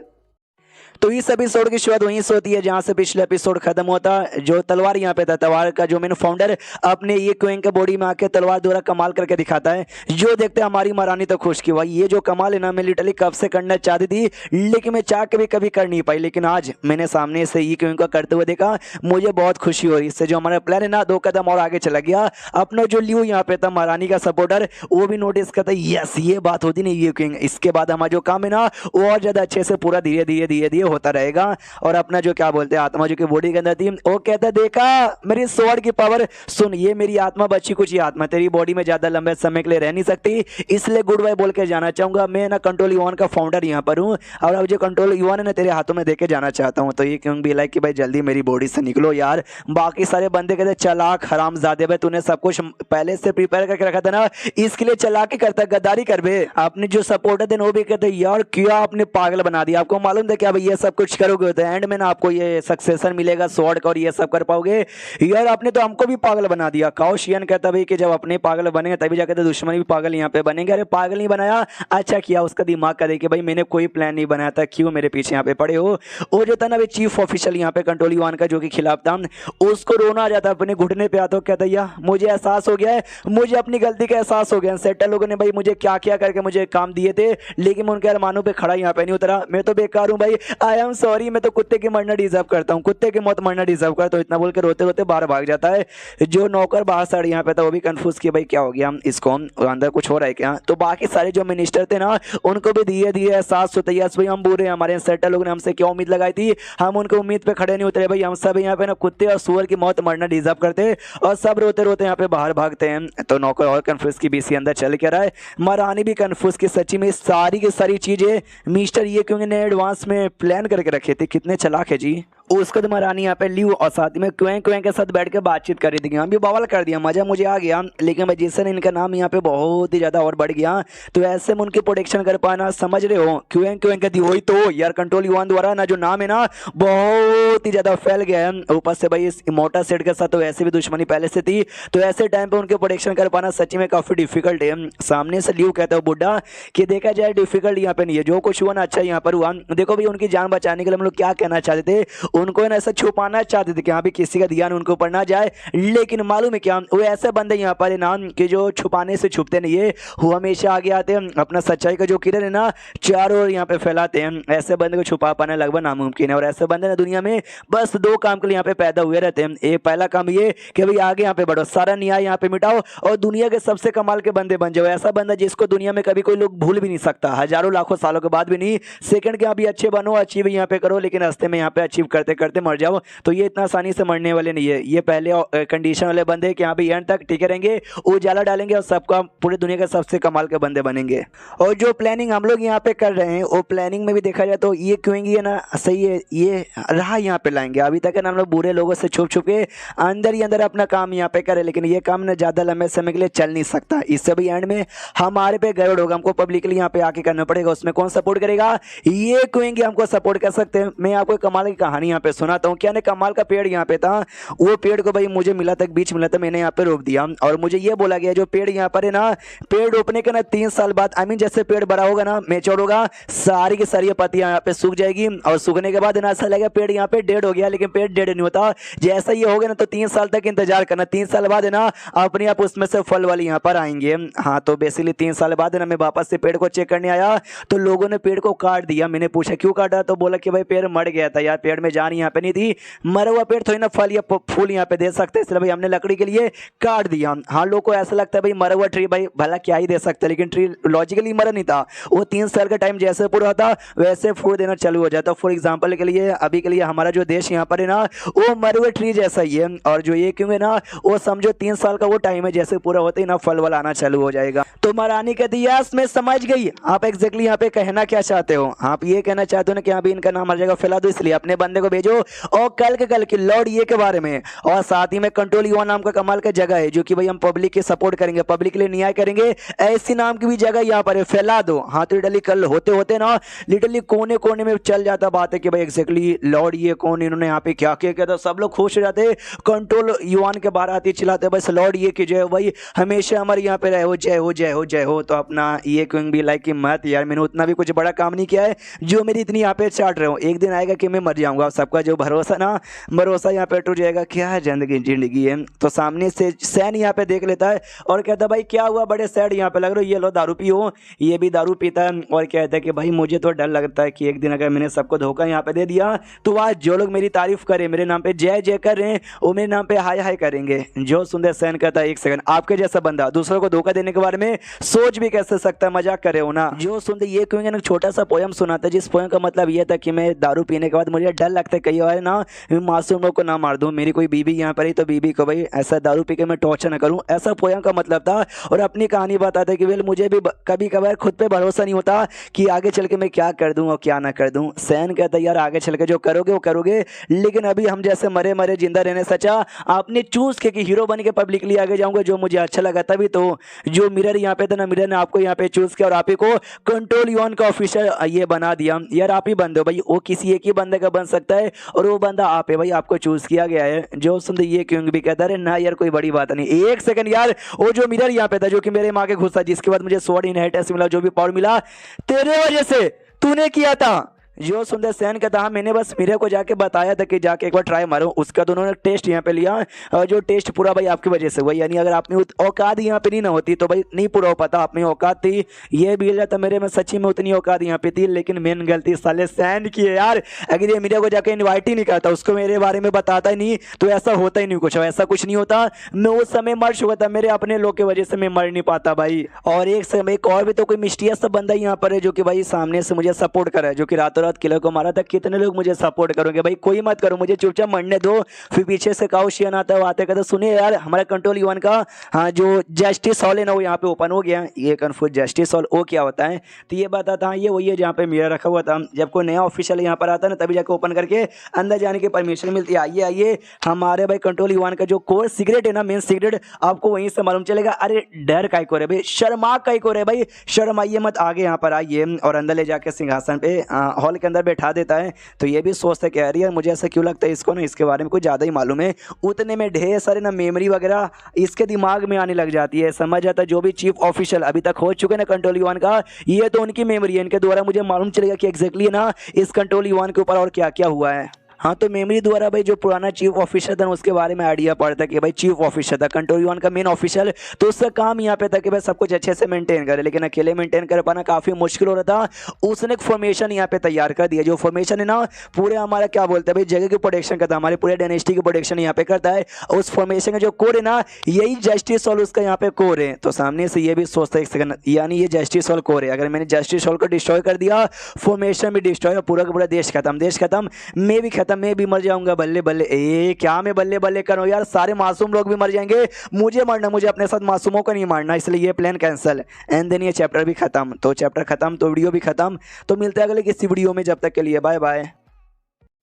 तो इस एपिसोड की शुरुआत वहीं से होती है जहां से पिछले एपिसोड खत्म होता। जो तलवार यहाँ पे था, तलवार का जो मेन फाउंडर अपने ये क्वीन के बॉडी में आके तलवार द्वारा कमाल करके दिखाता है, जो देखते हमारी महारानी तो खुश की भाई ये जो कमाल है ना मैं लिटरली कब से करना चाहती थी, लेकिन मैं चाह के भी कभी कर नहीं पाई, लेकिन आज मैंने सामने से ये क्वीन को करते हुए देखा, मुझे बहुत खुशी हो रही। इससे जो हमारा प्लान है ना 2 कदम और आगे चला गया। अपना जो लियो यहाँ पे था महारानी का सपोर्टर, वो भी नोटिस करता है यस ये बात होती नहीं ये क्वीन, इसके बाद हमारा जो काम है ना वो और ज्यादा अच्छे से पूरा धीरे धीरे धीरे धीरे होता रहेगा। और अपना जो क्या बोलते हैं आत्मा जो कि बॉडी के अंदर थी, वो कहता देखा मेरी स्वॉर्ड की पावर, सुन ये मेरी आत्मा बच्ची कुछ ही आत्मा तेरी बॉडी में ज्यादा लंबे समय के लिए रह नहीं सकती, इसलिए गुड बाय बोल के जाना चाहूंगा। मैं ना कंट्रोल यूआन का फाउंडर यहाँ पर हूँ, और अब जो कंट्रोल यूआन है ना तेरे हाथों में देके जाना चाहता हूँ। तो ये क्यों भी लाइक कि भाई जल्दी मेरी बॉडी से निकलो यार। बाकी सारे बंदे कहते चालाक हरामजादे भाई तूने सब कुछ पहले से प्रिपेयर करके रखा था ना, इसके लिए चालाकी करता गद्दारी कर बे। आपने जो सपोर्टर थे वो भी कहते यार क्या आपने पागल बना दिया, आपको मालूम था क्या भाई ये सब कुछ करोगे तो एंड में ना आपको ये सक्सेसर मिलेगा स्वॉर्ड का और ये सब कर पाओगे, यार आपने तो हमको भी पागल बना दिया। काओ शियन कहता भाई कि जब अपने पागल बनेंगे तभी जाकर तो दुश्मन भी पागल यहाँ पे बनेंगे। अरे पागल नहीं बनाया, अच्छा किया उसका दिमाग का देखिए भाई मैंने कोई प्लान नहीं बनाया था, क्यों मेरे पीछे यहाँ पे पड़े हो। वो जो था ना भाई चीफ ऑफिशियल यहाँ पे कंट्रोल यूआन का जो कि खिलाफ था, उसको रोना आ जाता अपने घुटने पे आता, कहता या मुझे एहसास हो गया है, मुझे अपनी गलती का एहसास हो गया। सेटल लोगों ने भाई मुझे क्या क्या करके मुझे काम दिए थे, लेकिन मैं उनके अरमानों पे खड़ा यहाँ पे नहीं उतरा, मैं तो बेकार हूँ भाई, आई एम सॉरी, मैं तो कुत्ते की मरना डिजर्व करता हूँ, कुत्ते की मौत मरना डिजर्व करता हूँ। इतना बोल के रोते रोते बाहर भाग जाता है। जो नौकर बाहर साइड यहाँ पे था वो भी कंफ्यूज कि भाई क्या हो गया इसको, अंदर कुछ हो रहा है क्या। तो बाकी सारे जो मिनिस्टर थे ना उनको भी धीरे धीरे एहसास होता है यस भाई हम बुरे, हमारे सेटल लोगों ने हमसे क्या उम्मीद लगाई थी, हम उनको उम्मीद पे खड़े नहीं उतरे भाई, हम सब यहाँ पे ना कुत्ते और सुअर की मौत मरना डिजर्व करते, और सब रोते रोते यहाँ पे बाहर भागते हैं। तो नौकर और कंफ्यूज की बीसी अंदर चल के रहा है, महारानी भी कंफ्यूज की सच्ची में सारी की सारी चीजें मिस्टर ये क्योंकि ने एडवांस में प्लान करके रखे थे, कितने चालाक है जी। उसको तो महारानी यहाँ पे लियो और साथ में क्वें के साथ बैठ के बातचीत कर रही थी, हम भी बवाल कर दिया, मजा मुझे आ गया, लेकिन भाई जिससे इनका नाम यहाँ पे बहुत ही ज्यादा और बढ़ गया, तो ऐसे में उनकी प्रोटेक्शन कर पाना समझ रहे हो। क्वें कहती वही तो यार कंट्रोल यूआन द्वारा ना जो नाम है ना बहुत ही ज्यादा फैल गया है, ऊपर से भाई इस मोटा सेट के साथ तो वैसे भी दुश्मनी पहले से थी, तो ऐसे टाइम पे उनके प्रोटेक्शन कर पाना सच्ची में काफी डिफिकल्ट है। सामने से लियो कहता है बुड्ढा कि देखा जाए डिफिकल्ट यहाँ पे नहीं है, जो कुछ हुआ ना अच्छा यहाँ पर हुआ। देखो भाई उनकी जान बचाने के लिए हम लोग क्या कहना चाहते थे, उनको ऐसा छुपाना चाहते थे कि यहाँ भी किसी का ध्यान उनके ऊपर ना जाए, लेकिन मालूम है क्या वो ऐसे बंदे यहाँ पर है ना कि जो छुपाने से छुपते नहीं है, वो हमेशा आगे आते हैं, अपना सच्चाई का जो किरण है ना चारों ओर यहाँ पे फैलाते हैं। ऐसे बंदे को छुपा पाना लगभग नामुमकिन है, और ऐसे बंदे ना दुनिया में बस 2 काम के लिए यहाँ पे पैदा हुए रहते हैं। एक पहला काम ये कि भाई आगे यहाँ पे बढ़ो, सारा न्याय यहाँ पे मिटाओ और दुनिया के सबसे कमाल के बंदे बन जाओ, ऐसा बंदा जिसको दुनिया में कभी कोई लोग भूल भी नहीं सकता, हजारों लाखों सालों के बाद भी नहीं। सेकंड के अभी अच्छे बनो, अचीव यहाँ पे करो, लेकिन रास्ते में यहाँ पे अचीव करते करते मर जाओ, तो ये इतना आसानी से मरने वाले नहीं है। ये पहले कंडीशन वाले बंदे कि यहाँ पे एंड तक टिके रहेंगे, उजाला डालेंगे और सबका पूरी दुनिया के सबसे कमाल के बंदे बनेंगे। और जो प्लानिंग हम लोग यहाँ पे कर रहे हैं वो प्लानिंग में भी देखा जाए तो ये क्यों है ना सही है, ये राह यहाँ पे लाएंगे। अभी तक है ना हम लोग बुरे लोगों से छुप छुप के अंदर ही अंदर अपना काम यहाँ पे करें, लेकिन ये काम ना ज्यादा लंबे समय के लिए चल नहीं सकता, इससे भी एंड में हमारे पे गड़बड़ होगा, हमको पब्लिकली यहाँ पे आके करना पड़ेगा। उसमें कौन सपोर्ट करेगा, ये क्यों हमको सपोर्ट कर सकते हैं। मैं आपको कमाल की कहानी यहाँ पे सुनाता हूँ। क्या ने कमाल का पेड़ यहाँ पे था, वो पेड़ को भाई मुझे मिला था, बीच मिला था, मैंने यहाँ पे रोप दिया, और मुझे ये बोला गया जो पेड़ यहाँ पर है ना, पेड़ रोपने के ना 3 साल बाद आई मीन जैसे पेड़ बड़ा होगा ना मैच्योर होगा, सारी की सारी पत्तियां यहाँ पे सूख जाएगी, और सूखने के बाद ना ऐसा लगेगा पेड़ यहाँ पे डेड हो गया, लेकिन पेड़ डेड नहीं होता। जैसा ये हो गया ना तो 3 साल तक इंतजार करना, 3 साल बाद है ना अपने आप उसमें से फल वाली यहाँ पर आएंगे। हाँ तो बेसिकली 3 साल बाद है ना मैं वापस से पेड़ को चेक करने आया, तो लोगों ने पेड़ को काट दिया। मैंने पूछा क्यों काटा, तो बोला कि भाई पेड़ मर गया था यार, पेड़ में जान जान यहाँ पे नहीं थी, मरा हुआ पेड़ थोड़ी ना फल या फूल यहाँ पे दे सकते, इसलिए भाई हमने लकड़ी के लिए काट दिया। हाँ, लोग को ऐसा लगता है भाई मरा हुआ ट्री भाई भला क्या ही दे सकता है, लेकिन ट्री लॉजिकली मरा नहीं था, वो 3 साल का टाइम जैसे पूरा होता वैसे फूल देना चालू हो जाता। फॉर एग्जाम्पल के लिए अभी के लिए हमारा जो देश यहाँ पर है ना वो मरे हुए ट्री जैसा ही है, और जो ये क्यों है ना वो समझो 3 साल का वो टाइम है, जैसे पूरा होते ही ना फल वल आना चालू हो जाएगा। तो महारानी कहती है यस मैं समझ गई, आप एग्जैक्टली यहाँ पे कहना क्या चाहते हो, आप ये कहना चाहते हो ना कि अभी इनका नाम मर जाएगा, फैला दो, इसलिए अपने बंदे को भेजो और कल के लॉर्ड ये के बारे में, और साथ ही में कंट्रोल युवा नाम का कमाल का जगह है जो कि भाई हम पब्लिक के सपोर्ट करेंगे, पब्लिक के लिए न्याय करेंगे, ऐसी नाम की भी जगह यहाँ पर है, फैला दो। हाँ, तो लिटरली कल होते होते ना लिटरली कोने कोने में चल जाता बात है कि भाई एग्जैक्टली लॉर्ड ये कौन, इन्होंने यहाँ पे क्या किया, तो सब लोग खुश हो जाते, कंट्रोल युवान के बाहर आते चिल्लाते बस लॉर्ड ये की जय हो भाई, हमेशा हमारे यहाँ पे रहे हो, जय हो जय हो जय हो। तो अपना ये क्विंग भी लाइक कि मत यार, मैंने उतना भी कुछ बड़ा काम नहीं किया है जो मेरी इतनी यहाँ पे चाट रहे हो, एक दिन आएगा कि मैं मर जाऊंगा, सबका जो भरोसा ना भरोसा यहाँ पे टूट जाएगा, क्या जिंदगी है। तो सामने से सैन यहाँ पे देख लेता है और कहता है भाई क्या हुआ, बड़े सैड यहाँ पे लग रहे हो, ये लो दारू पियो, ये भी दारू पीता है और कहता है कि भाई मुझे तो डर लगता है कि एक दिन अगर मैंने सबको धोखा यहाँ पे दे दिया तो आज जो लोग मेरी तारीफ करें, मेरे नाम पे जय जय कर रहे हैं, वो मेरे नाम पे हाय हाय करेंगे। जो सुंदर सैन कहता है एक सेकंड, आपके जैसा बंदा दूसरों को धोखा देने के बारे में सोच भी कैसे सकता है, मजाक करे हो ना। जो सुंदर ये क्यों ना छोटा सा पोयम सुनाता है, जिस पोयम का मतलब ये था कि मैं दारू पीने के बाद मुझे डर लगता है कई बार ना मासूम लोग को ना मार दूं, मेरी कोई बीबी यहाँ पर ही तो बीबी को भाई ऐसा दारू पी के मैं टॉर्चर ना करूं, ऐसा पोयम का मतलब था। और अपनी कहानी बताता है कि वेल मुझे भी कभी कभार खुद पे भरोसा नहीं होता कि आगे चल के मैं क्या कर दूं और क्या ना कर दूं। सैन कहता है यार आगे चल के जो करोगे वो करोगे, लेकिन अभी हम जैसे मरे मरे जिंदा रहने सचा आपने चूज के कि हीरो बन के पब्लिकली आगे जाऊंगा, जो मुझे अच्छा लगा। तभी तो जो मिरर यहाँ पे था ना, मिरर ने आपको यहाँ पे चूज किया और आप ही को कंट्रोल यून का ऑफिसर ये बना दिया। यार आप ही बंदे हो भाई, वो किसी एक ही बंदे का बन सकता है और वो बंदा आप है भाई, आपको चूज किया गया है। जो सुन ये क्यों भी कहता है ना यार कोई बड़ी बात नहीं, एक सेकंड यार, वो जो मिरर यहाँ पे था जो कि मेरे माँ के घुसा, जिसके बाद मुझे स्वॉर्ड इनहेरिटेंस मिला, जो भी पावर मिला तेरे वजह से तूने किया था। जो सुंदर सेन कहता हाँ मैंने बस मीरे को जाके बताया था कि जाके एक बार ट्राई मारो, उसका तो उन्होंने टेस्ट यहाँ पे लिया और जो टेस्ट पूरा भाई आपकी वजह से हुआ, यानी अगर आपने औकात यहाँ पे नहीं ना होती तो भाई नहीं पूरा हो पाता, आप में औकात थी ये भी जाता, मेरे में सच्ची में उतनी औकात यहाँ पे थी, लेकिन मेन गलती साले सैन की है यार। अगर ये मीडिया को जाके इन्वाइट ही नहीं करता, उसको मेरे बारे में बताता ही नहीं तो ऐसा होता ही नहीं, कुछ ऐसा कुछ नहीं होता, मैं उस समय मर चुका था, मेरे अपने लोग की वजह से मैं मर नहीं पाता भाई। और एक समय एक और भी तो कोई मिस्टीरियस सा बंदा यहाँ पर है जो कि भाई सामने से मुझे सपोर्ट कर रहा है, जो कि रातों रात किलर को मारा था। कितने लोग मुझे सपोर्ट करोगे भाई, कोई मत करो, मुझे चुपचाप मरने दो। फिर पीछे से काउशियन आता है, वो आते कहते सुनिए यार हमारा कंट्रोल यून का हाँ जो जस्टिस हॉल है ना वो यहाँ पे ओपन हो गया, ये कन्फ्यूज जस्टिस हॉल वो क्या होता है, तो ये बताता हाँ ये वही है जहाँ पे मिरर रखा हुआ था, जब कोई नया ऑफिशियल यहाँ पर आता है ना तभी जाकर ओपन करके अंदर जाने की परमिशन मिलती है। आइए आइए हमारे भाई कंट्रोल यून का जो कोर सीक्रेट है ना, मेन सीक्रेट आपको वहीं से मालूम चलेगा। अरे डर काय को रे भाई, शर्मा काय को रे भाई, शर्माइए मत, आगे यहाँ पर आइए और अंदर ले जाके सिंहासन पे हॉल के अंदर बैठा देता है। तो ये भी सोचता है कि यार मुझे ऐसा क्यों लगता है इसको ना इसके बारे में कुछ ज़्यादा ही मालूम है, उतने में ढेर सारे ना मेमोरी वगैरह इसके दिमाग में आने लग जाती है। समझ आता है जो भी चीफ ऑफिशियल अभी तक हो चुके ना कंट्रोल यून का, ये तो उनकी मेमोरी है, इनके द्वारा मुझे मालूम चलेगा कि एग्जैक्टली ना इस कंट्रोल यून के ऊपर और क्या क्या हुआ है। हाँ, तो मेमोरी द्वारा भाई जो पुराना चीफ ऑफिसर था उसके बारे में आइडिया पड़ता है कि भाई चीफ ऑफिसर था कंट्रोल यून का मेन ऑफिसर, तो उसका काम यहाँ पे था कि भाई सब कुछ अच्छे से मेंटेन करे, लेकिन अकेले मेंटेन कर पाना काफ़ी मुश्किल हो रहा था। उसने एक फॉर्मेशन यहाँ पे तैयार कर दिया, जो फॉर्मेशन है ना पूरे हमारा क्या बोलते हैं भाई जगह की प्रोटेक्शन करता है, हमारे पूरे डायनेस्टी की प्रोटेक्शन यहाँ पे करता है। उस फॉर्मेशन का जो कोर है ना यही जस्टिस हॉल उसका यहाँ पे कोर है। तो सामने से ये भी सोचता है एक सेकंड, यानी ये जस्टिस हॉल कोर है, अगर मैंने जस्टिस हॉल को डिस्ट्रॉय कर दिया फॉर्मेशन भी डिस्ट्रॉय, पूरा का पूरा देश खत्म, देश खत्म, मैं भी खत्म, मैं भी मर जाऊंगा। बल्ले बल्ले ए क्या मैं बल्ले बल्ले करूं यार, सारे मासूम लोग भी मर जाएंगे, मुझे मरना, मुझे अपने साथ मासूमों को नहीं मारना, इसलिए ये प्लान कैंसिल। एंड देन ये चैप्टर भी खत्म, तो चैप्टर खत्म तो वीडियो भी खत्म। तो मिलते हैं अगले किसी वीडियो में, जब तक के लिए बाय बाय।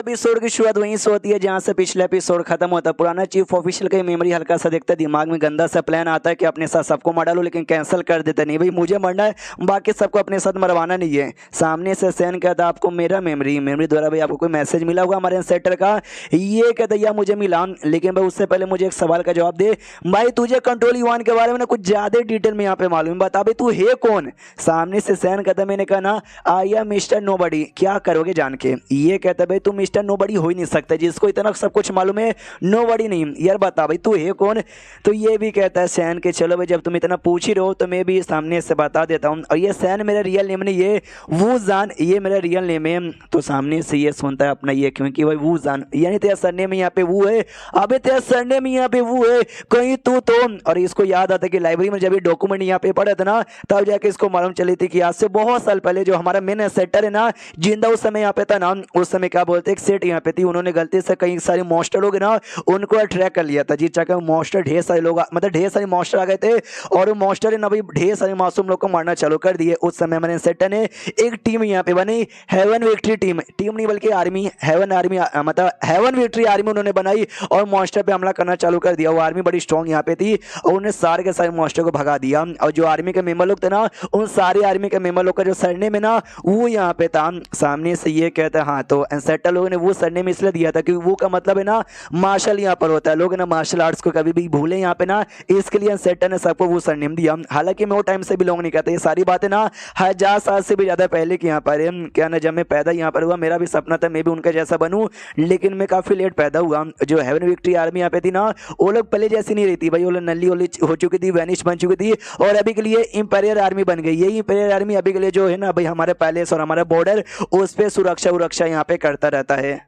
एपिसोड की शुरुआत वहीं से होती है जहां से पिछला एपिसोड खत्म होता है। पुराना चीफ ऑफिशियल का मेमोरी हल्का सा देखता है, दिमाग में गंदा सा प्लान आता है कि अपने साथ सबको मार डालो, लेकिन कैंसिल कर देते, नहीं भाई मुझे मरना है, बाकी सबको अपने साथ मरवाना नहीं है। सामने से सैन कहता आपको मेरा मेमोरी द्वारा भाई आपको कोई मैसेज मिला होगा हमारे इंसेटर का, ये कहता या मुझे मिला, लेकिन भाई उससे पहले मुझे एक सवाल का जवाब दे भाई, तुझे कंट्रोल यून के बारे में ना कुछ ज्यादा डिटेल में यहाँ पे मालूम, बता भाई तू है कौन। सामने से सैन कहता मैंने कहा ना आई एम मिस्टर नोबडी, क्या करोगे जान के। ये कहता भाई तू मिस्टर मिस्टर नोबडी हो ही नहीं सकता, जिसको इतना सब कुछ मालूम है नोबडी नहीं। यार बता भाई तू है कौन? तो ये भी कहता है सैन के चलो भाई जब तुम इतना पूछ ही रहे हो तो मैं भी सामने से बता देता हूँ। और ये सैन मेरा रियल नेम नहीं, ये वूजान ये मेरा रियल नेम है। तो सामने से ये सुनता है अपना ये, क्योंकि भाई वूजान यानी तेरा सरनेम यहाँ पे वो है, अबे तेरा सरनेम यहाँ पे वो है कहीं तू तो। और इसको याद आता है कि लाइब्रेरी में जब ये डॉक्यूमेंट यहाँ पे पढ़ा था ना तब जाके इसको मालूम चली थी कि आज से बहुत साल पहले जो हमारा मेन सेटर है ना जिंदा उस समय यहाँ पे था ना, उस समय क्या बोलते एक सेट यहाँ पे थी, उन्होंने गलती से कई सारे मॉन्स्टर लोग ना उनको अट्रैक्ट कर लिया था। जी चाहे मॉन्स्टर ढेर सारे लोग मतलब ढेर सारे मॉन्स्टर आ गए थे और वो मॉन्स्टर ना भाई ढेर सारे मासूम लोग को मारना चालू कर दिए। उस समय हमारे सेटर ने एक टीम यहाँ पे बनी, हेवन विक्ट्री टीम, टीम नहीं बल्कि आर्मी, हेवन आर्मी मतलब हेवन विक्ट्री आर्मी उन्होंने बनाई और मॉन्स्टर पे हमला करना चालू कर दिया। वो आर्मी बड़ी स्ट्रॉन्ग यहाँ पे थी और उन्हें सारे के सारे मॉन्स्टर को भगा दिया। और जो आर्मी के मेंबर लोग थे ना उन सारे आर्मी के मेंबर लोग का जो सरनेम है ना वो यहाँ पे था। सामने से ये कहता है हाँ तो एंसेटर लोगों ने वो सरनेम इसलिए दिया था क्योंकि वो का मतलब है ना मार्शल यहाँ पर होता है, लोग ना मार्शल आर्ट्स को कभी भी भूले यहाँ पे ना, इसके लिए एंसेटर ने सबको वो सरनेम दिया। हालांकि मैं वो टाइम से बिलोंग नहीं करता, ये सारी बातें ना 1000 साल से भी ज़्यादा पहले की यहाँ पर है। क्या ना जब मैं पैदा यहाँ पर हुआ मेरा भी सपना था मैं भी उनके जैसा बनूँ, लेकिन मैं काफ़ी लेट पैदा हुआ। जो हेवन विक्ट्री आर्मी यहाँ पे थी ना वो लोग पहले जैसी नहीं रहती भाई, वो लोग नल्ली ओली हो चुकी थी, वैनिश बन चुकी थी और अभी के लिए इंपीरियल आर्मी बन गई। यही इंपीरियल आर्मी अभी के लिए जो है ना भाई हमारे पैलेस और हमारा बॉर्डर उस पर सुरक्षा यहाँ पे करता रहता है।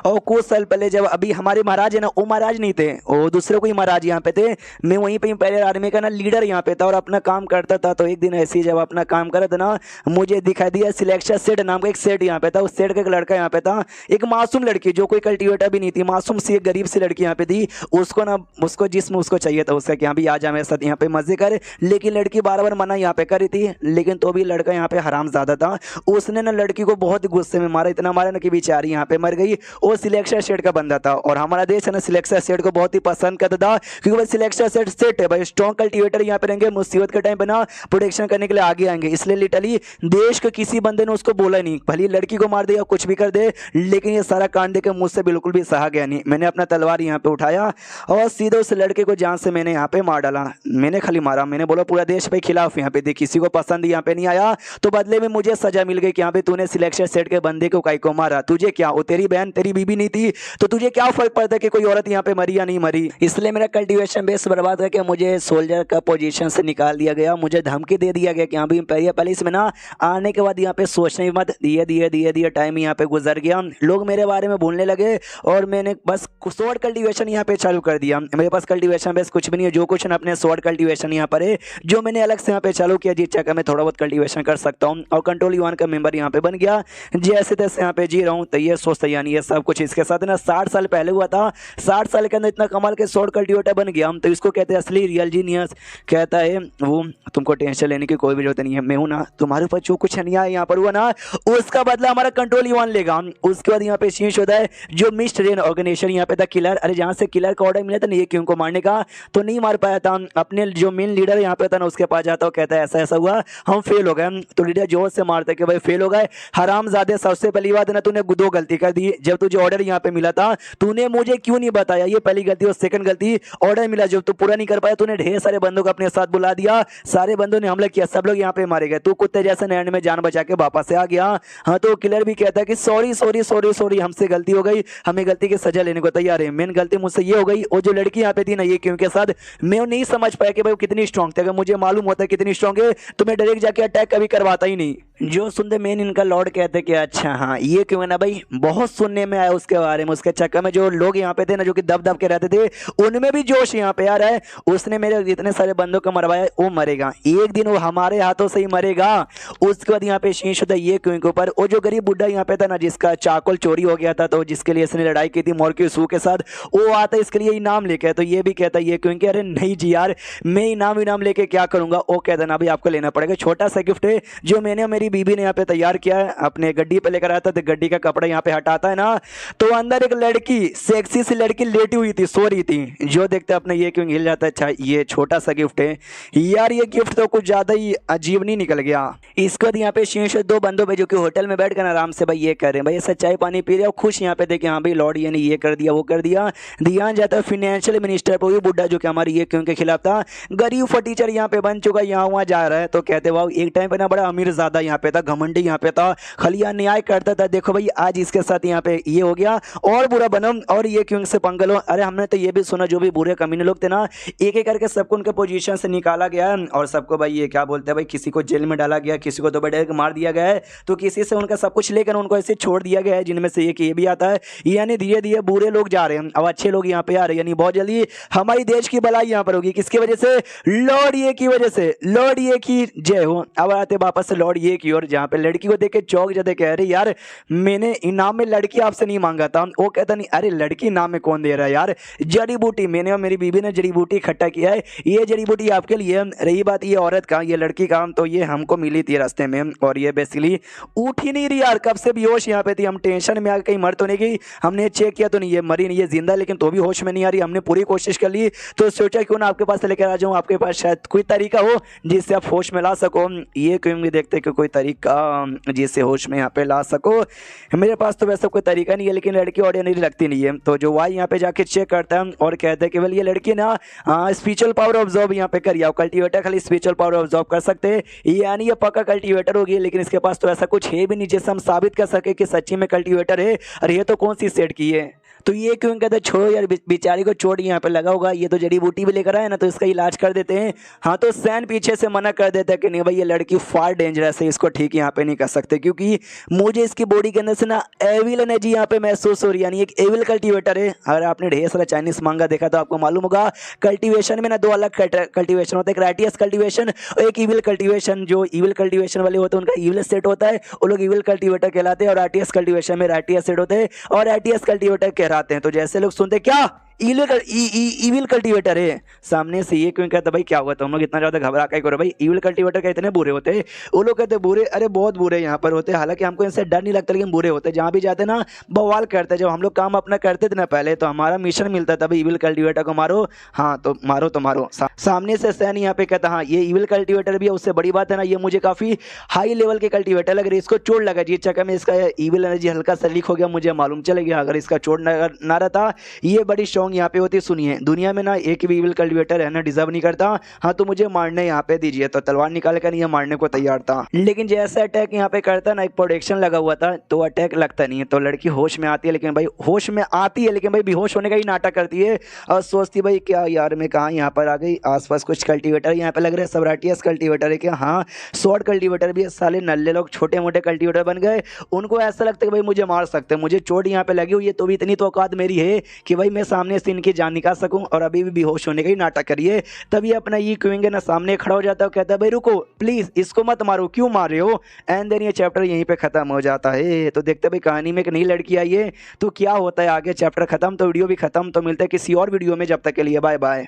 और कुछ साल पहले जब अभी हमारे महाराज है ना वो महाराज नहीं थे, वो दूसरे कोई महाराज यहाँ पे थे, मैं वहीं पे इंपीरियल आर्मी का ना लीडर यहाँ पे था और अपना काम करता था। तो एक दिन ऐसे ही जब अपना काम कर रहा था ना मुझे दिखाई दिया सिलेक्शन सेट नाम का एक सेट यहाँ पे था। उस सेट का एक लड़का यहाँ पे था, एक मासूम लड़की जो कोई कल्टिवेटर भी नहीं थी, मासूम सी एक गरीब सी लड़की यहाँ पे थी। उसको ना उसको जिसमें उसको चाहिए था उसका कि यहाँ भी आ जा मेरे साथ यहाँ पे मजे कर, लेकिन लड़की बार बार मना यहाँ पे कर रही थी। लेकिन तो भी लड़का यहाँ पे हराम ज्यादा था, उसने ना लड़की को बहुत गुस्से में मारा, इतना मारा ना कि बेचारी यहाँ पे मर गई। वो सिलेक्शन सेट का बंदा था और हमारा देश है ना सिलेक्शन सेट को बहुत ही पसंद करता था क्योंकि भाई सिलेक्शन सेट है भाई स्ट्रॉन्ग कल्टिवेटर यहाँ पे रहेंगे, मुसीबत के टाइम पे ना प्रोटेक्शन करने के लिए आगे आएंगे। इसलिए लिटरली देश के किसी बंदे ने उसको बोला नहीं, भले लड़की को मार दे या कुछ भी कर दे, लेकिन ये सारा कांड देकर मुझसे बिल्कुल भी सहा गया नहीं। मैंने अपना तलवार यहाँ पे उठाया और सीधे उस लड़के को जान से मैंने यहाँ पे मार डाला। मैंने खाली मारा, मैंने बोला पूरा देश भाई खिलाफ यहाँ पे दे, किसी को पसंद यहाँ पे नहीं आया तो बदले में मुझे सजा मिल गई कि यहाँ पे तूने सिलेक्शन सेट के बंदे को काई को मारा, तुझे क्या, वो तेरी बहन तेरी बीबी नहीं थी तो तुझे क्या फर्क पड़ता है कि कोई औरत यहाँ पे मरी या नहीं मरी। इसलिए मेरा कल्टीवेशन बेस बर्बाद करके मुझे सोल्जर का पोजीशन से निकाल दिया गया, मुझे धमकी दे दिया गया कि यहाँ भी इंपीरियल पैलेस में ना आने के बाद यहाँ पे सोचने मत। दिए टाइम यहाँ पे गुजर गया, लोग मेरे बारे में भूलने लगे और मैंने बस शॉर्ट कल्टीवेशन यहाँ पे चालू कर दिया। मेरे पास कल्टीवेशन बेस कुछ भी नहीं है, जो कुछ अपने शॉर्ट कल्टीवेशन यहाँ पर है जो मैंने अलग से यहाँ पे चालू किया, जिस जगह मैं थोड़ा बहुत कल्टीवेशन कर सकता हूँ और कंट्रोल यूआन का मेंबर यहाँ पे बन गया। जैसे तैसे यहाँ पे जी रहा हूँ, तो ये सोचता यानी ये सब कुछ इसके साथ ना 60 साल पहले हुआ था। 60 साल के अंदर इतना कमाल के शॉर्ट कल्टीवेटर बन गया, तो इसको कहते हैं असली रियल जीनियस। कहता है वो तुमको टेंशन लेने की कोई भी जरूरत नहीं है, मैं हूं ना, तुम्हारे ऊपर जो कुछ अन्याय यहाँ पर हुआ ना उसका बदला हमारा कंट्रोल यूआन लेगा। उसके बाद यहाँ पे शीश होता है जो मिस्ड रेन ऑर्गेनाइजेशन यहाँ पे था किलर, अरे जहाँ से किलर का ऑर्डर मिला था ना ये क्यों को मारने का तो नहीं मार पाया था, अपने जो मेन लीडर यहाँ पे था ना उसके पास जाता और कहता है ऐसा ऐसा हुआ हम फेल हो गए। तो लीडर जोर से मारता है कि भाई फेल हो गए हरामजादे, सबसे पहली बात है ना तूने दो गलती कर दी। जब तुझे ऑर्डर यहाँ पे मिला था तूने मुझे क्यों नहीं बताया, ये पहली गलती। और सेकंड गलती ऑर्डर मिला जब तू पूरा नहीं कर पाया तूने ढेर सारे बंदों को अपने साथ बुला दिया, सारे बंदों ने हमला किया, सब लोग यहाँ पे मारे गए, तू कुत्ते जैसे एंड में जान बचा के वापस से आ गया। हाँ तो किलर भी कहता है कि सॉरी सॉरी सॉरी सॉरी हमसे गलती हो गई, हमें गलती की सजा लेने को तैयार है। मेन गलती मुझसे ये हो गई और जो लड़की यहाँ पे थी ना ये क्यों के साथ मैं नहीं समझ पाया कि भाई वो कितनी स्ट्रांग थी, अगर मुझे मालूम होता है कितनी स्ट्रांग है तो मैं डायरेक्ट जाके अटैक कभी करवाता ही नहीं। जो सुनते मेन इनका लॉर्ड कहते कि अच्छा हाँ ये क्यों है ना भाई, बहुत सुनने में आया उसके बारे में, उसके चक्कर में जो लोग यहाँ पे थे ना जो कि दब दब के रहते थे उनमें भी जोश यहाँ पे आ रहा है। उसने मेरे जितने सारे बंदों को मरवाया वो मरेगा एक दिन, वो हमारे हाथों से ही मरेगा। उसके बाद यहाँ पे शीश होता है ये क्यों के ऊपर, वो जो गरीब बुढ़ा यहाँ पे था ना जिसका चाकल चोरी हो गया था तो जिसके लिए इसने लड़ाई की थी मोरक्यूसू के साथ, वो आता इसके लिए इनाम लेके, तो ये भी कहता है ये क्योंकि अरे नहीं जी यार मैं इनाम लेके क्या करूंगा। वो कहता ना भाई आपको लेना पड़ेगा, छोटा सा गिफ्ट है जो मैंने और मेरी बीबी ने यहाँ पे तैयार किया है, अपने गड्डी पे लेकर आया था। तो गड्डी का कपड़ा यहाँ पे हटाता है ना तो अंदर एक लड़की सेक्सी सी लड़की लेटी हुई थी, सो रही थी, जो देखते अपने ये क्यों हिल जाता है। अच्छा ये छोटा सा गिफ्ट है यार, ये गिफ्ट तो कुछ ज्यादा ही अजीब नहीं निकल गया। इसके बाद यहाँ पे शीश दो बंदों पे जो कि होटल में बैठ कर आराम से भाई ये कर रहे हैं, भाई चाय पानी पी रहे हो खुश यहाँ पे देखे हाँ भाई लॉर्ड ये ने ये कर दिया वो कर दिया। ध्यान जाता है फाइनेंशियल मिनिस्टर पर, बुढ़ा जो कि हमारी ये क्यों के खिलाफ था, गरीब फटीचर यहाँ पे बन चुका, यहाँ वहाँ जा रहा है। तो कहते वाह एक टाइम पे ना बड़ा अमीर ज्यादा यहाँ पे था, घमंडी यहाँ पे था, खलिया न्याय करता था। देखो भाई आज इसके साथ यहाँ पे ये हो गया और बुरा बनो और ये क्यों से पंगा लो। अरे हमने तो ये भी सुना जो भी बुरे कमीने लोग थे ना, एक एक करके सबको उनके पोजीशन से निकाला गया और सबको भाई ये क्या बोलते हैं भाई, किसी को जेल में डाला गया, किसी को तो बड़े मार दिया गया है, तो किसी से उनका सब कुछ लेकर उनको ऐसे छोड़ दिया गया है, जिनमें से एक ये भी आता है। यानी धीरे धीरे बुरे लोग जा रहे हैं, अब अच्छे लोग यहाँ पे आ रहे हैं। यानी बहुत जल्दी हमारी देश की भलाई यहाँ पर होगी। किसकी वजह से? लॉर्ड ये की वजह से। लॉर्ड ये की जय हो। अब आते वापस से लॉर्ड ये की, और जहाँ पे लड़की को देख के चौंक जाते, कह रहे यार मैंने इनाम में लड़की आपसे नहीं मांगा था। वो कहता नहीं, अरे लड़की इनाम में कौन दे रहा है यार, जड़ी बूटी, मैंने और मेरी बीबी ने जड़ी बूटी इकट्ठा किया है, ये जड़ी बूटी आपके लिए। रही बात ये औरत का, ये लड़की का, तो ये हमको मिली थी रास्ते में, और ये बेसिकली उठ ही नहीं रही यार, कब से बेहोश यहाँ पे थी। हम टेंशन में आ कहीं मर तो नहीं गई, हमने चेक किया तो नहीं ये मरी नहीं, ये जिंदा, लेकिन तो भी होश में नहीं आ रही। हमने पूरी कोशिश कर ली, तो सोचा क्यों ना आपके पास लेकर आ जाऊँ, आपके पास शायद कोई तरीका हो जिससे आप होश में ला सको। ये क्यों भी देखते कि कोई तरीका जिससे होश में यहाँ पे ला सको। मेरे पास तो वैसा कोई तरीका नहीं है, लेकिन लड़की ऑर्डिनरी लगती नहीं है। तो जो वाई यहाँ पे जाके चेक करता है और कहता है कि वेल ये लड़की ना स्पिरिचुअल पावर ऑब्जॉर्व यहाँ पे करिए, कल्टीवेटर खाली स्पिरिचुअल पावर ऑब्जॉर्व कर सकते हैं, यानी ये पक्का कल्टीवेटर होगी। लेकिन इसके पास तो ऐसा कुछ है भी नहीं जिससे हम साबित कर सके कि सच्ची में कल्टीवेटर है। और ये तो कौन सी सेट की है, तो ये क्यों कहते छोड़ो यार, बेचारी को चोट यहाँ पे लगा होगा, ये तो जड़ी बूटी भी लेकर आए ना, तो इसका इलाज कर देते हैं। हाँ, तो सैन पीछे से मना कर देता है कि नहीं भाई ये लड़की फार डेंजरस है, इसको ठीक यहाँ पे नहीं कर सकते, क्योंकि मुझे इसकी बॉडी के अंदर से ना एविल एनर्जी यहाँ पे महसूस हो रही है, यानी एक एविल कल्टीवेटर है। अगर आपने ढेर सारा चाइनीज मांगा देखा तो आपको मालूम होगा कल्टीवेशन में ना दो अलग कल्टीवेशन होता है, एक राइटियस कल्टीवेशन और एक ईविल कल्टीवेशन। जो ईविल कल्टीवेशन वाले होते हैं उनका ईविल सेट होता है, वो लोग ईविल कल्टीवेटर कहलाते हैं, और आरटीएस कल्टीवेशन में राइटियस सेट होते हैं और आरटीएस कल्टीवेटर कहलाते हैं। तो जैसे लोग सुनते क्या ईविल कल्टीवेटर है, सामने से ये क्यों कहता भाई क्या हुआ, तुम लोग इतना ज्यादा घबरा के करो भाई, ईविल कल्टीवेटर का इतने बुरे होते हैं। वो लोग कहते बुरे, अरे बहुत बुरे यहाँ पर होते हैं, हालांकि हमको इनसे डर नहीं लगता लेकिन बुरे होते हैं। जहाँ भी जाते ना बवाल करते, जब हम लोग काम अपना करते थे ना पहले, तो हमारा मिशन मिलता था भाई ईविल कल्टीवेटर को मारो, हाँ तो मारो तो मारो। सामने से सैन यहाँ पे कहता हाँ ये ईविल कल्टीवेटर भी है, उससे बड़ी बात है ना ये मुझे काफी हाई लेवल के कल्टीवेटर लग रही है, इसको चोट लगा जी चक्कर में इसका ईविल एनर्जी हल्का सा लीक हो गया, मुझे मालूम चल गया, अगर इसका चोट ना रहता ये बड़ी स्ट्रॉन्ग यहाँ पे होती। सुनिए दुनिया में ना एक भी ईविल कल्टीवेटर है ना डिजर्व नहीं करता, हाँ तो मुझे मारने यहाँ पे दीजिए, तो तलवार निकाल कर ये मारने को तैयार था। लेकिन जैसा अटैक यहाँ पे करता ना, एक प्रोटेक्शन लगा हुआ था, तो अटैक लगता नहीं है। तो लड़की होश में आती है, लेकिन भाई होश में आती है लेकिन भाई बेहोश होने का ही नाटक करती है, और सोचती भाई क्या यार मैं कहाँ यहाँ पर आ गई, आसपास कुछ कल्टीवेटर यहाँ पे लग रहे हैं, सब राइटियस कल्टीवेटर है क्या, हाँ शॉर्ट कल्टीवेटर भी है, साले नल्ले लोग छोटे मोटे कल्टीवेटर बन गए, उनको ऐसा लगता है कि भाई मुझे मार सकते हैं, मुझे चोट यहाँ पे लगी हुई है, तो भी इतनी तो औकात मेरी है कि भाई मैं सामने से इनकी जान निकाल सकूं, और अभी भी बेहोश होने का ही नाटक करिए। तभी अपना ये क्विंग है ना सामने खड़ा हो जाता है, कहता है भाई रुको प्लीज इसको मत मारो, क्यों मार रहे हो। एंड देन ये चैप्टर यहीं पे खत्म हो जाता है। तो देखते भाई कहानी में एक नई लड़की आई है, तो क्या होता है आगे, चैप्टर खत्म तो वीडियो भी खत्म। तो मिलता है किसी और वीडियो में, जब तक के लिए बाय बाय।